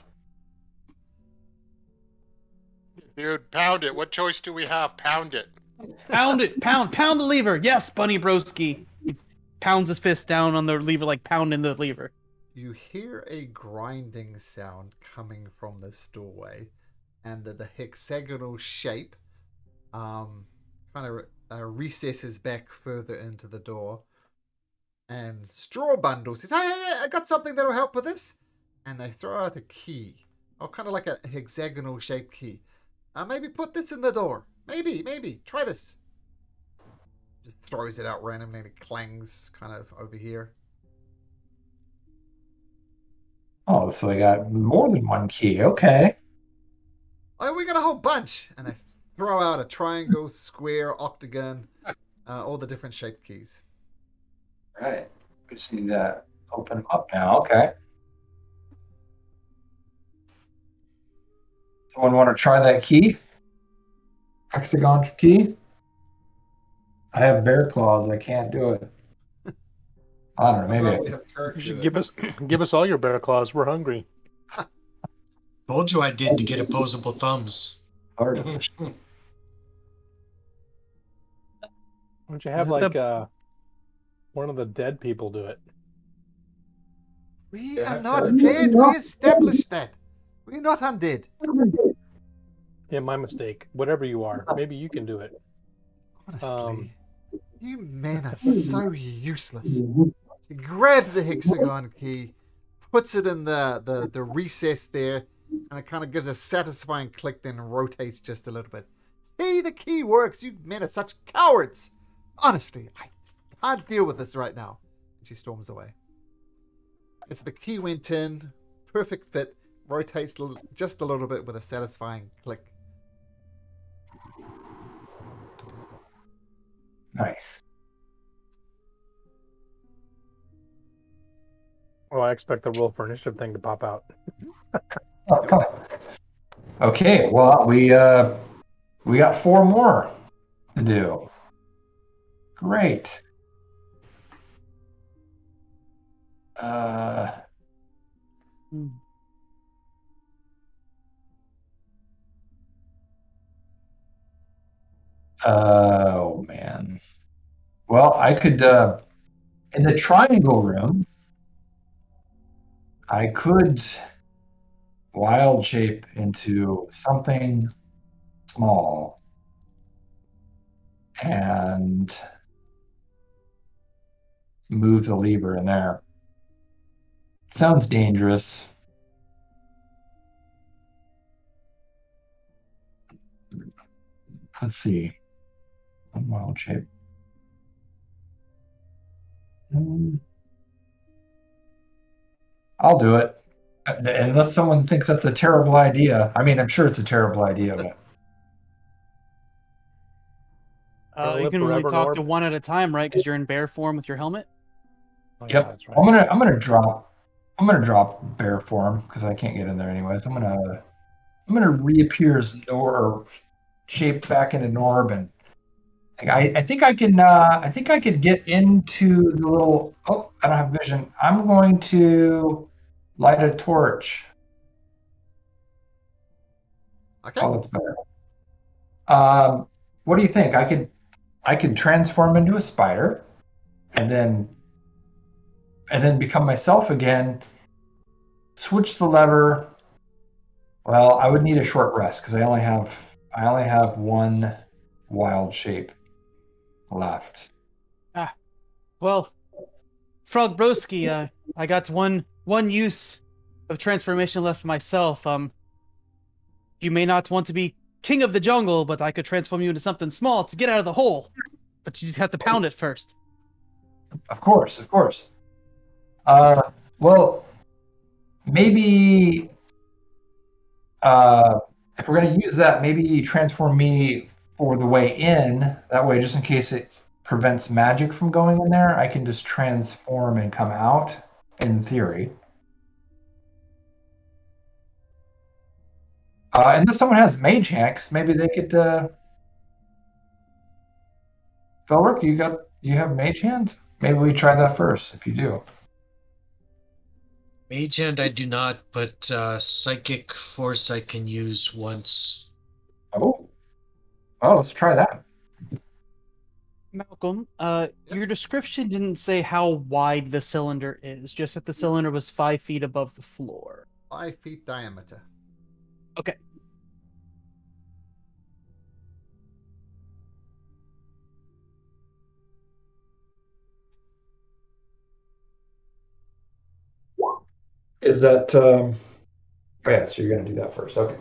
Dude, pound it. What choice do we have? Pound it. Pound it, pound the lever. Yes, Bunny Broski. He pounds his fist down on the lever, like pounding the lever. You hear a grinding sound coming from this doorway, and the hexagonal shape kind of recesses back further into the door. And Straw Bundle says, hey, I got something that'll help with this. And they throw out a key, or kind of like a hexagonal shaped key. Maybe put this in the door. Maybe. Try this. Just throws it out randomly and it clangs kind of over here. Oh, so they got more than one key. Okay. Oh, we got a whole bunch. And they throw out a triangle, square, octagon, all the different shaped keys. Right. We just need to open them up now. Okay. Someone want to try that key? Hexagon key? I have bear claws. I can't do it. I don't know. How about Maybe. we have Kirk You do should it? give us all your bear claws. We're hungry. Told you I did to get opposable thumbs. Hard. Why don't you have The- like one of the dead people do it? We Yeah, are not Kirk. dead. We established that. We're not undead. Yeah, my mistake. Whatever you are, maybe you can do it. Honestly, you men are so useless. He grabs a hexagon key, puts it in the recess there, and it kind of gives a satisfying click, then rotates just a little bit. See, the key works. You men are such cowards. Honestly, I can't deal with this right now. And she storms away. And so the key went in, perfect fit, rotates just a little bit with a satisfying click. Nice. Well, I expect the roll for initiative thing to pop out. Oh, come on. Okay. Well, we got 4 more to do. Great. Oh man. Well, I could in the triangle room, I could wild shape into something small and move the lever in there. Sounds dangerous. Let's see. Wild shape. I'll do it. Unless someone thinks that's a terrible idea. I mean, I'm sure it's a terrible idea, but Gonna You live can only forever, talk to Norb. one at a time, right? Because you're in bear form with your helmet. Oh, yeah, yep. that's right. I'm gonna drop bear form because I can't get in there anyways. I'm gonna reappear as or shape back into Norb, and I think I can get into the little. Oh, I don't have vision. I'm going to light a torch. Okay. Oh, that's better. What do you think? I could transform into a spider, and then become myself again. Switch the lever. Well, I would need a short rest because I only have one wild shape left. Well, Frog Broski, I got one use of transformation left myself. You may not want to be king of the jungle, but I could transform you into something small to get out of the hole. But you just have to pound it first. Of course. Well, maybe if we're going to use that, maybe transform me for the way in. That way, just in case it prevents magic from going in there, I can just transform and come out, in theory. Unless someone has mage hand, 'cause maybe they could. Felric, you have mage hand? Maybe we try that first. If you do. Mage hand I do not, but psychic force I can use once. Oh, let's try that. Malcolm, your description didn't say how wide the cylinder is, just that the cylinder was 5 feet above the floor. 5 feet diameter. Okay. Is that? Oh yeah, so you're gonna do that first. Okay.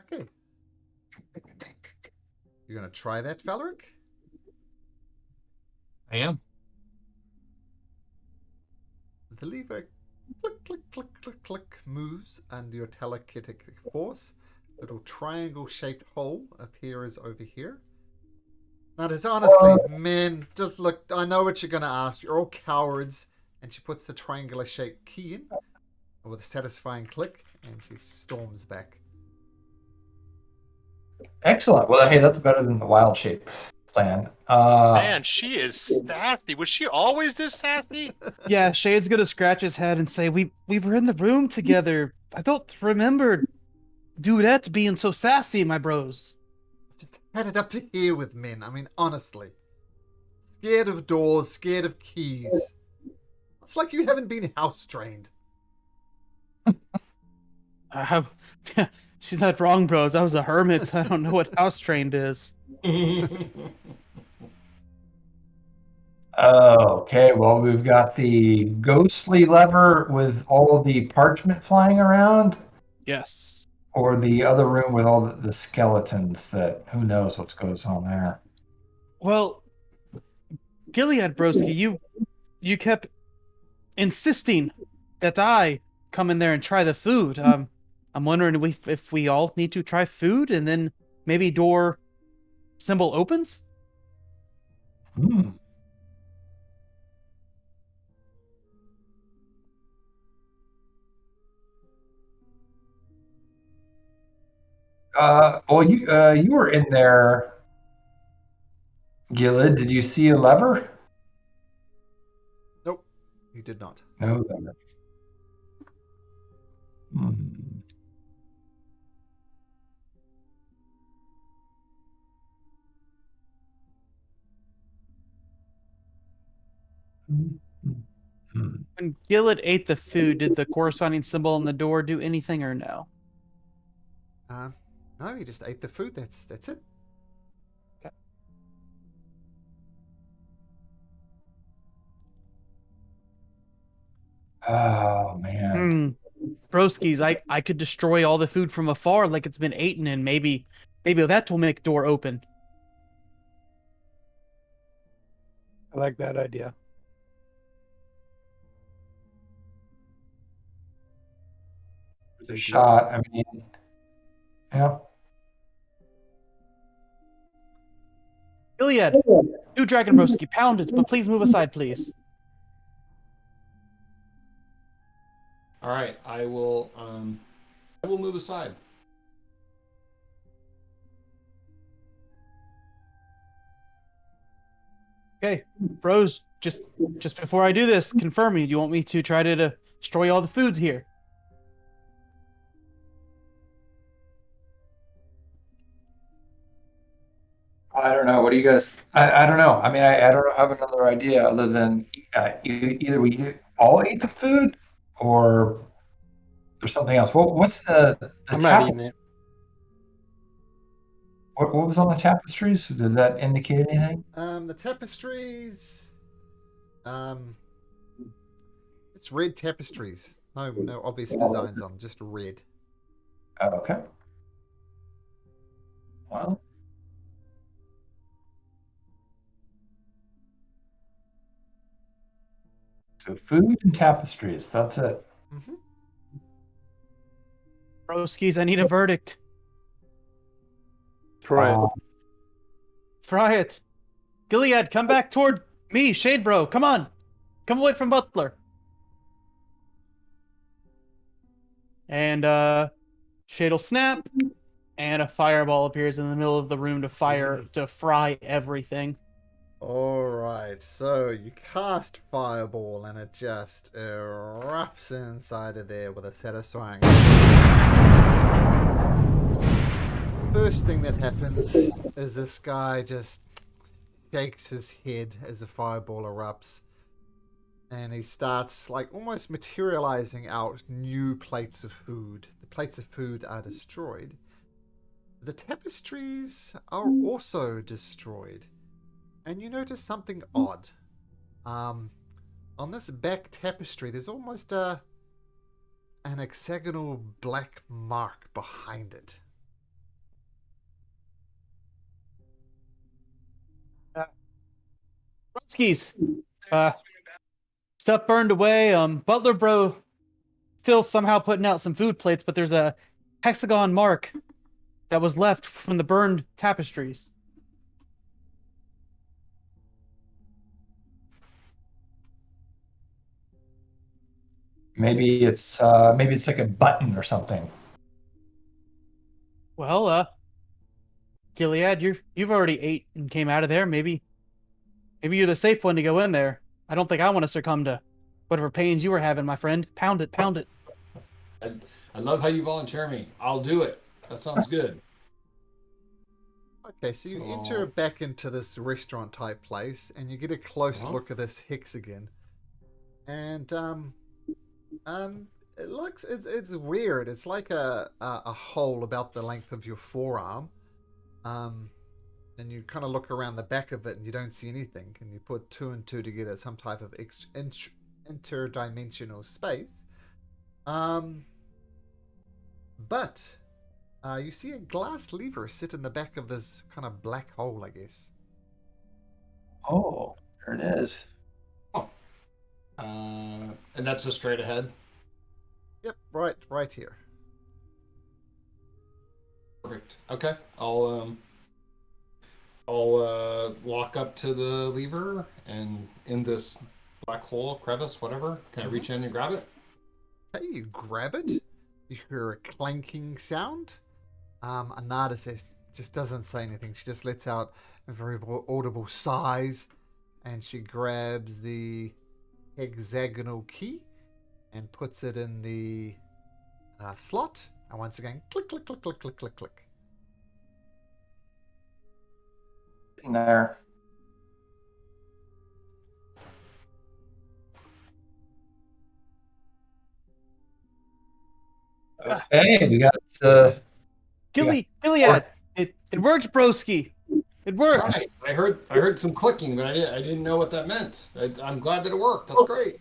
Okay. You're gonna try that, Felric? I am. The lever click, click, click, click, click moves under your telekinetic force. Little triangle-shaped hole appears over here. Now, just honestly, men, just look. I know what you're gonna ask. You're all cowards. And she puts the triangular-shaped key in with a satisfying click, and she storms back. Excellent. Well, hey, that's better than the wild shape plan. Man, she is sassy. Was she always this sassy? Yeah, Shade's gonna scratch his head and say, "We were in the room together. I don't remember Dudette being so sassy, my bros." Just had it up to here with men. I mean, honestly. Scared of doors, scared of keys. It's like you haven't been house trained. She's not wrong, bros. I was a hermit. I don't know what house trained is. Okay, well, we've got the ghostly lever with all of the parchment flying around, Yes. or the other room with all the skeletons that who knows what goes on there. Well, Gilead broski, you kept insisting that I come in there and try the food. I'm wondering if we all need to try food and then maybe door symbol opens? Hmm. Well, you were in there, Gilid. Did you see a lever? Nope, you did not. No lever. Hmm. Hmm. When Gilead ate the food, did the corresponding symbol on the door do anything or no? No, you just ate the food. That's it. Oh man. Broskies, I could destroy all the food from afar like it's been eaten, and maybe that will make door open. I like that idea. The shot. I mean, yeah. Iliad, do Dragon Broski, pound it, but please move aside, please. All right, I will move aside. Okay, bros, just before I do this, confirm me. Do you want me to try to destroy all the foods here? I don't know. What do you guys? I don't know. I mean, I don't have another idea other than either we all eat the food or there's something else. What's the I'm not eating tapestry? it. What was on the tapestries? Did that indicate anything? The tapestries. It's red tapestries. No obvious designs on them, just red. Oh, okay. Well, so food and tapestries. That's it. Mm-hmm. Broskies, I need a verdict. Try it. Fry it. Gilead, come back toward me, Shade Bro. Come on. Come away from Butler. And Shade'll snap, and a fireball appears in the middle of the room to fry everything. Alright, so you cast Fireball and it just erupts inside of there with a satisfying. First thing that happens is this guy just shakes his head as the fireball erupts. And he starts like almost materializing out new plates of food. The plates of food are destroyed. The tapestries are also destroyed. And you notice something odd. On this back tapestry, there's almost an hexagonal black mark behind it. Broskies, stuff burned away. Butler Bro still somehow putting out some food plates, but there's a hexagon mark that was left from the burned tapestries. Maybe it's like a button or something. Well, Gilead, you've already ate and came out of there. Maybe you're the safe one to go in there. I don't think I want to succumb to whatever pains you were having, my friend. Pound it, pound it. I love how you volunteer me. I'll do it. That sounds good. Okay, so you enter back into this restaurant type place and you get a close look at this hexagon. And it looks it's weird. It's like a hole about the length of your forearm. And you kind of look around the back of it and you don't see anything. And you put two and two together, some type of interdimensional space. But you see a glass lever sit in the back of this kind of black hole, I guess. Oh, there it is. And that's just straight ahead. Yep, right here. Perfect. Okay, I'll walk up to the lever and in this black hole, crevice, whatever. Can I reach in and grab it? Hey, you grab it. You hear a clanking sound. Anada says, just doesn't say anything. She just lets out a very audible sighs, and she grabs the hexagonal key and puts it in the slot. And once again, click, click, click, click, click, click, click. In there. Okay, we got Gilead, it worked, broski. It worked. Right. I heard some clicking, but I didn't know what that meant. I'm glad that it worked. That's great.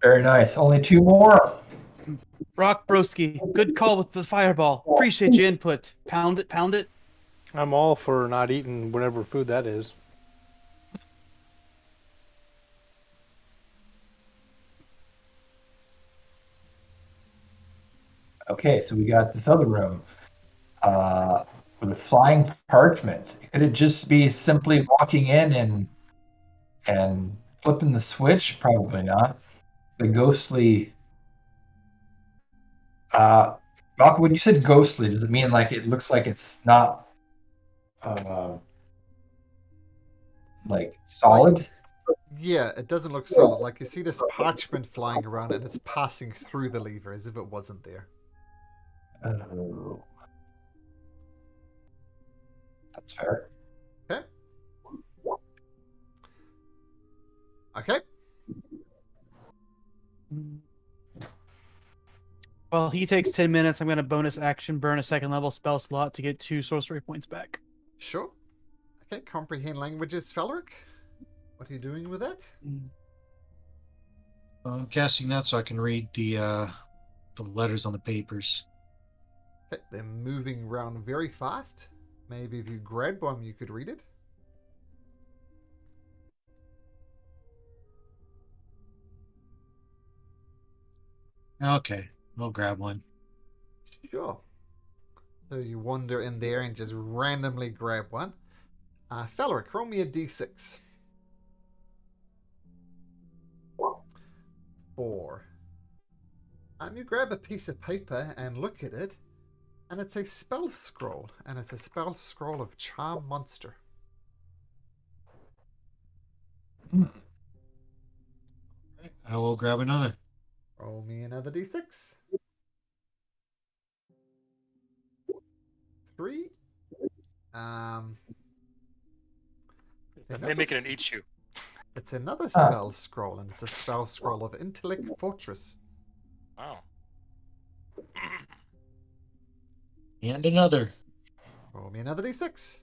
Very nice. Only 2 more. Rock Broski, good call with the fireball. Appreciate your input. Pound it, pound it. I'm all for not eating whatever food that is. Okay, so we got this other room. With the flying parchment. Could it just be simply walking in and flipping the switch? Probably not. The ghostly. Malcolm, when you said ghostly, does it mean like it looks like it's not like solid? Yeah, it doesn't look solid. Like you see this parchment flying around and it's passing through the lever as if it wasn't there. Oh, that's fair. Okay. Okay. Well, he takes 10 minutes. I'm going to bonus action burn a second level spell slot to get 2 sorcery points back. Sure. Okay, comprehend languages, Felric. What are you doing with that? I'm casting that so I can read the letters on the papers. Okay, they're moving around very fast. Maybe if you grab one, you could read it. Okay, I'll grab one. Sure. So you wander in there and just randomly grab one. Felric, roll me a d6. 4. You grab a piece of paper and look at it, and it's a spell scroll, and it's a spell scroll of Charm Monster. I will grab another. Roll me another d6. 3. They make it an eat you. It's another spell scroll, and it's a spell scroll of Intellect Fortress. Wow. And another. Roll me another d6. 6.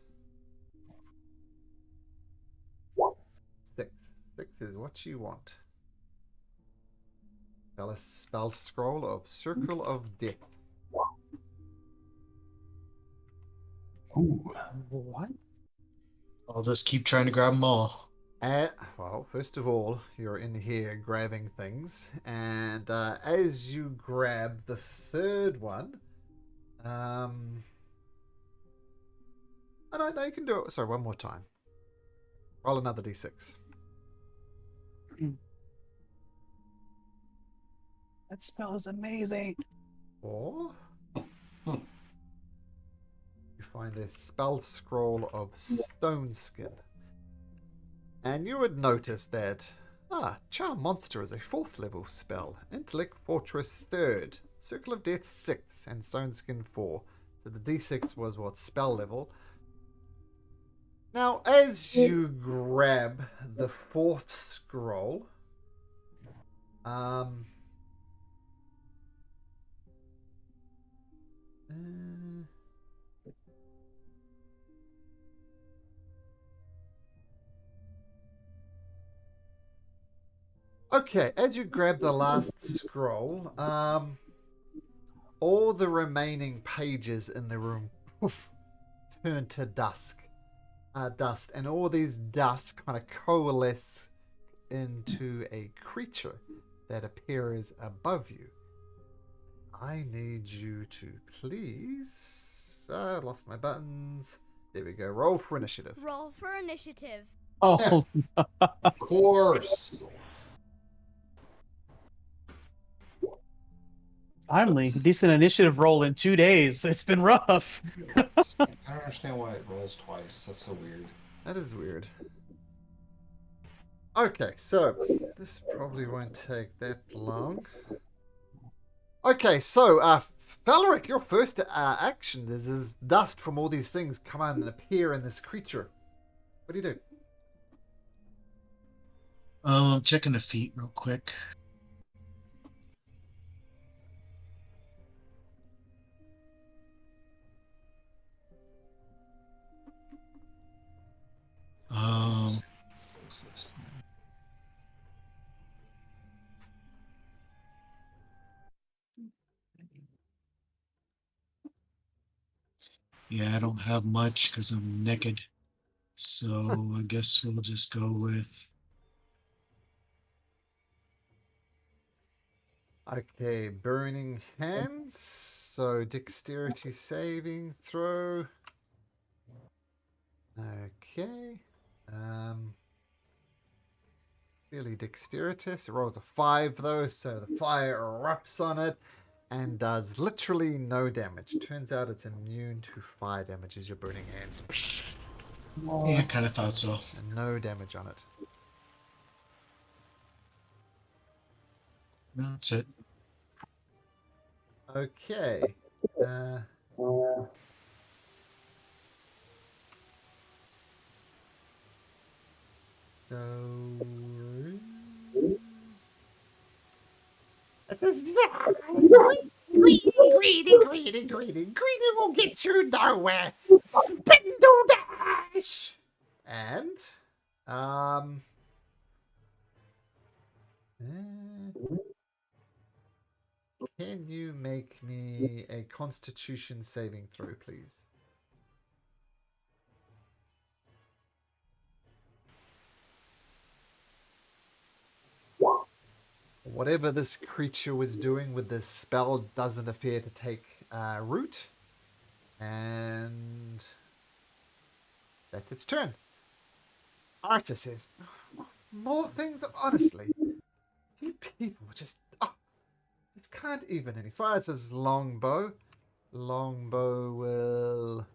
6 is what you want. A spell scroll of Circle of Death. Ooh. What? I'll just keep trying to grab them all. Well, first of all, you're in here grabbing things, and as you grab the third one, oh no, you can do it. Sorry, one more time. Roll another d6. That spell is amazing. 4. You find a spell scroll of Stone Skin. And you would notice that, Charm Monster is a 4th level spell. Intellect Fortress 3rd. Circle of Death 6th. And Stone Skin 4. So the d6 was what spell level. Now, as you grab the 4th scroll, okay, as you grab the last scroll, all the remaining pages in the room turn to dust, and all these dust kind of coalesce into a creature that appears above you. I need you to please. I lost my buttons. There we go. Roll for initiative. Roll for initiative. Oh, Of course. finally, decent initiative roll in 2 days. It's been rough. I don't understand why it rolls twice. That's so weird. That is weird. Okay, so this probably won't take that long. Okay, so Valeric, your first action is dust from all these things come out and appear in this creature. What do you do? I'm checking the feet real quick. Yeah, I don't have much because I'm naked. So I guess we'll just go with. Okay, burning hands. So dexterity saving throw. Okay. Fairly dexterous. It rolls a 5 though, so the fire erupts on it and does literally no damage. Turns out it's immune to fire damage as your burning hands. Yeah, I kind of thought so. And no damage on it. That's it. Okay. So it is now. Greedy will get you nowhere. Spindle dash. And can you make me a Constitution saving throw, please? Whatever this creature was doing with this spell doesn't appear to take root. And that's its turn. Arta says, more things, honestly. You people just can't even. And he fires his longbow. Longbow will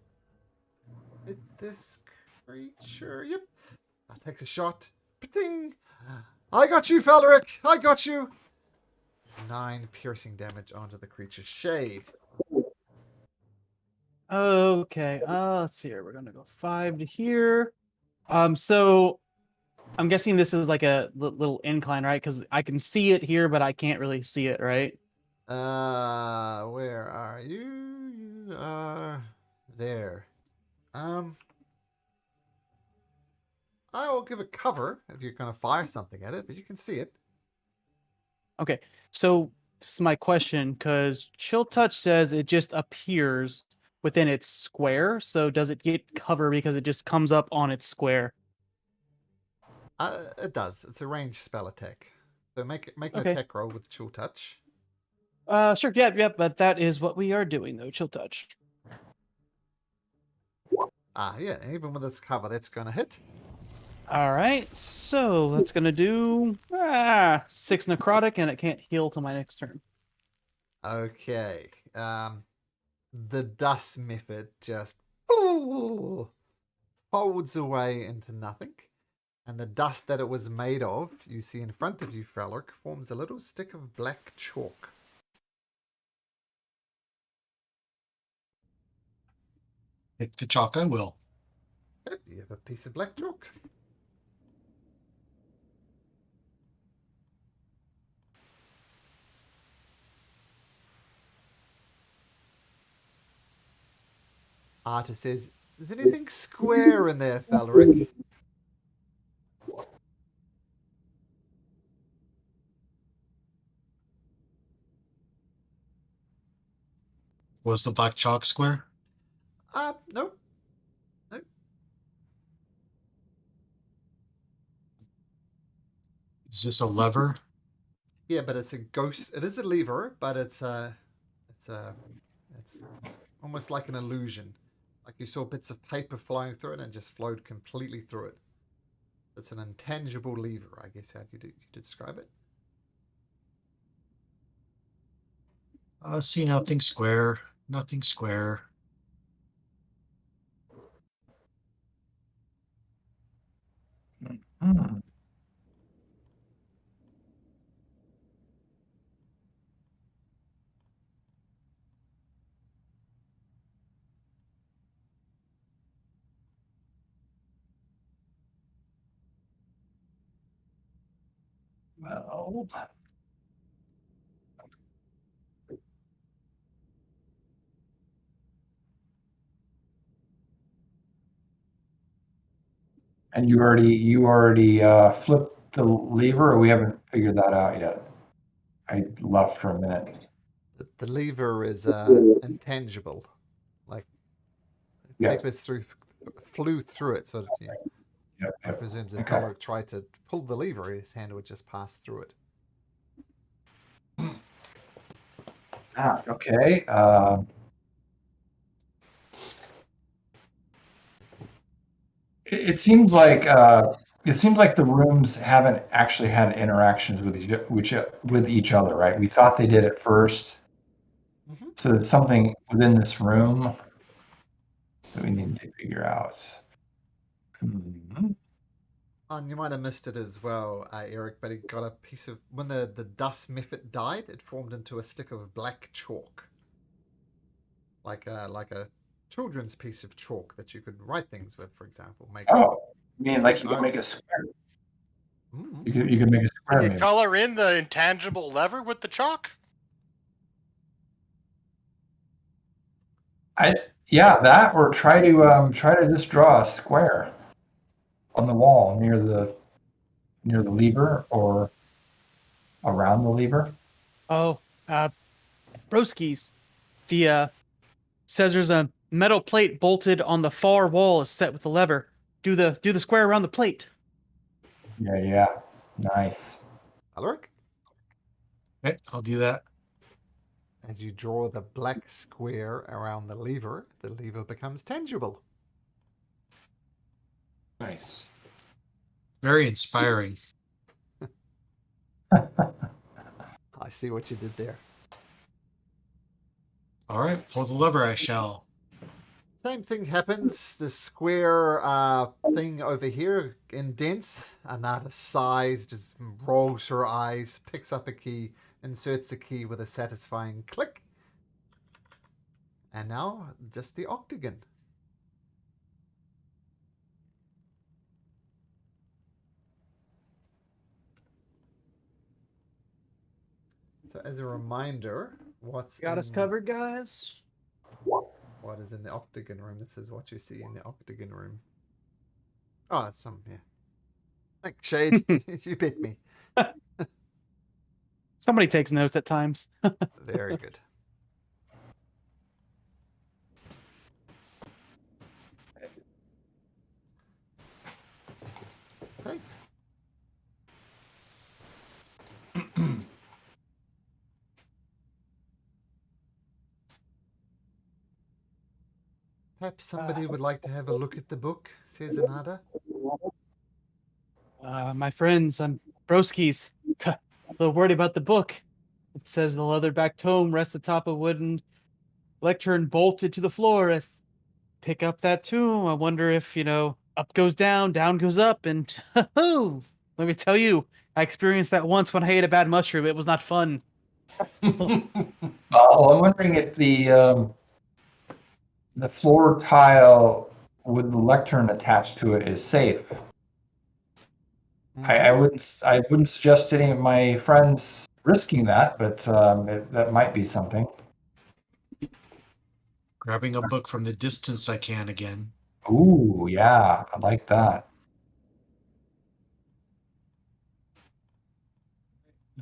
hit this creature. Yep. Takes a shot. Ding! I got you, Felric! I got you! It's 9 piercing damage onto the creature's shade. Okay. Let's see here. We're gonna go 5 to here. So I'm guessing this is like a little incline, right? Because I can see it here, but I can't really see it, right? Where are you? You are there. I will give it cover if you're going to fire something at it, but you can see it. Okay. So this is my question, because Chill Touch says it just appears within its square. So does it get cover because it just comes up on its square? It does. It's a ranged spell attack. So make an Okay. attack roll with Chill Touch. Sure. Yeah. But that is what we are doing, though. Chill Touch. Yeah. Even with its cover, that's going to hit. All right. So that's gonna do 6 necrotic, and it can't heal till my next turn. Okay. The dust method just folds away into nothing. And the dust that it was made of, you see in front of you, Frelic, forms a little stick of black chalk. Hit the chalk, I will. Yep, you have a piece of black chalk. Arta says, is anything square in there, Felric? Was the black chalk square? Nope. Is this a lever? Yeah, but it's a ghost. It is a lever, but it's almost like an illusion. Like you saw bits of paper flying through it and just flowed completely through it. It's an intangible lever, I guess, how you describe it. See, nothing square. Nothing square. Hmm. Well, and you already flipped the lever, or we haven't figured that out yet? I left for a minute. The lever is intangible. Like Yeah. papers flew through it, so yeah, Yep, I yep. presume if Okay. Alaric tried to pull the lever, his hand would just pass through it. Okay. It seems like the rooms haven't actually had interactions with each other, right? We thought they did at first. Mm-hmm. So there's something within this room that we need to figure out. And you might have missed it as well, Eric, but it got a piece of... When the dust mephit died, it formed into a stick of black chalk. Like a children's piece of chalk that you could write things with, for example. Make Oh, I mean, like street you can art. make a square. Mm. You can make a Can square. you Maybe. color in the intangible lever with the chalk? Yeah, that or try to just draw a square on the wall near the lever or around the lever. Oh, broskies. The says there's a metal plate bolted on the far wall is set with the lever. Do the square around the plate. Yeah. Nice. Alaric, Okay, I'll do that. as you draw the black square around the lever becomes tangible. Nice. Very inspiring. I see what you did there. All right, pull the lever, I shall. Same thing happens. The square thing over here indents. Another size just rolls her eyes, picks up a key, inserts the key with a satisfying click. And now just the octagon. So as a reminder, what's Got us in... covered, guys. What is in the octagon room? This is what you see in the octagon room. Oh, it's some, yeah. Thanks, Shade. You bit me. Somebody takes notes at times. Very good. Okay. Perhaps somebody would like to have a look at the book, says Anada. My friends, I'm broskies. A little worried about the book. It says the leatherback tome rests atop a wooden lectern bolted to the floor. If pick up that tome, I wonder if, up goes down goes up, and let me tell you, I experienced that once when I ate a bad mushroom. It was not fun. Oh, I'm wondering if the floor tile with the lectern attached to it is safe. I wouldn't suggest any of my friends risking that, but that might be something. Grabbing a book from the distance I can again. Ooh, yeah, I like that.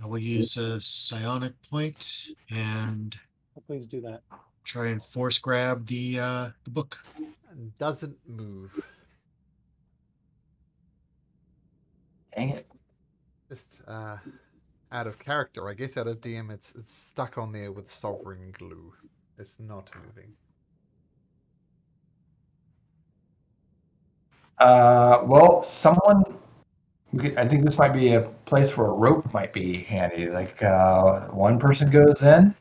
I will use a psionic point and Please do that. try and force grab the book. And doesn't move. Dang it. Just out of character, I guess. Out of DM, it's stuck on there with sovereign glue. It's not moving. Well, I think this might be a place where a rope might be handy. Like one person goes in,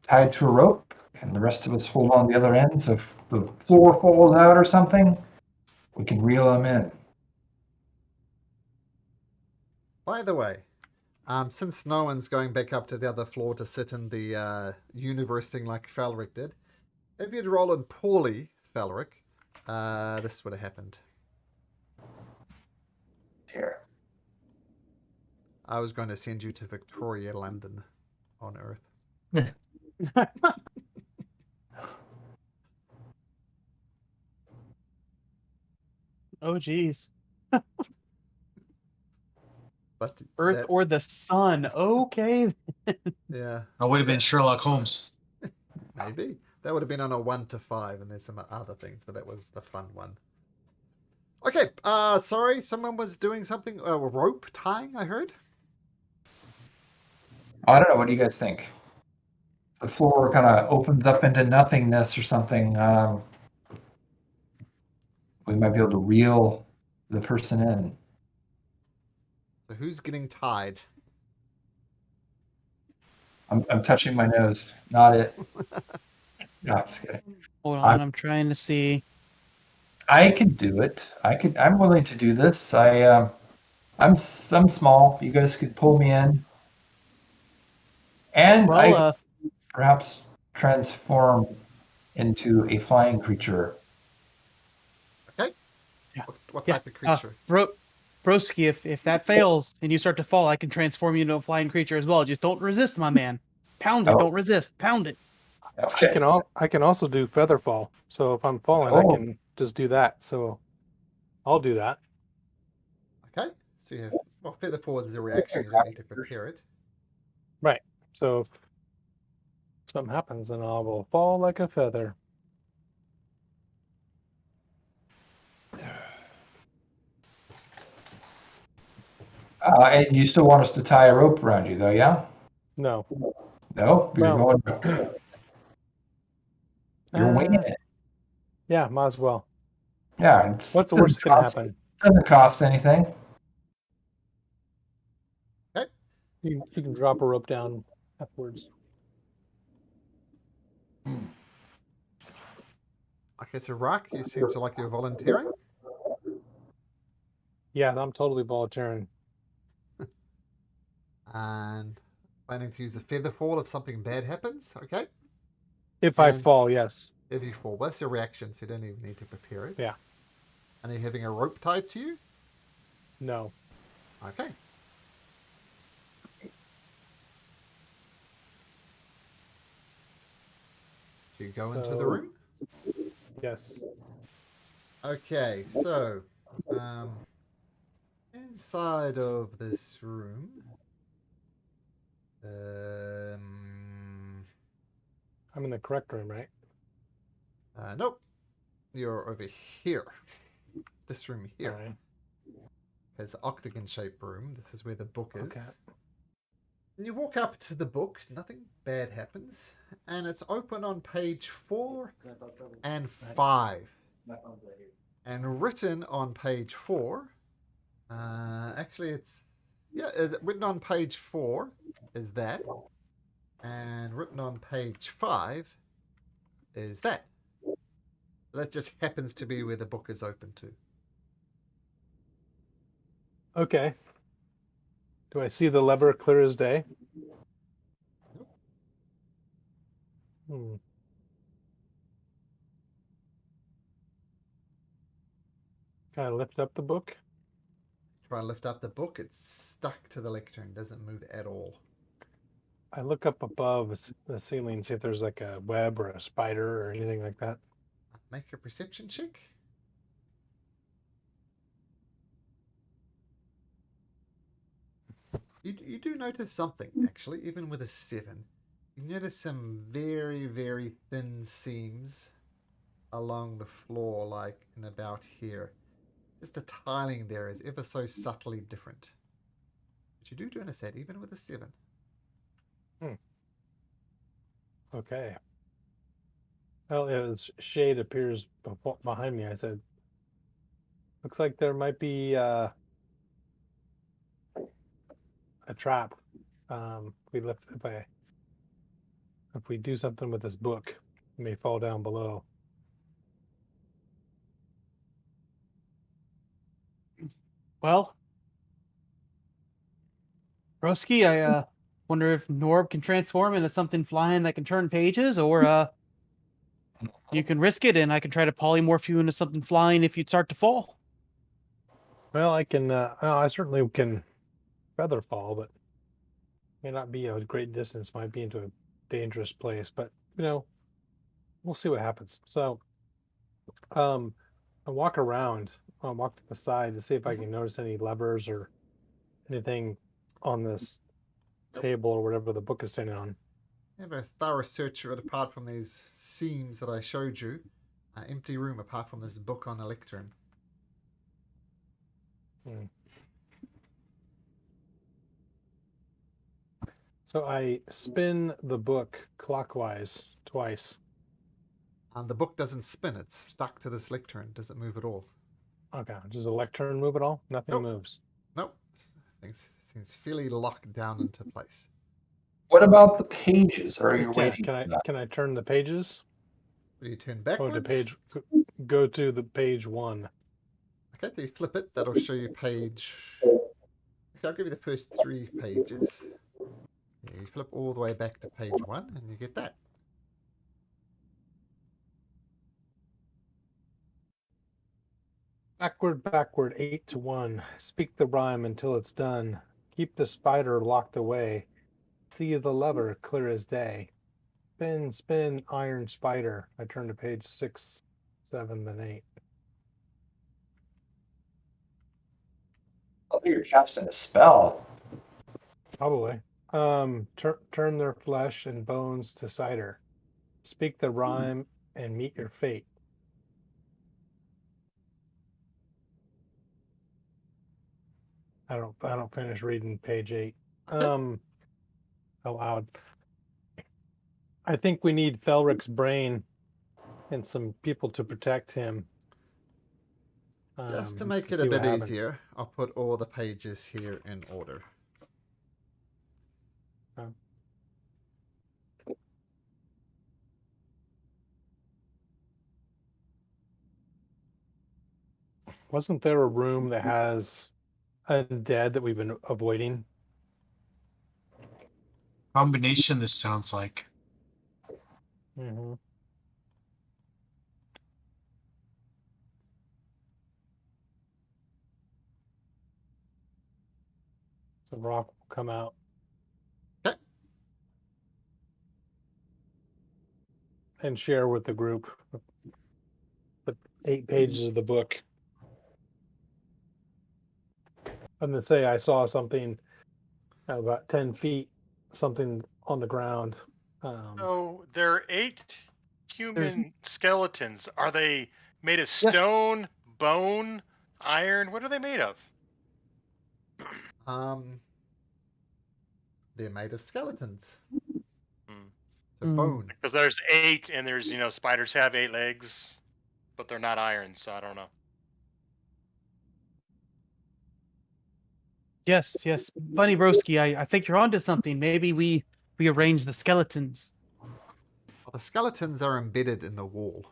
tied to a rope, and the rest of us hold on the other end. So if the floor falls out or something, we can reel them in. By the way, since no one's going back up to the other floor to sit in the universe thing like Falric did, if you'd rolled poorly, Falric, this would have happened. Here. I was going to send you to Victoria, London, on Earth. Oh, geez. But Earth that- or the sun. Okay. yeah, I would have been Sherlock Holmes. maybe that would have been on a 1 to 5, and there's some other things, but that was the fun one. Okay, sorry, someone was doing something. Rope tying, I heard. I don't know. What do you guys think? The floor kind of opens up into nothingness or something. We might be able to reel the person in. So who's getting tied? I'm touching my nose, not it. No, I'm just kidding. Hold on, I'm trying to see. I can do it. I'm willing to do this. I'm small. You guys could pull me in, and I Well, perhaps transform into a flying creature. Okay. Yeah. What Yeah, type of creature? Broski, if that fails and you start to fall, I can transform you into a flying creature as well. Just don't resist, my man. Pound it. Oh. Don't resist. Pound it. Okay. I can also do feather fall. So if I'm falling, I Oh. can just do that. So I'll do that. Okay. So you have feather forward is a reaction. You don't need to prepare it. Right. So if something happens, then I will fall like a feather. And you still want us to tie a rope around you, though, yeah? No. No, you're Well, going. You're winging it. Yeah, might as well. Yeah. What's the worst that can happen? Doesn't cost anything. You can drop a rope down afterwards. Okay, so Rock, you seem to like you're volunteering. Yeah, I'm totally volunteering. And planning to use a feather fall if something bad happens. Okay. If I And- fall, yes. If you fall, well, that's your reaction, so you don't even need to prepare it. Yeah. And are you having a rope tied to you? No. Okay. Do you go into the So- room? Yes. Okay, so inside of this room, I'm in the correct room, right? nope, you're over here. This room here. All right. It's an octagon-shaped room. This is where the book is. Okay. And you walk up to the book. Nothing bad happens, and it's open on page 4 and 5. And written on page 4, actually written on page 4 is that, and written on page 5 is that. That just happens to be where the book is open to. Okay. Do I see the lever clear as day? Hmm. Can I lift up the book? Try and lift up the book. It's stuck to the lectern. Doesn't move at all. I look up above the ceiling, see if there's like a web or a spider or anything like that. Make a perception check. You do notice something, actually, even with a 7. You notice some very, very thin seams along the floor, like in about here. Just the tiling there is ever so subtly different. But you do notice that, even with a 7. Okay. Well, as shade appears behind me, I said, looks like there might be a trap. If we do something with this book, it may fall down below. Well, Broski, I wonder if Norb can transform into something flying that can turn pages, or you can risk it and I can try to polymorph you into something flying if you'd start to fall. Well, I can. I certainly can feather fall, but may not be a great distance. Might be into a dangerous place, but we'll see what happens. So, I walk around. I walk to the side to see if I can notice any levers or anything on this table or whatever the book is standing on. Have a thorough search of it apart from these seams that I showed you. Empty room apart from this book on a lectern. So I spin the book clockwise twice. And the book doesn't spin, it's stuck to this lectern. Doesn't move at all. Okay. Does the lectern move at all? Nothing Nope. moves. Nope. Things seems fairly locked down into place. What about the pages? Are you waiting? Can I turn the pages? Will you turn Go to backwards? go to the page 1. Okay, so you flip it. That'll show you page... Okay, I'll give you the first 3 pages. Yeah, you flip all the way back to page 1 and you get that. Backward, 8 to 1. Speak the rhyme until it's done. Keep the spider locked away. See the lever clear as day. Spin, spin, iron spider. I turn to page 6, 7, then 8. I think you're casting a spell. Probably. Turn their flesh and bones to cider. Speak the rhyme and meet your fate. I don't finish reading page 8. Aloud. I think we need Felric's brain and some people to protect him. Just to make it a bit easier, I'll put all the pages here in order. Wasn't there a room that has undead that we've been avoiding? Combination this sounds like. Mm-hmm. So Rock will come out. Okay. And share with the group the 8 pages of the book. I'm going to say I saw something at about 10 feet, something on the ground. So there are 8 human skeletons. Are they made of Yes. stone, bone, iron? What are they made of? They're made of skeletons. Hmm. It's a bone. Because there's 8, and there's, spiders have 8 legs, but they're not iron, so I don't know. Yes. Bunny Broski, I think you're onto something. Maybe we rearrange the skeletons. Well, the skeletons are embedded in the wall.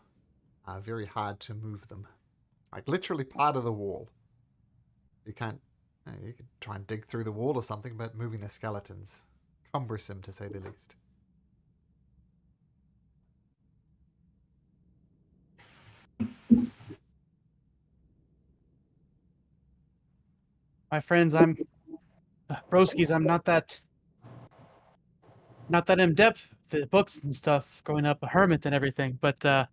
Very hard to move them. Like literally part of the wall. You can't... You could try and dig through the wall or something, but moving the skeletons... cumbersome, to say the least. My friends, I'm Broskis, I'm not that in depth with the books and stuff, growing up a hermit and everything, but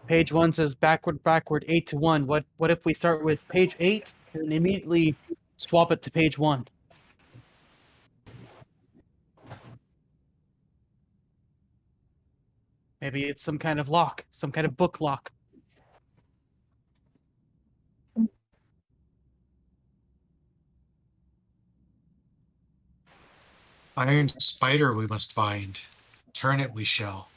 page 1 says backward 8 to 1. What if we start with page 8 and immediately swap it to page 1? Maybe it's some kind of lock, some kind of book lock. Iron spider we must find. Turn it we shall.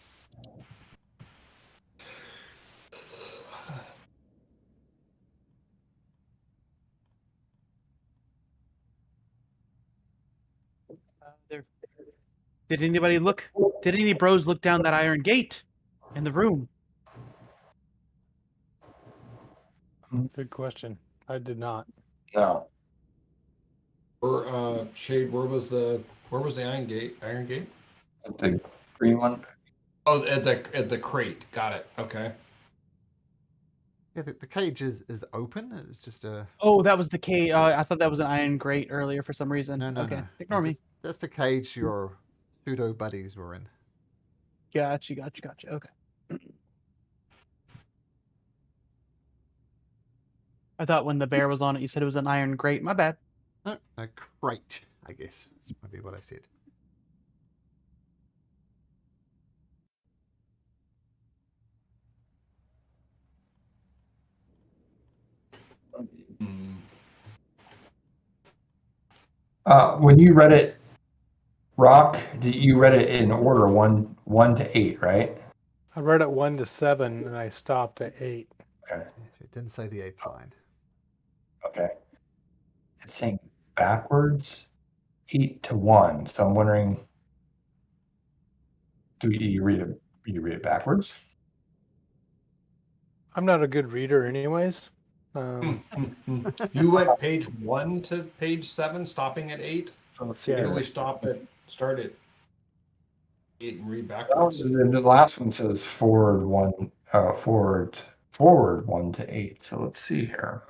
Did any bros look down that iron gate in the room? Good question. I did not. No. Or Shade, where was the iron gate? Iron gate? The green one? Oh, at the crate. Got it. Okay. Yeah, the cage is open. It's just a... Oh, that was the cage. I thought that was an iron grate earlier for some reason. No. Okay, ignore me. That's the cage your pseudo buddies were in. Gotcha. Okay. I thought when the bear was on it, you said it was an iron grate. My bad. No, a crate, I guess. That's maybe what I said. Hmm. When you read it, Rock, you read it in order 1 to 8, right? I read it 1 to 7 and I stopped at 8. Okay. So it didn't say the 8th line. Okay. It's saying backwards 8 to 1. So I'm wondering, do you read it backwards? I'm not a good reader, anyways. You went page 1 to page 7, stopping at 8. So let's see. Yes. Maybe we start at 8 and read Well, backwards. the last one says forward 1 to 8. So let's see here.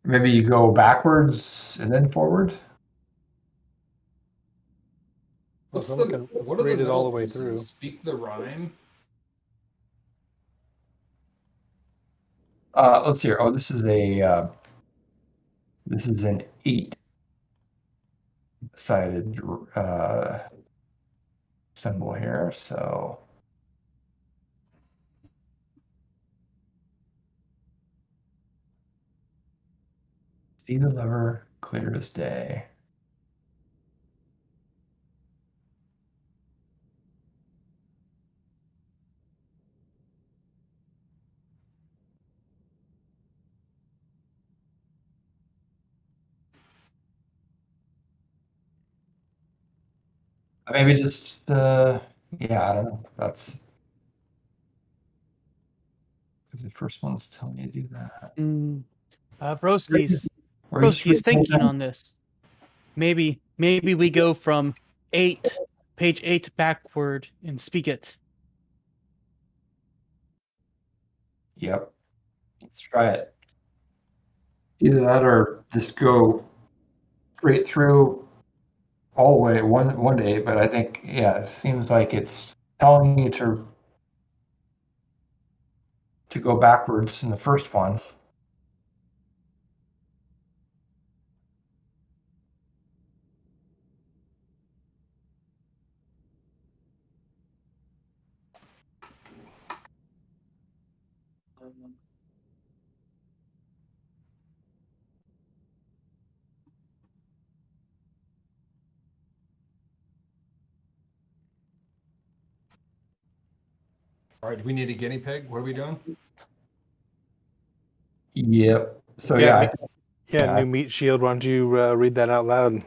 Maybe you go backwards and then forward. Well, What someone are can the read it all middle the way pieces? through. Speak the rhyme. Let's see here. Oh, this is an 8-sided symbol here. So see the lever clear as day. Maybe just yeah, I don't know. That's because the first one's telling you to do that. Broski's Or you just read thinking the whole on this. Maybe we go from page 8 backward and speak it. Yep. Let's try it. Either that or just go straight through all the way 1 to 8. But I think, yeah, it seems like it's telling you to go backwards in the first one. All right, do we need a guinea pig? What are we doing? Yep. So Yeah, yeah, Yeah, new meat shield. Why don't you read that out loud?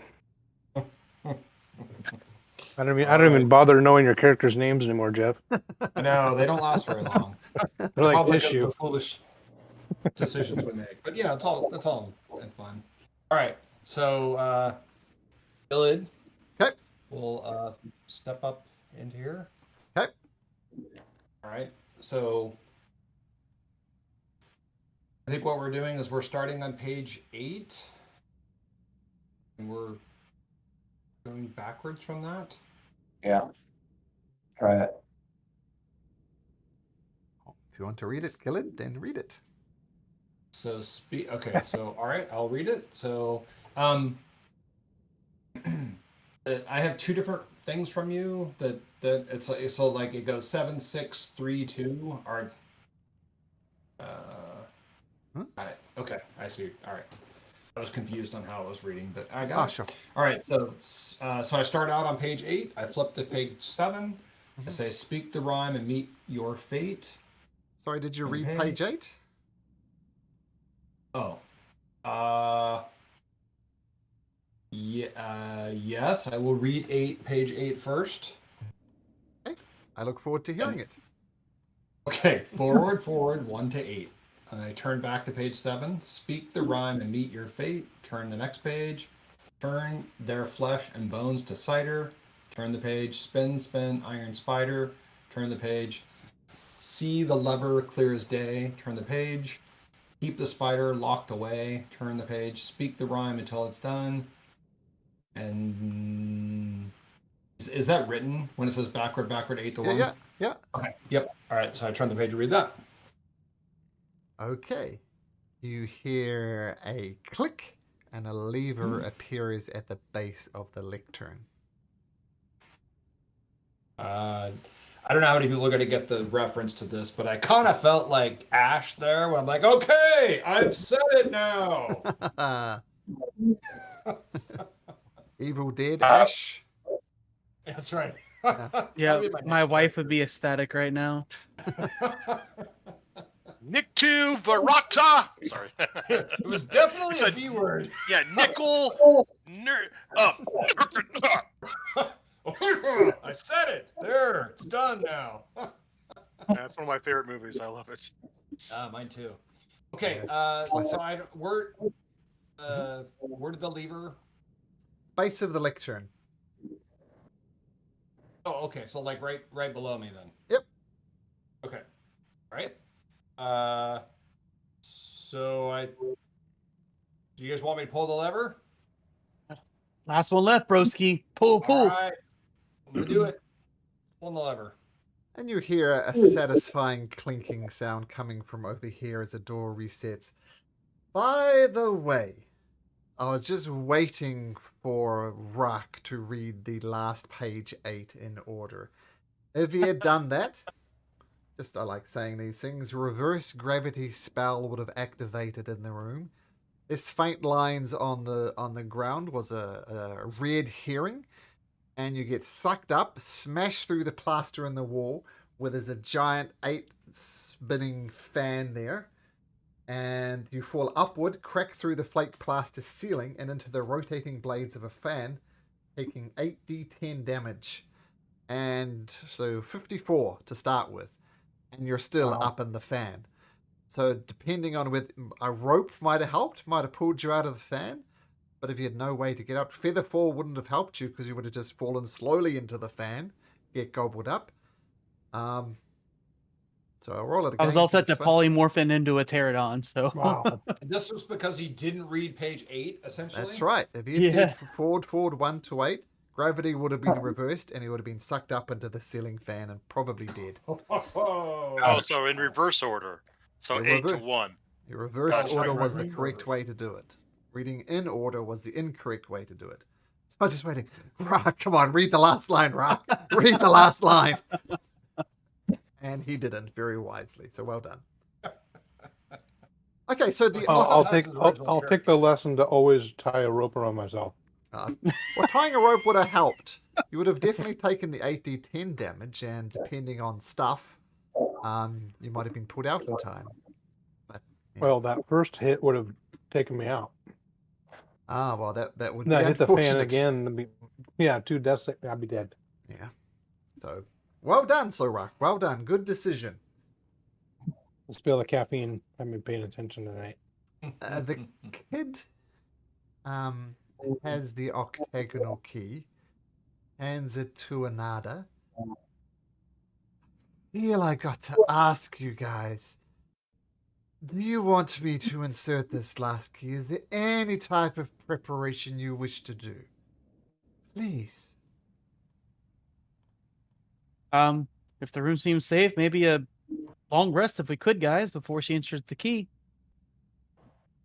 I don't even bother knowing your characters' names anymore, Jeff. No, they don't last very long. They're like Probably because of tissue. the foolish decisions we make. But yeah, it's all and fun. All right, so Illid Okay. will step up into here. Okay. All right, so I think what we're doing is we're starting on page 8, and we're going backwards from that. yeah. Try it. If you want to read it, kill it, then read it. So okay, so all right, I'll read it. So I have 2 different things from you that it's like, so like it goes 7, 6, 3, 2 are got it. Okay, I see. All right. I was confused on how I was reading, but I got it. Sure. All right, so I start out on page 8. I flip to page 7. I say, "Speak the rhyme and meet your fate." Sorry, did you read Okay. page 8? Oh, yes, I will read page 8 first. Okay. I look forward to hearing it. Okay, forward 1 to 8. And I turn back to page 7. Speak the rhyme and meet your fate. Turn the next page. Turn their flesh and bones to cider. Turn the page. Spin, spin, iron spider. Turn the page. See the lever clear as day. Turn the page. Keep the spider locked away. Turn the page. Speak the rhyme until it's done. And is that written when it says backward 8 to 1? Yeah. Okay. Yep. All right. So I turn the page to read that. Okay. You hear a click, and a lever appears at the base of the lectern. I don't know how many people are going to get the reference to this, but I kind of felt like Ash there when I'm like, okay, I've said it now. Evil Dead Ash. That's right. Yeah, That'll be my next wife would be ecstatic right now. character. Nictu Varata. Sorry. It was definitely It's a a- V word. Yeah, nickel. I said it. There, it's done now. That's one of my favorite movies. I love it. Mine too. Okay, classic. so where did the lever? Base of the lectern. Oh, okay. So like right below me then. Yep. Okay. All right. So do you guys want me to pull the lever? Last one left, broski. Pull. All right. I'm gonna do it. Pulling the lever. And you hear a satisfying clinking sound coming from over here as a door resets. By the way, I was just waiting for Rock to read the last page 8 in order. If he had done that, I like saying these things, reverse gravity spell would have activated in the room. This faint lines on the ground was a red herring, and you get sucked up, smashed through the plaster in the wall, where there's a giant 8 spinning fan there, and you fall upward, crack through the flake plaster ceiling and into the rotating blades of a fan, taking 8d10 damage. And so 54 to start with, and you're still up in the fan. So depending on whether a rope might have helped, might have pulled you out of the fan, but if you had no way to get up, feather fall wouldn't have helped you because you would have just fallen slowly into the fan, get gobbled up. So I'll roll it again. I was all set to polymorph into a pterodon, so. Wow. And this was because he didn't read page 8, essentially. That's right. If he had said forward 1 to 8, gravity would have been reversed and he would have been sucked up into the ceiling fan and probably dead. Oh, so in reverse order. So Yeah, 8 to 1. The reverse Gotcha. order Right, was right, the right. correct way to do it. Reading in order was the incorrect way to do it. I was just waiting. Rock, come on, read the last line, Rock. Read the last line. And he didn't very wisely. So well done. Okay, so the I'll That's take his original I'll take the lesson to always tie a rope around myself. well, tying a rope would have helped. You would have definitely taken the 8d10 damage, and depending on stuff, you might have been pulled out in time. But yeah. Well, that first hit would have taken me out. Well, that would Then be I hit the fan unfortunate. again. Yeah, 2 deaths. I'd be dead. Yeah. So, well done, Rock. Well done. Good decision. Let's spill the caffeine. I've been paying attention tonight. The kid has the octagonal key, hands it to Anada. Feel I got to ask you guys, do you want me to insert this last key? Is there any type of preparation you wish to do? Please. If the room seems safe, maybe a long rest if we could, guys, before she inserts the key.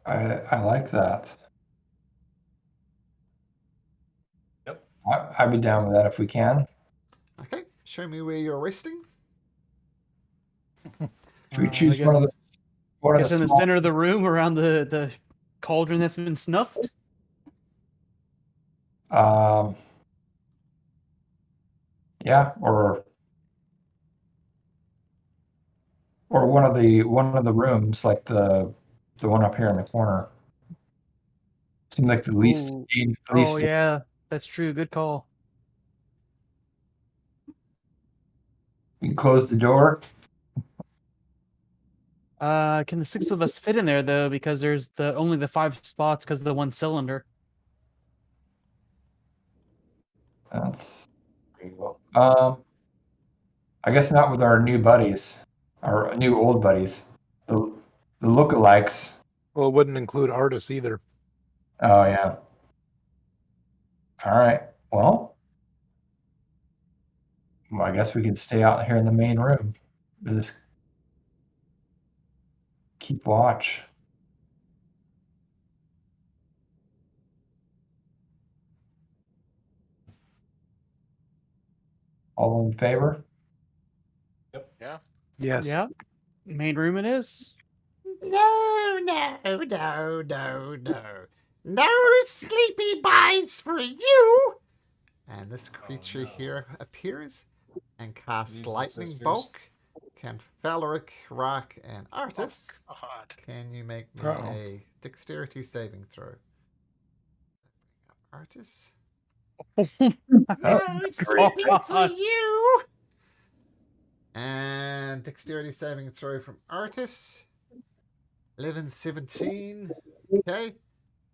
I like that. Yep. I'd be down with that if we can. Okay, show me where you're resting. Should we I choose guess- one of the Guess in the center of the room around the cauldron that's been snuffed. Yeah, or one of the rooms, like the one up here in the corner. Seems like the least. Ooh. least Oh yeah, that's true. Good call. You can close the door. Can the 6 of us fit in there though? Because there's only the 5 spots because of the 1 cylinder. That's I guess not with our new buddies, our new old buddies, the lookalikes. Well, it wouldn't include artists either. Oh yeah. All right. Well, I guess we could stay out here in the main room. Just keep watch. All in favor? Yeah. Yes. Yeah. Main room it is. No, no, no, no, no. No sleepy buys for you! And this creature no. here appears and casts Use the lightning sisters. bolt. Can Valeric, Rock, and Artis. Oh, God. Can you make me Uh-oh. a dexterity saving throw? Artis? Oh, No sleeping for God. you! And dexterity saving throw from Artis. 11, 17. Okay.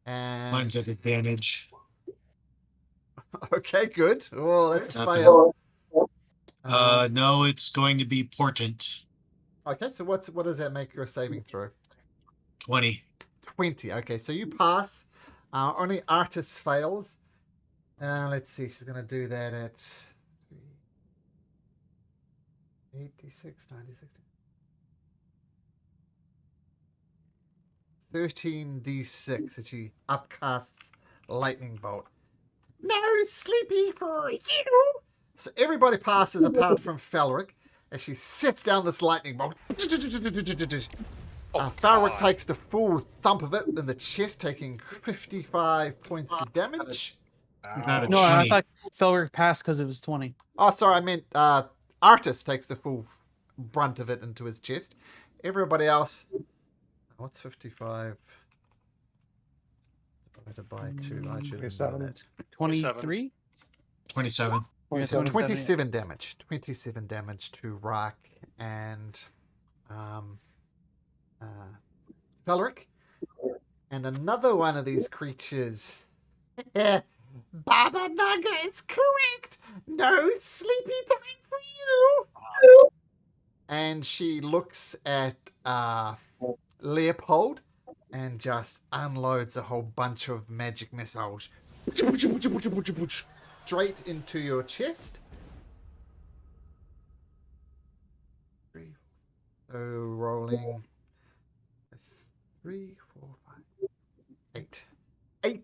And Mine's at advantage. okay, good. Oh, that's a Not bad. fail. No, it's going to be portent. Okay, so what does that make your saving throw? 20. 20. Okay, so you pass. Only Artis fails. Let's see, she's going to do that at 86, 96. 13d6 as she upcasts lightning bolt. No sleepy for you! So everybody passes apart from Falric as she sets down this lightning bolt. Falric God. takes the full thump of it in the chest, taking 55 points of damage. Got a No, I 20. thought Felric passed because it was 20. Oh, sorry, I meant Artis takes the full brunt of it into his chest. Everybody else... What's 55 divided by 2? I should know 27. that. 23? 27. Yeah, 27 damage. 27 damage to Rock and Felric. And another one of these creatures. Baba Naga is correct. No sleepy time for you. And she looks at Leopold and just unloads a whole bunch of magic missiles straight into your chest. So rolling 3, 4, 5, 8.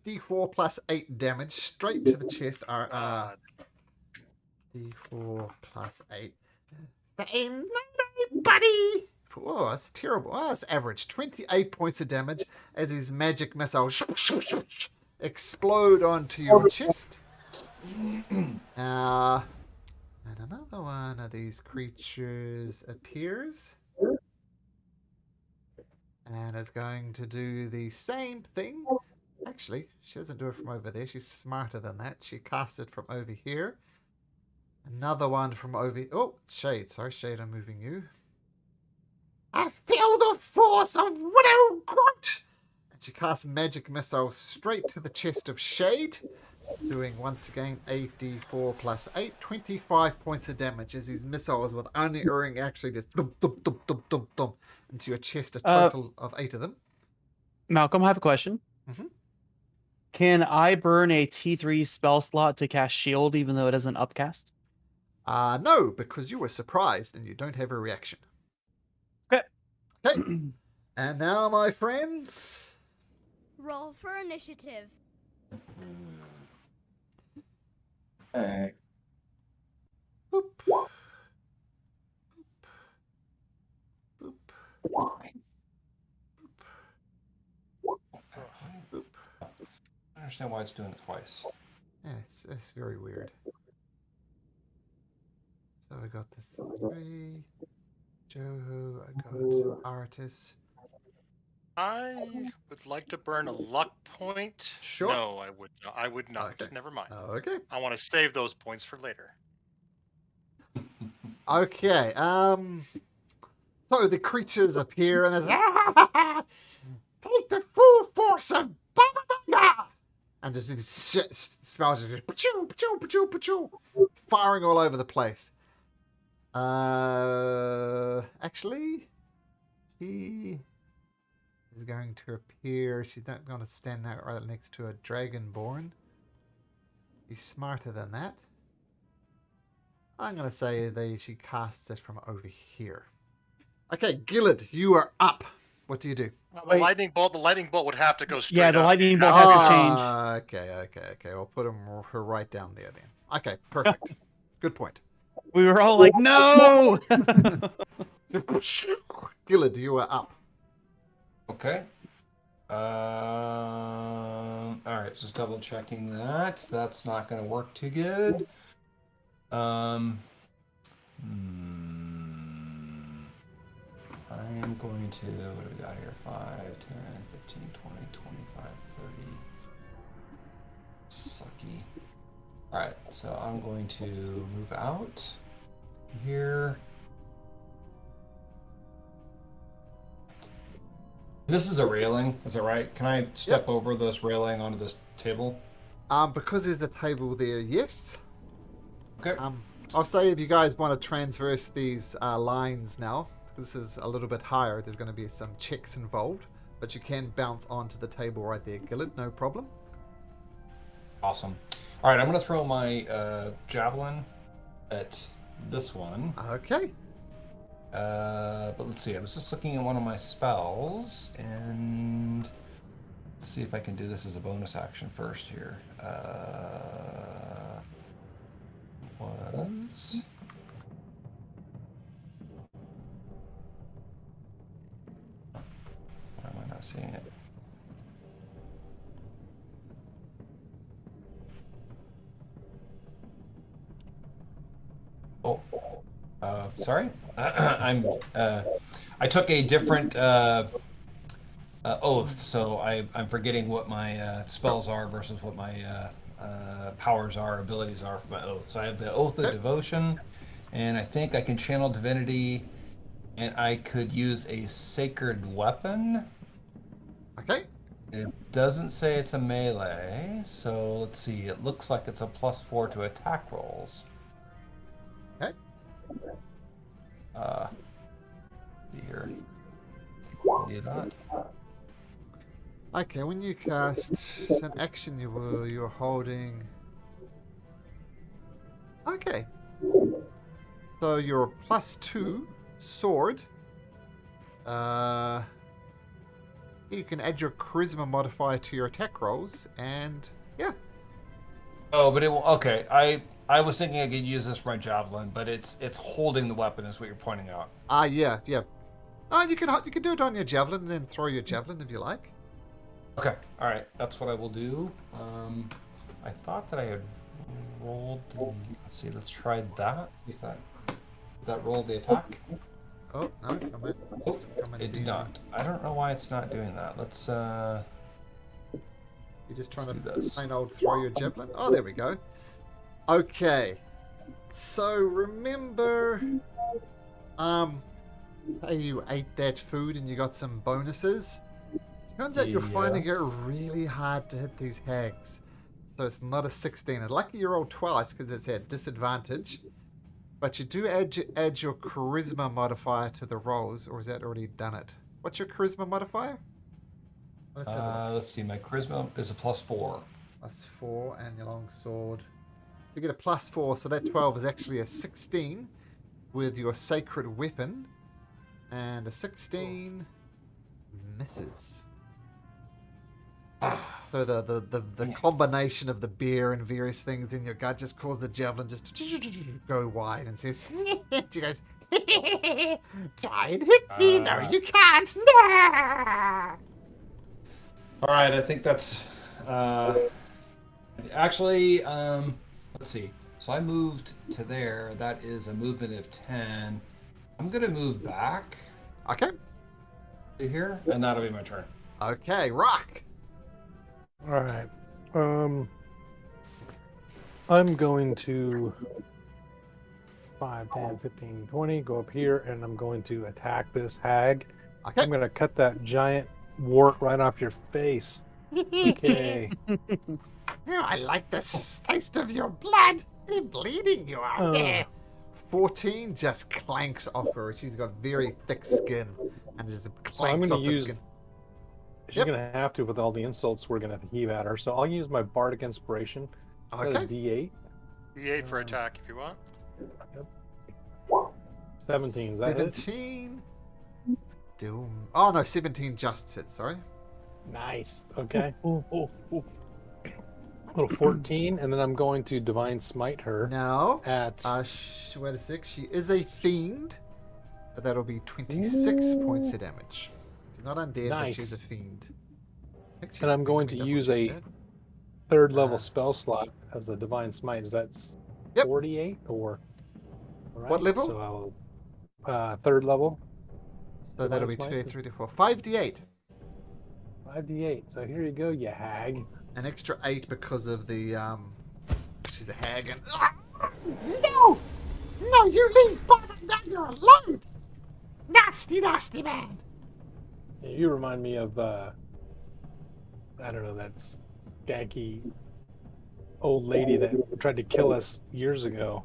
8d4 plus 8 damage straight to the chest. God. D4 plus 8. Say no, buddy! Oh, that's terrible. Oh, that's average. 28 points of damage as his magic missiles explode onto your chest. And another one of these creatures appears and is going to do the same thing. Actually, she doesn't do it from over there. She's smarter than that. She casts it from over here. Another one from over... Oh, Shade. Sorry, Shade, I'm moving you. I feel the force of Widow Groot! And she casts magic missiles straight to the chest of Shade, doing once again 8d4 plus 8, 25 points of damage as these missiles with only erring actually just thump, thump, thump, thump, thump, thump into your chest, a total of 8 of them. Malcolm, I have a question. Mhm. Can I burn a T3 spell slot to cast shield even though it isn't upcast? No, because you were surprised and you don't have a reaction. Okay. Okay. And now, my friends, Roll for initiative. Okay. boop, boop, boop, boop. I understand why it's doing it twice. Yeah, it's very weird. So I got the 3, Joe, I got Artis. I would like to burn a luck point. Sure. No, I would not. I would not. Okay. Never mind. Okay. I want to save those points for later. Okay. So the creatures appear and there's take the full force of Baba, and just these shit smells just pachoo, pachoo, pachoo, pachoo, firing all over the place. Actually, he is going to appear. She's not going to stand out right next to a dragonborn. He's smarter than that. I'm going to say she casts it from over here. Okay, Gillard, you are up. What do you do? The Wait. lightning bolt would have to go straight Yeah, the up. lightning bolt has to change. Okay. I'll put her right down there then. Okay, perfect. Good point. We were all like, no! Gillard, you are up. Okay. All right, just double checking that. That's not going to work too good. I'm going to, what do we got here? 5, 10, 15, 20, 25, 30. Sucky. All right, so I'm going to move out here. This is a railing, is that right? Can I step over this railing onto this table? Because there's the table there, yes. Okay. I'll say if you guys want to transverse these lines now, this is a little bit higher. There's going to be some checks involved, but you can bounce onto the table right there, Gillard, no problem. Awesome. All right, I'm going to throw my javelin at this one. Okay. But let's see. I was just looking at one of my spells, and let's see if I can do this as a bonus action first here. Was why am I not seeing it? Oh, sorry. I took a different oath, so I'm forgetting what my spells are versus what my powers are, abilities are for my oath. So I have the Oath of Devotion, and I think I can channel divinity, and I could use a sacred weapon. Okay. It doesn't say it's a melee, so let's see. It looks like it's a +4 to attack rolls. Okay. Here. Do that. Okay, when you cast, it's an action you're holding. Okay. So your +2 sword. You can add your charisma modifier to your attack rolls, and yeah. Oh, but it will. Okay, I was thinking I could use this for my javelin, but it's holding the weapon is what you're pointing out. Yeah. Oh, you can do it on your javelin and then throw your javelin if you like. Okay, all right, that's what I will do. I thought that I had rolled. Let's see, let's try that. See if that rolled the attack. Oh no, It did not. I don't know why it's not doing that. Let's. You're just trying Let's to do this. plain old throw your javelin. Oh, there we go. Okay. So remember, hey, you ate that food and you got some bonuses. Turns out you're finding it really hard to hit these hags. So it's not a 16. And lucky you rolled twice because it's at disadvantage. But you do add your charisma modifier to the rolls, or has that already done it? What's your charisma modifier? Let's see. My charisma is a +4. +4, and your long sword. You get a +4, so that 12 is actually a 16 with your sacred weapon, and a 16 misses. So the combination of the beer and various things in your gut just caused the javelin just to go wide and says, she goes, try and hit me. No, you can't. No! All right, I think that's actually. Let's see. So I moved to there. That is a movement of 10. I'm gonna move back Okay. to here, and that'll be my turn. Okay, rock. All right. I'm going to 5, 10, 15, 20, go up here, and I'm going to attack this hag. Okay. I'm going to cut that giant wart right off your face. Okay. Oh, I like the taste of your blood. You're bleeding, you are. Yeah. 14 just clanks off her. She's got very thick skin, and just clanks I'm off gonna the use. skin. She's going to have to with all the insults we're going to heave at her. So I'll use my bardic inspiration. Okay. That's a D8. D8 for attack if you want. 17. Is that hit? 17. Doom. Oh no, 17 just hit. Sorry. Nice. Okay. Little 14, and then I'm going to divine smite her No. at. Wait a sec. She is a fiend. So that'll be 26 points of damage. She's not undead, but she's a Nice. fiend. I think she's And I'm a going fiend. to Let me use double a check that. third level Uh, spell slot as the divine smite. Is that Yep. 48 or? All What level? So I'll third level, So that'll be Divine 2, Smite 3, 4, 5d8. 5d8. So here you go, you hag. An extra 8 because of the, she's a hag and... No! No, you leave Bob and Dagger alone! Nasty, nasty man! You remind me of I don't know, that skanky old lady that tried to kill us years ago.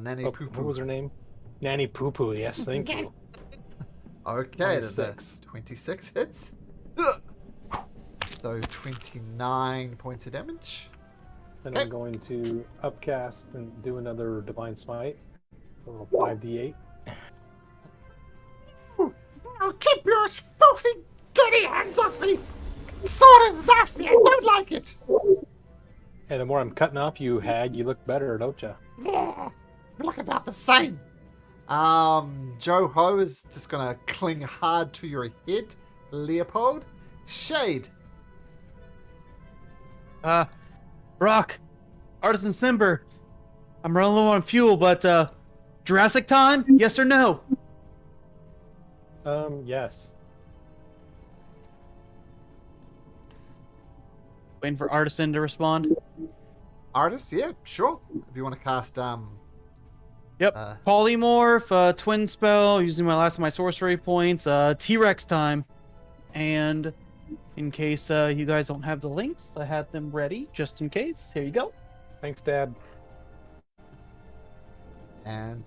Nanny Oh, Poo what was Poo. her name? Nanny Poo Poo. Yes, thank you. Okay, the 26. 26 hits. So 29 points of damage. Then Okay. I'm going to upcast and do another divine smite. So 5d8. Now keep your filthy, dirty hands off me! Sword is nasty, I don't like it! And the more I'm cutting off you, hag, you look better, don't you? Yeah, we look about the same. Joe Ho is just gonna cling hard to your head. Leopold. Shade. Brock, Artisan Simber. I'm running low on fuel, but Jurassic time? Yes or no? Yes. Waiting for Artisan to respond. Artist, yeah, sure. If you want to cast Yep. Polymorph, twin spell, using my last of my sorcery points, T-Rex time. And in case you guys don't have the links, I had them ready just in case. Here you go. Thanks, Dad. and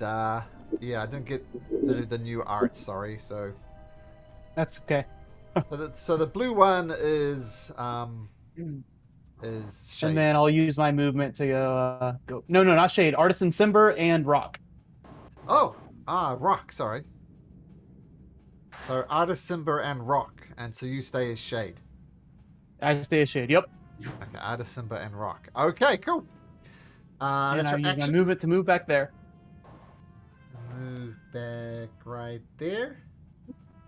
yeah, I didn't get to do the new art, sorry, so That's okay. so the blue one is Shade. And then I'll use my movement to go. No, not Shade. Artisan Simber and Rock. Rock, sorry. So Artist Simber and Rock, and so you stay as Shade. I stay as Shade. Yep. Okay, Artist Simber and Rock. Okay, cool. And That's I your use my action. movement to move back there. Move back right there.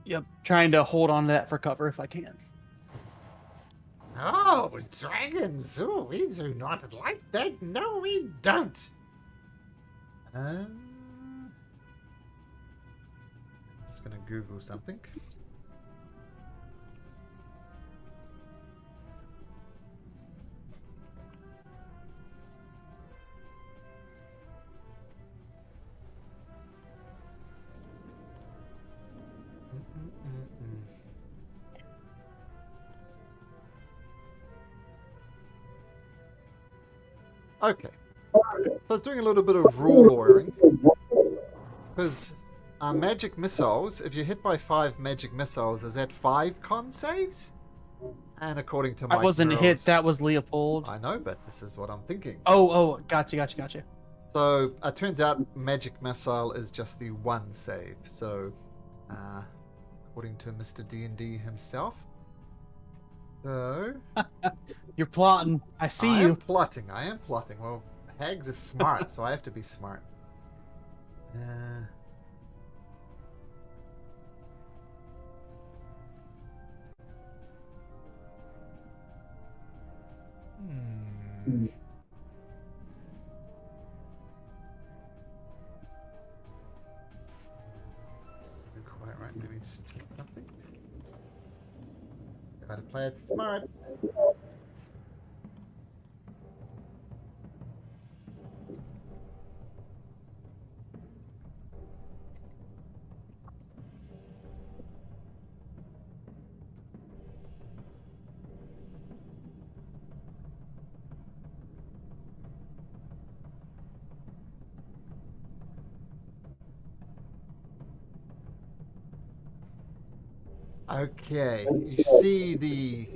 Yep. Trying to hold on to that for cover if I can. Oh, dragons! Oh, we do not like that. No, we don't. I'm just gonna Google something. Okay. So I was doing a little bit of rule lawyering. Because magic missiles, if you're hit by 5 magic missiles, is that 5 con saves? And according to my I wasn't hit. That was Leopold. I know, but this is what I'm thinking. Oh, gotcha. So it turns out magic missile is just the 1 save. So, according to Mr. D&D himself. So You're plotting. I see I you. am plotting. Well, hags are smart, so I have to be smart. You're quite right. Let me just check something. Gotta play it smart. Okay, you see the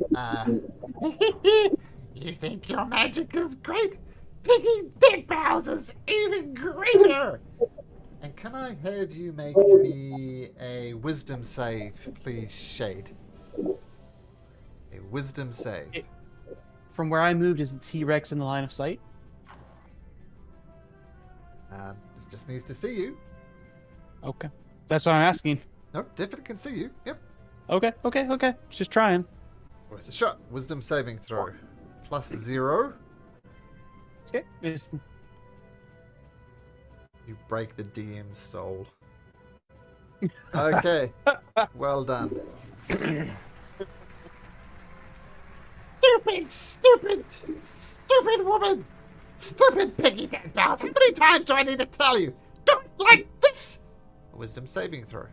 You think your magic is great? Piggy Dick Bowser's even greater! and can I have you make me a wisdom save, please, Shade? A wisdom save. from where I moved, is the T-Rex in the line of sight? It just needs to see you. Okay. That's what I'm asking. Nope, definitely can see you. Yep. Okay. Just trying. Worth a shot. Wisdom saving throw. +0. Okay. You break the DM's soul. Okay. Well done. Stupid woman! Stupid piggy dead mouth! How many times do I need to tell you? Don't like this! Wisdom saving throw.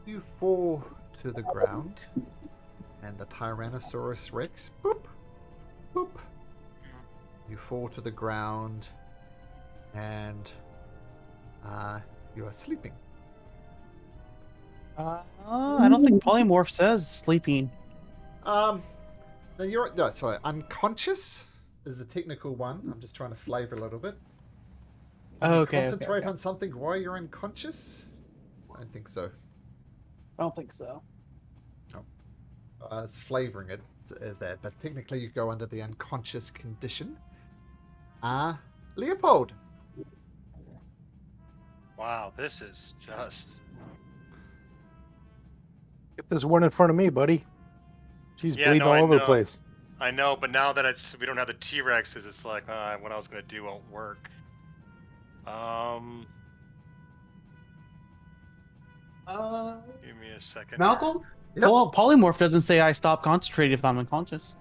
You fall to the ground, and the Tyrannosaurus Rex, boop, boop. You fall to the ground, and you are sleeping. I don't think polymorph says sleeping. No, sorry, unconscious is the technical one. I'm just trying to flavor a little bit. Oh, okay. Concentrate on something while you're unconscious? I don't think so. I don't think so. It's flavoring it as that, but technically you go under the unconscious condition. Leopold. Wow, this is just. Get this one in front of me, buddy. She's Yeah, bleeding no, I all over the know. place. I know, but now that we don't have the T-Rexes, it's like what I was gonna do won't work. Give me a second. Malcolm? Yep. Well, polymorph doesn't say I stop concentrating if I'm unconscious.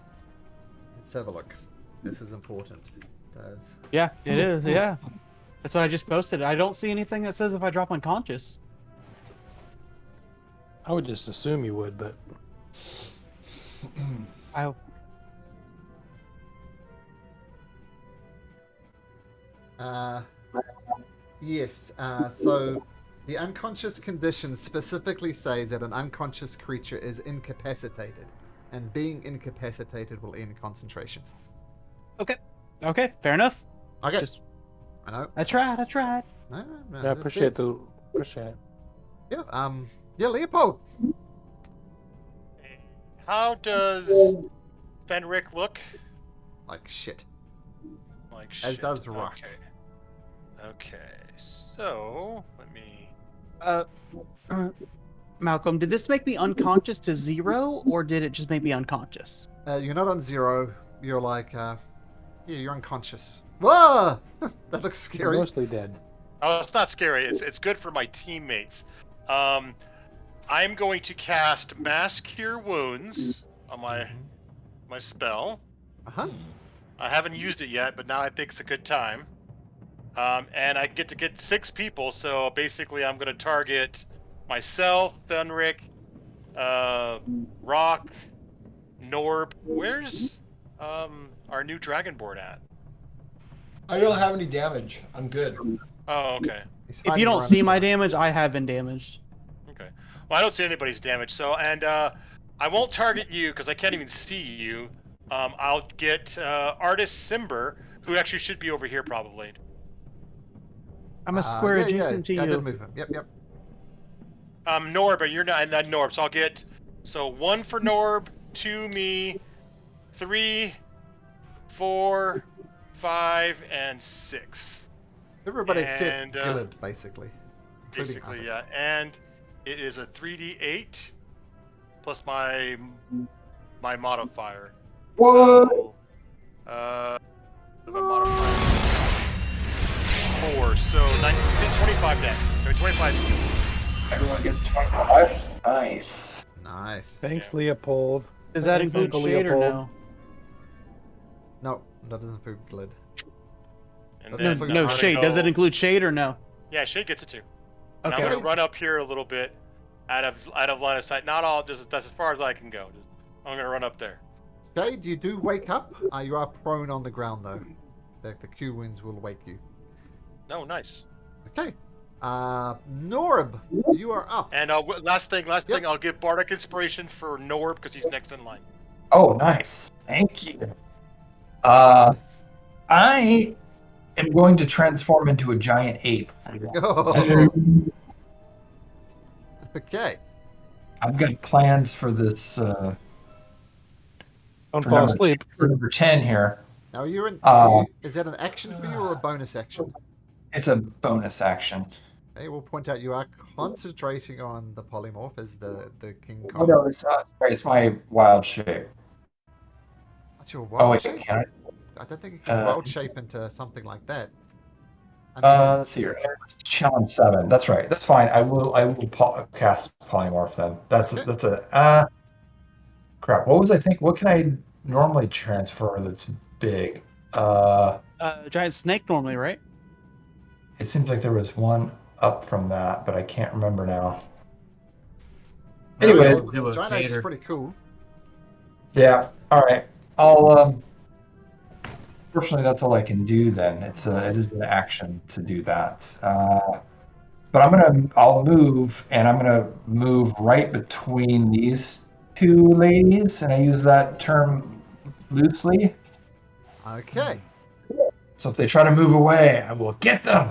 Let's have a look. This is important. It does. Yeah, it is. Yeah. That's what I just posted. I don't see anything that says if I drop unconscious. I would just assume you would, but I Yes, so the unconscious condition specifically says that an unconscious creature is incapacitated, and being incapacitated will end concentration. Okay, fair enough. Okay. Just I know. I tried. No, I that's appreciate it. appreciate it. Yeah, Leopold. How does Fenric look? Like shit. Like As shit. does Rock. Okay, so let me. Malcolm, did this make me unconscious to 0, or did it just make me unconscious? You're not on 0. You're like, yeah, you're unconscious. Whoa! That looks You're scary. mostly dead. Oh, it's not scary. It's good for my teammates. I'm going to cast Mass Cure Wounds on my spell. Uh-huh. I haven't used it yet, but now I think it's a good time. And I get to get 6 people, so basically I'm going to target myself, Fenric, Rock, Norb. Where's our new Dragonborn at? I don't have any damage. I'm good. Oh, okay. He's If you hiding don't around see the my corner. damage, I have been damaged. Okay. Well, I don't see anybody's damage, so, and I won't target you because I can't even see you. I'll get Artist Simber, who actually should be over here probably. I'm a square adjacent to I did you. move him. Yep. Norb, but you're not Norb, so I'll get 1 for Norb, 2 me, 3, 4, 5, and 6. Everybody And, except Gillard, basically. Including Basically, others. yeah. And it is a 3d8 plus my modifier. What? So, my modifier 4, so 25 deck. So 25. Everyone gets 25. Nice. Nice. Thanks, Leopold. Does that Thanks, include Uncle shade or Leopold. no? No, that doesn't include Gillard. And That's No, include no I'm gonna shade. Does it include shade or no? Yeah, Shade gets it too. And Okay. I'm gonna run up here a little bit, out of line of sight. Not all. Just that's as far as I can go. I'm gonna run up there. Shade, you do wake up. You are prone on the ground, though. The Q wounds will wake you. No, nice. Okay. Norb, you are up. And last thing, I'll give Bardic Inspiration for Norb because he's next in line. Oh, nice. Thank you. I am going to transform into a giant ape. Oh. Okay. I've got plans for this. Don't For fall number, asleep. for number 10 here. Now you're in. Is that an action for you or a bonus action? It's a bonus action. Okay, we'll point out you are concentrating on the polymorph as the King Oh, Kong. no, it's my wild shape. What's your Oh, wild wait, shape? can I don't think you can Uh, wild shape into something like that. I? Let's see here. Challenge 7. That's right. That's fine. I will cast polymorph then. That's Okay. crap. What was I think? What can I normally transfer that's big? Giant snake normally, right? It seems like there was one up from that, but I can't remember now. Anyway, Do a Giant Ape's gator. pretty cool. yeah. All right. I'll Fortunately, that's all I can do then. It is an action to do that. But I'll move, and I'm gonna move right between these two ladies, and I use that term loosely. Okay. So if they try to move away, I will get them.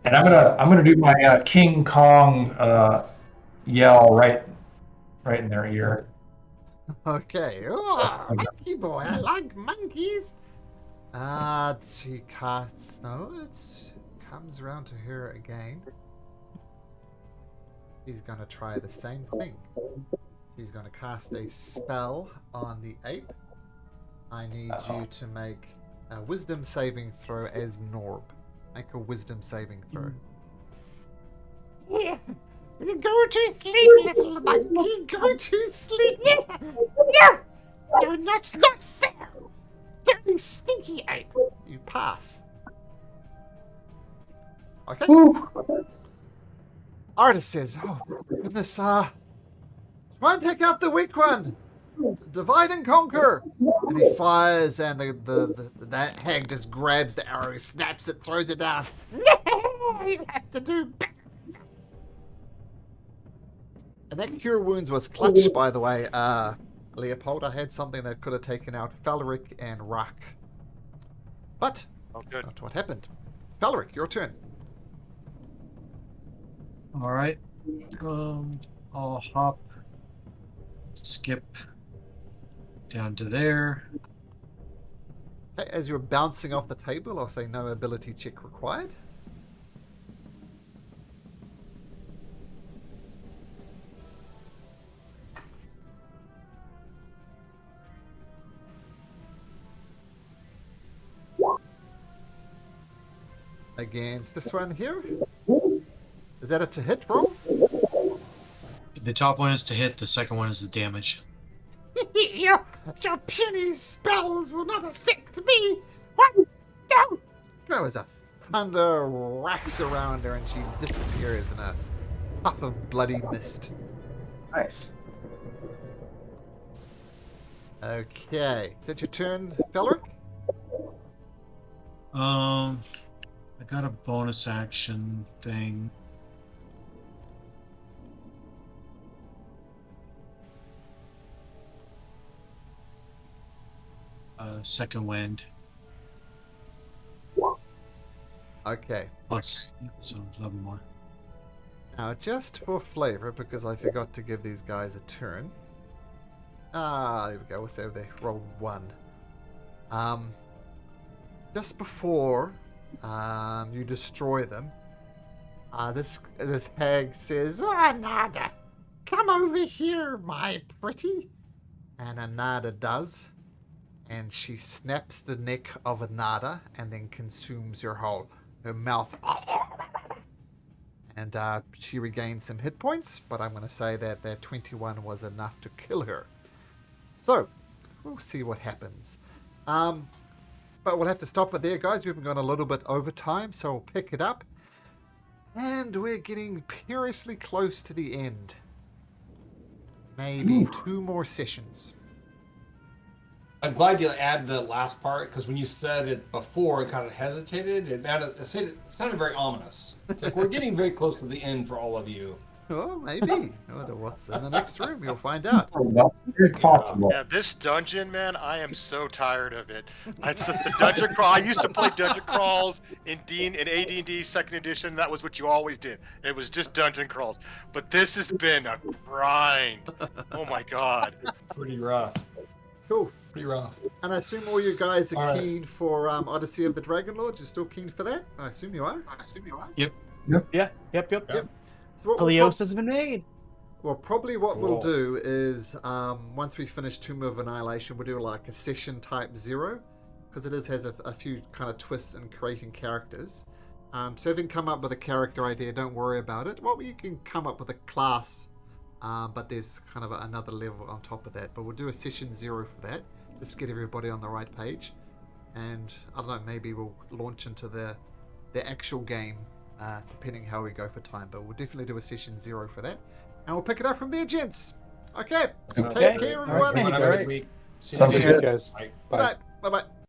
And I'm gonna do my King Kong yell right in their ear. Okay. Oh, monkey boy, I like monkeys. She casts. No, it comes around to her again. She's gonna try the same thing. She's gonna cast a spell on the ape. I need you to make a wisdom saving throw as Norb. Make a wisdom saving throw. Yeah. Go to sleep, little monkey. Go to sleep. No, no, that's not fair. Dirty, stinky ape. You pass. Okay. Woo. Artis says, "Oh goodness, try and take out the weak one. Divide and conquer." And he fires, and that hag just grabs the arrow, snaps it, throws it down. No, you have to do better. And that cure wounds was clutch, by the way. Leopold, I had something that could have taken out Falric and Rak. But that's good. not what happened. Falric, your turn. All right. I'll hop, skip down to there. Okay, as you're bouncing off the table, I'll say no ability check required. Against this one here. Is that a to hit roll? The top one is to hit. The second one is the damage. your puny spells will not affect me. What? No. There was a thunder racks around her and she disappears in a puff of bloody mist. Nice. Okay. Is that your turn, Felric? I got a bonus action thing. Second wind. Okay. Plus, so 11 more. Now, just for flavor, because I forgot to give these guys a turn. There we go. We'll say they roll 1. Just before you destroy them, this hag says, Oh, Anada, come over here, my pretty. and Anada does, and she snaps the neck of Anada and then consumes her mouth. And she regains some hit points, but I'm going to say that that 21 was enough to kill her. So, we'll see what happens. But we'll have to stop it there, guys. We've gone a little bit over time, so we'll pick it up. And we're getting perilously close to the end. Maybe 2 more sessions. I'm glad you added the last part, because when you said it before, it kind of hesitated. It sounded very ominous. It's like we're getting very close to the end for all of you. Oh, maybe. I wonder what's in the next room. You'll find out. That's very possible. Yeah, this dungeon, man, I am so tired of it. The dungeon crawl. I used to play dungeon crawls in AD&D Second Edition. That was what you always did. It was just dungeon crawls. But this has been a grind. Oh my god. Pretty rough. Cool. Pretty rough. And I assume all you guys are All right. keen for Odyssey of the Dragon Lords. You're still keen for that? I assume you are. Yeah. Yep. Yep. So what we'll Helios has been made. Well, probably what we'll Cool. do is once we finish Tomb of Annihilation, we'll do like a session type 0 because it has a few kind of twists in creating characters. So if you can come up with a character idea, don't worry about it. Well, you can come up with a class, but there's kind of another level on top of that. But we'll do a session 0 for that, just to get everybody on the right page. And I don't know, maybe we'll launch into the actual game, depending how we go for time. But we'll definitely do a session 0 for that. And we'll pick it up from there, gents. Okay. Sounds Take good. care, All right, everyone. everyone have a nice week. See you Sounds next good. week. guys. Bye. Good night. Bye-bye.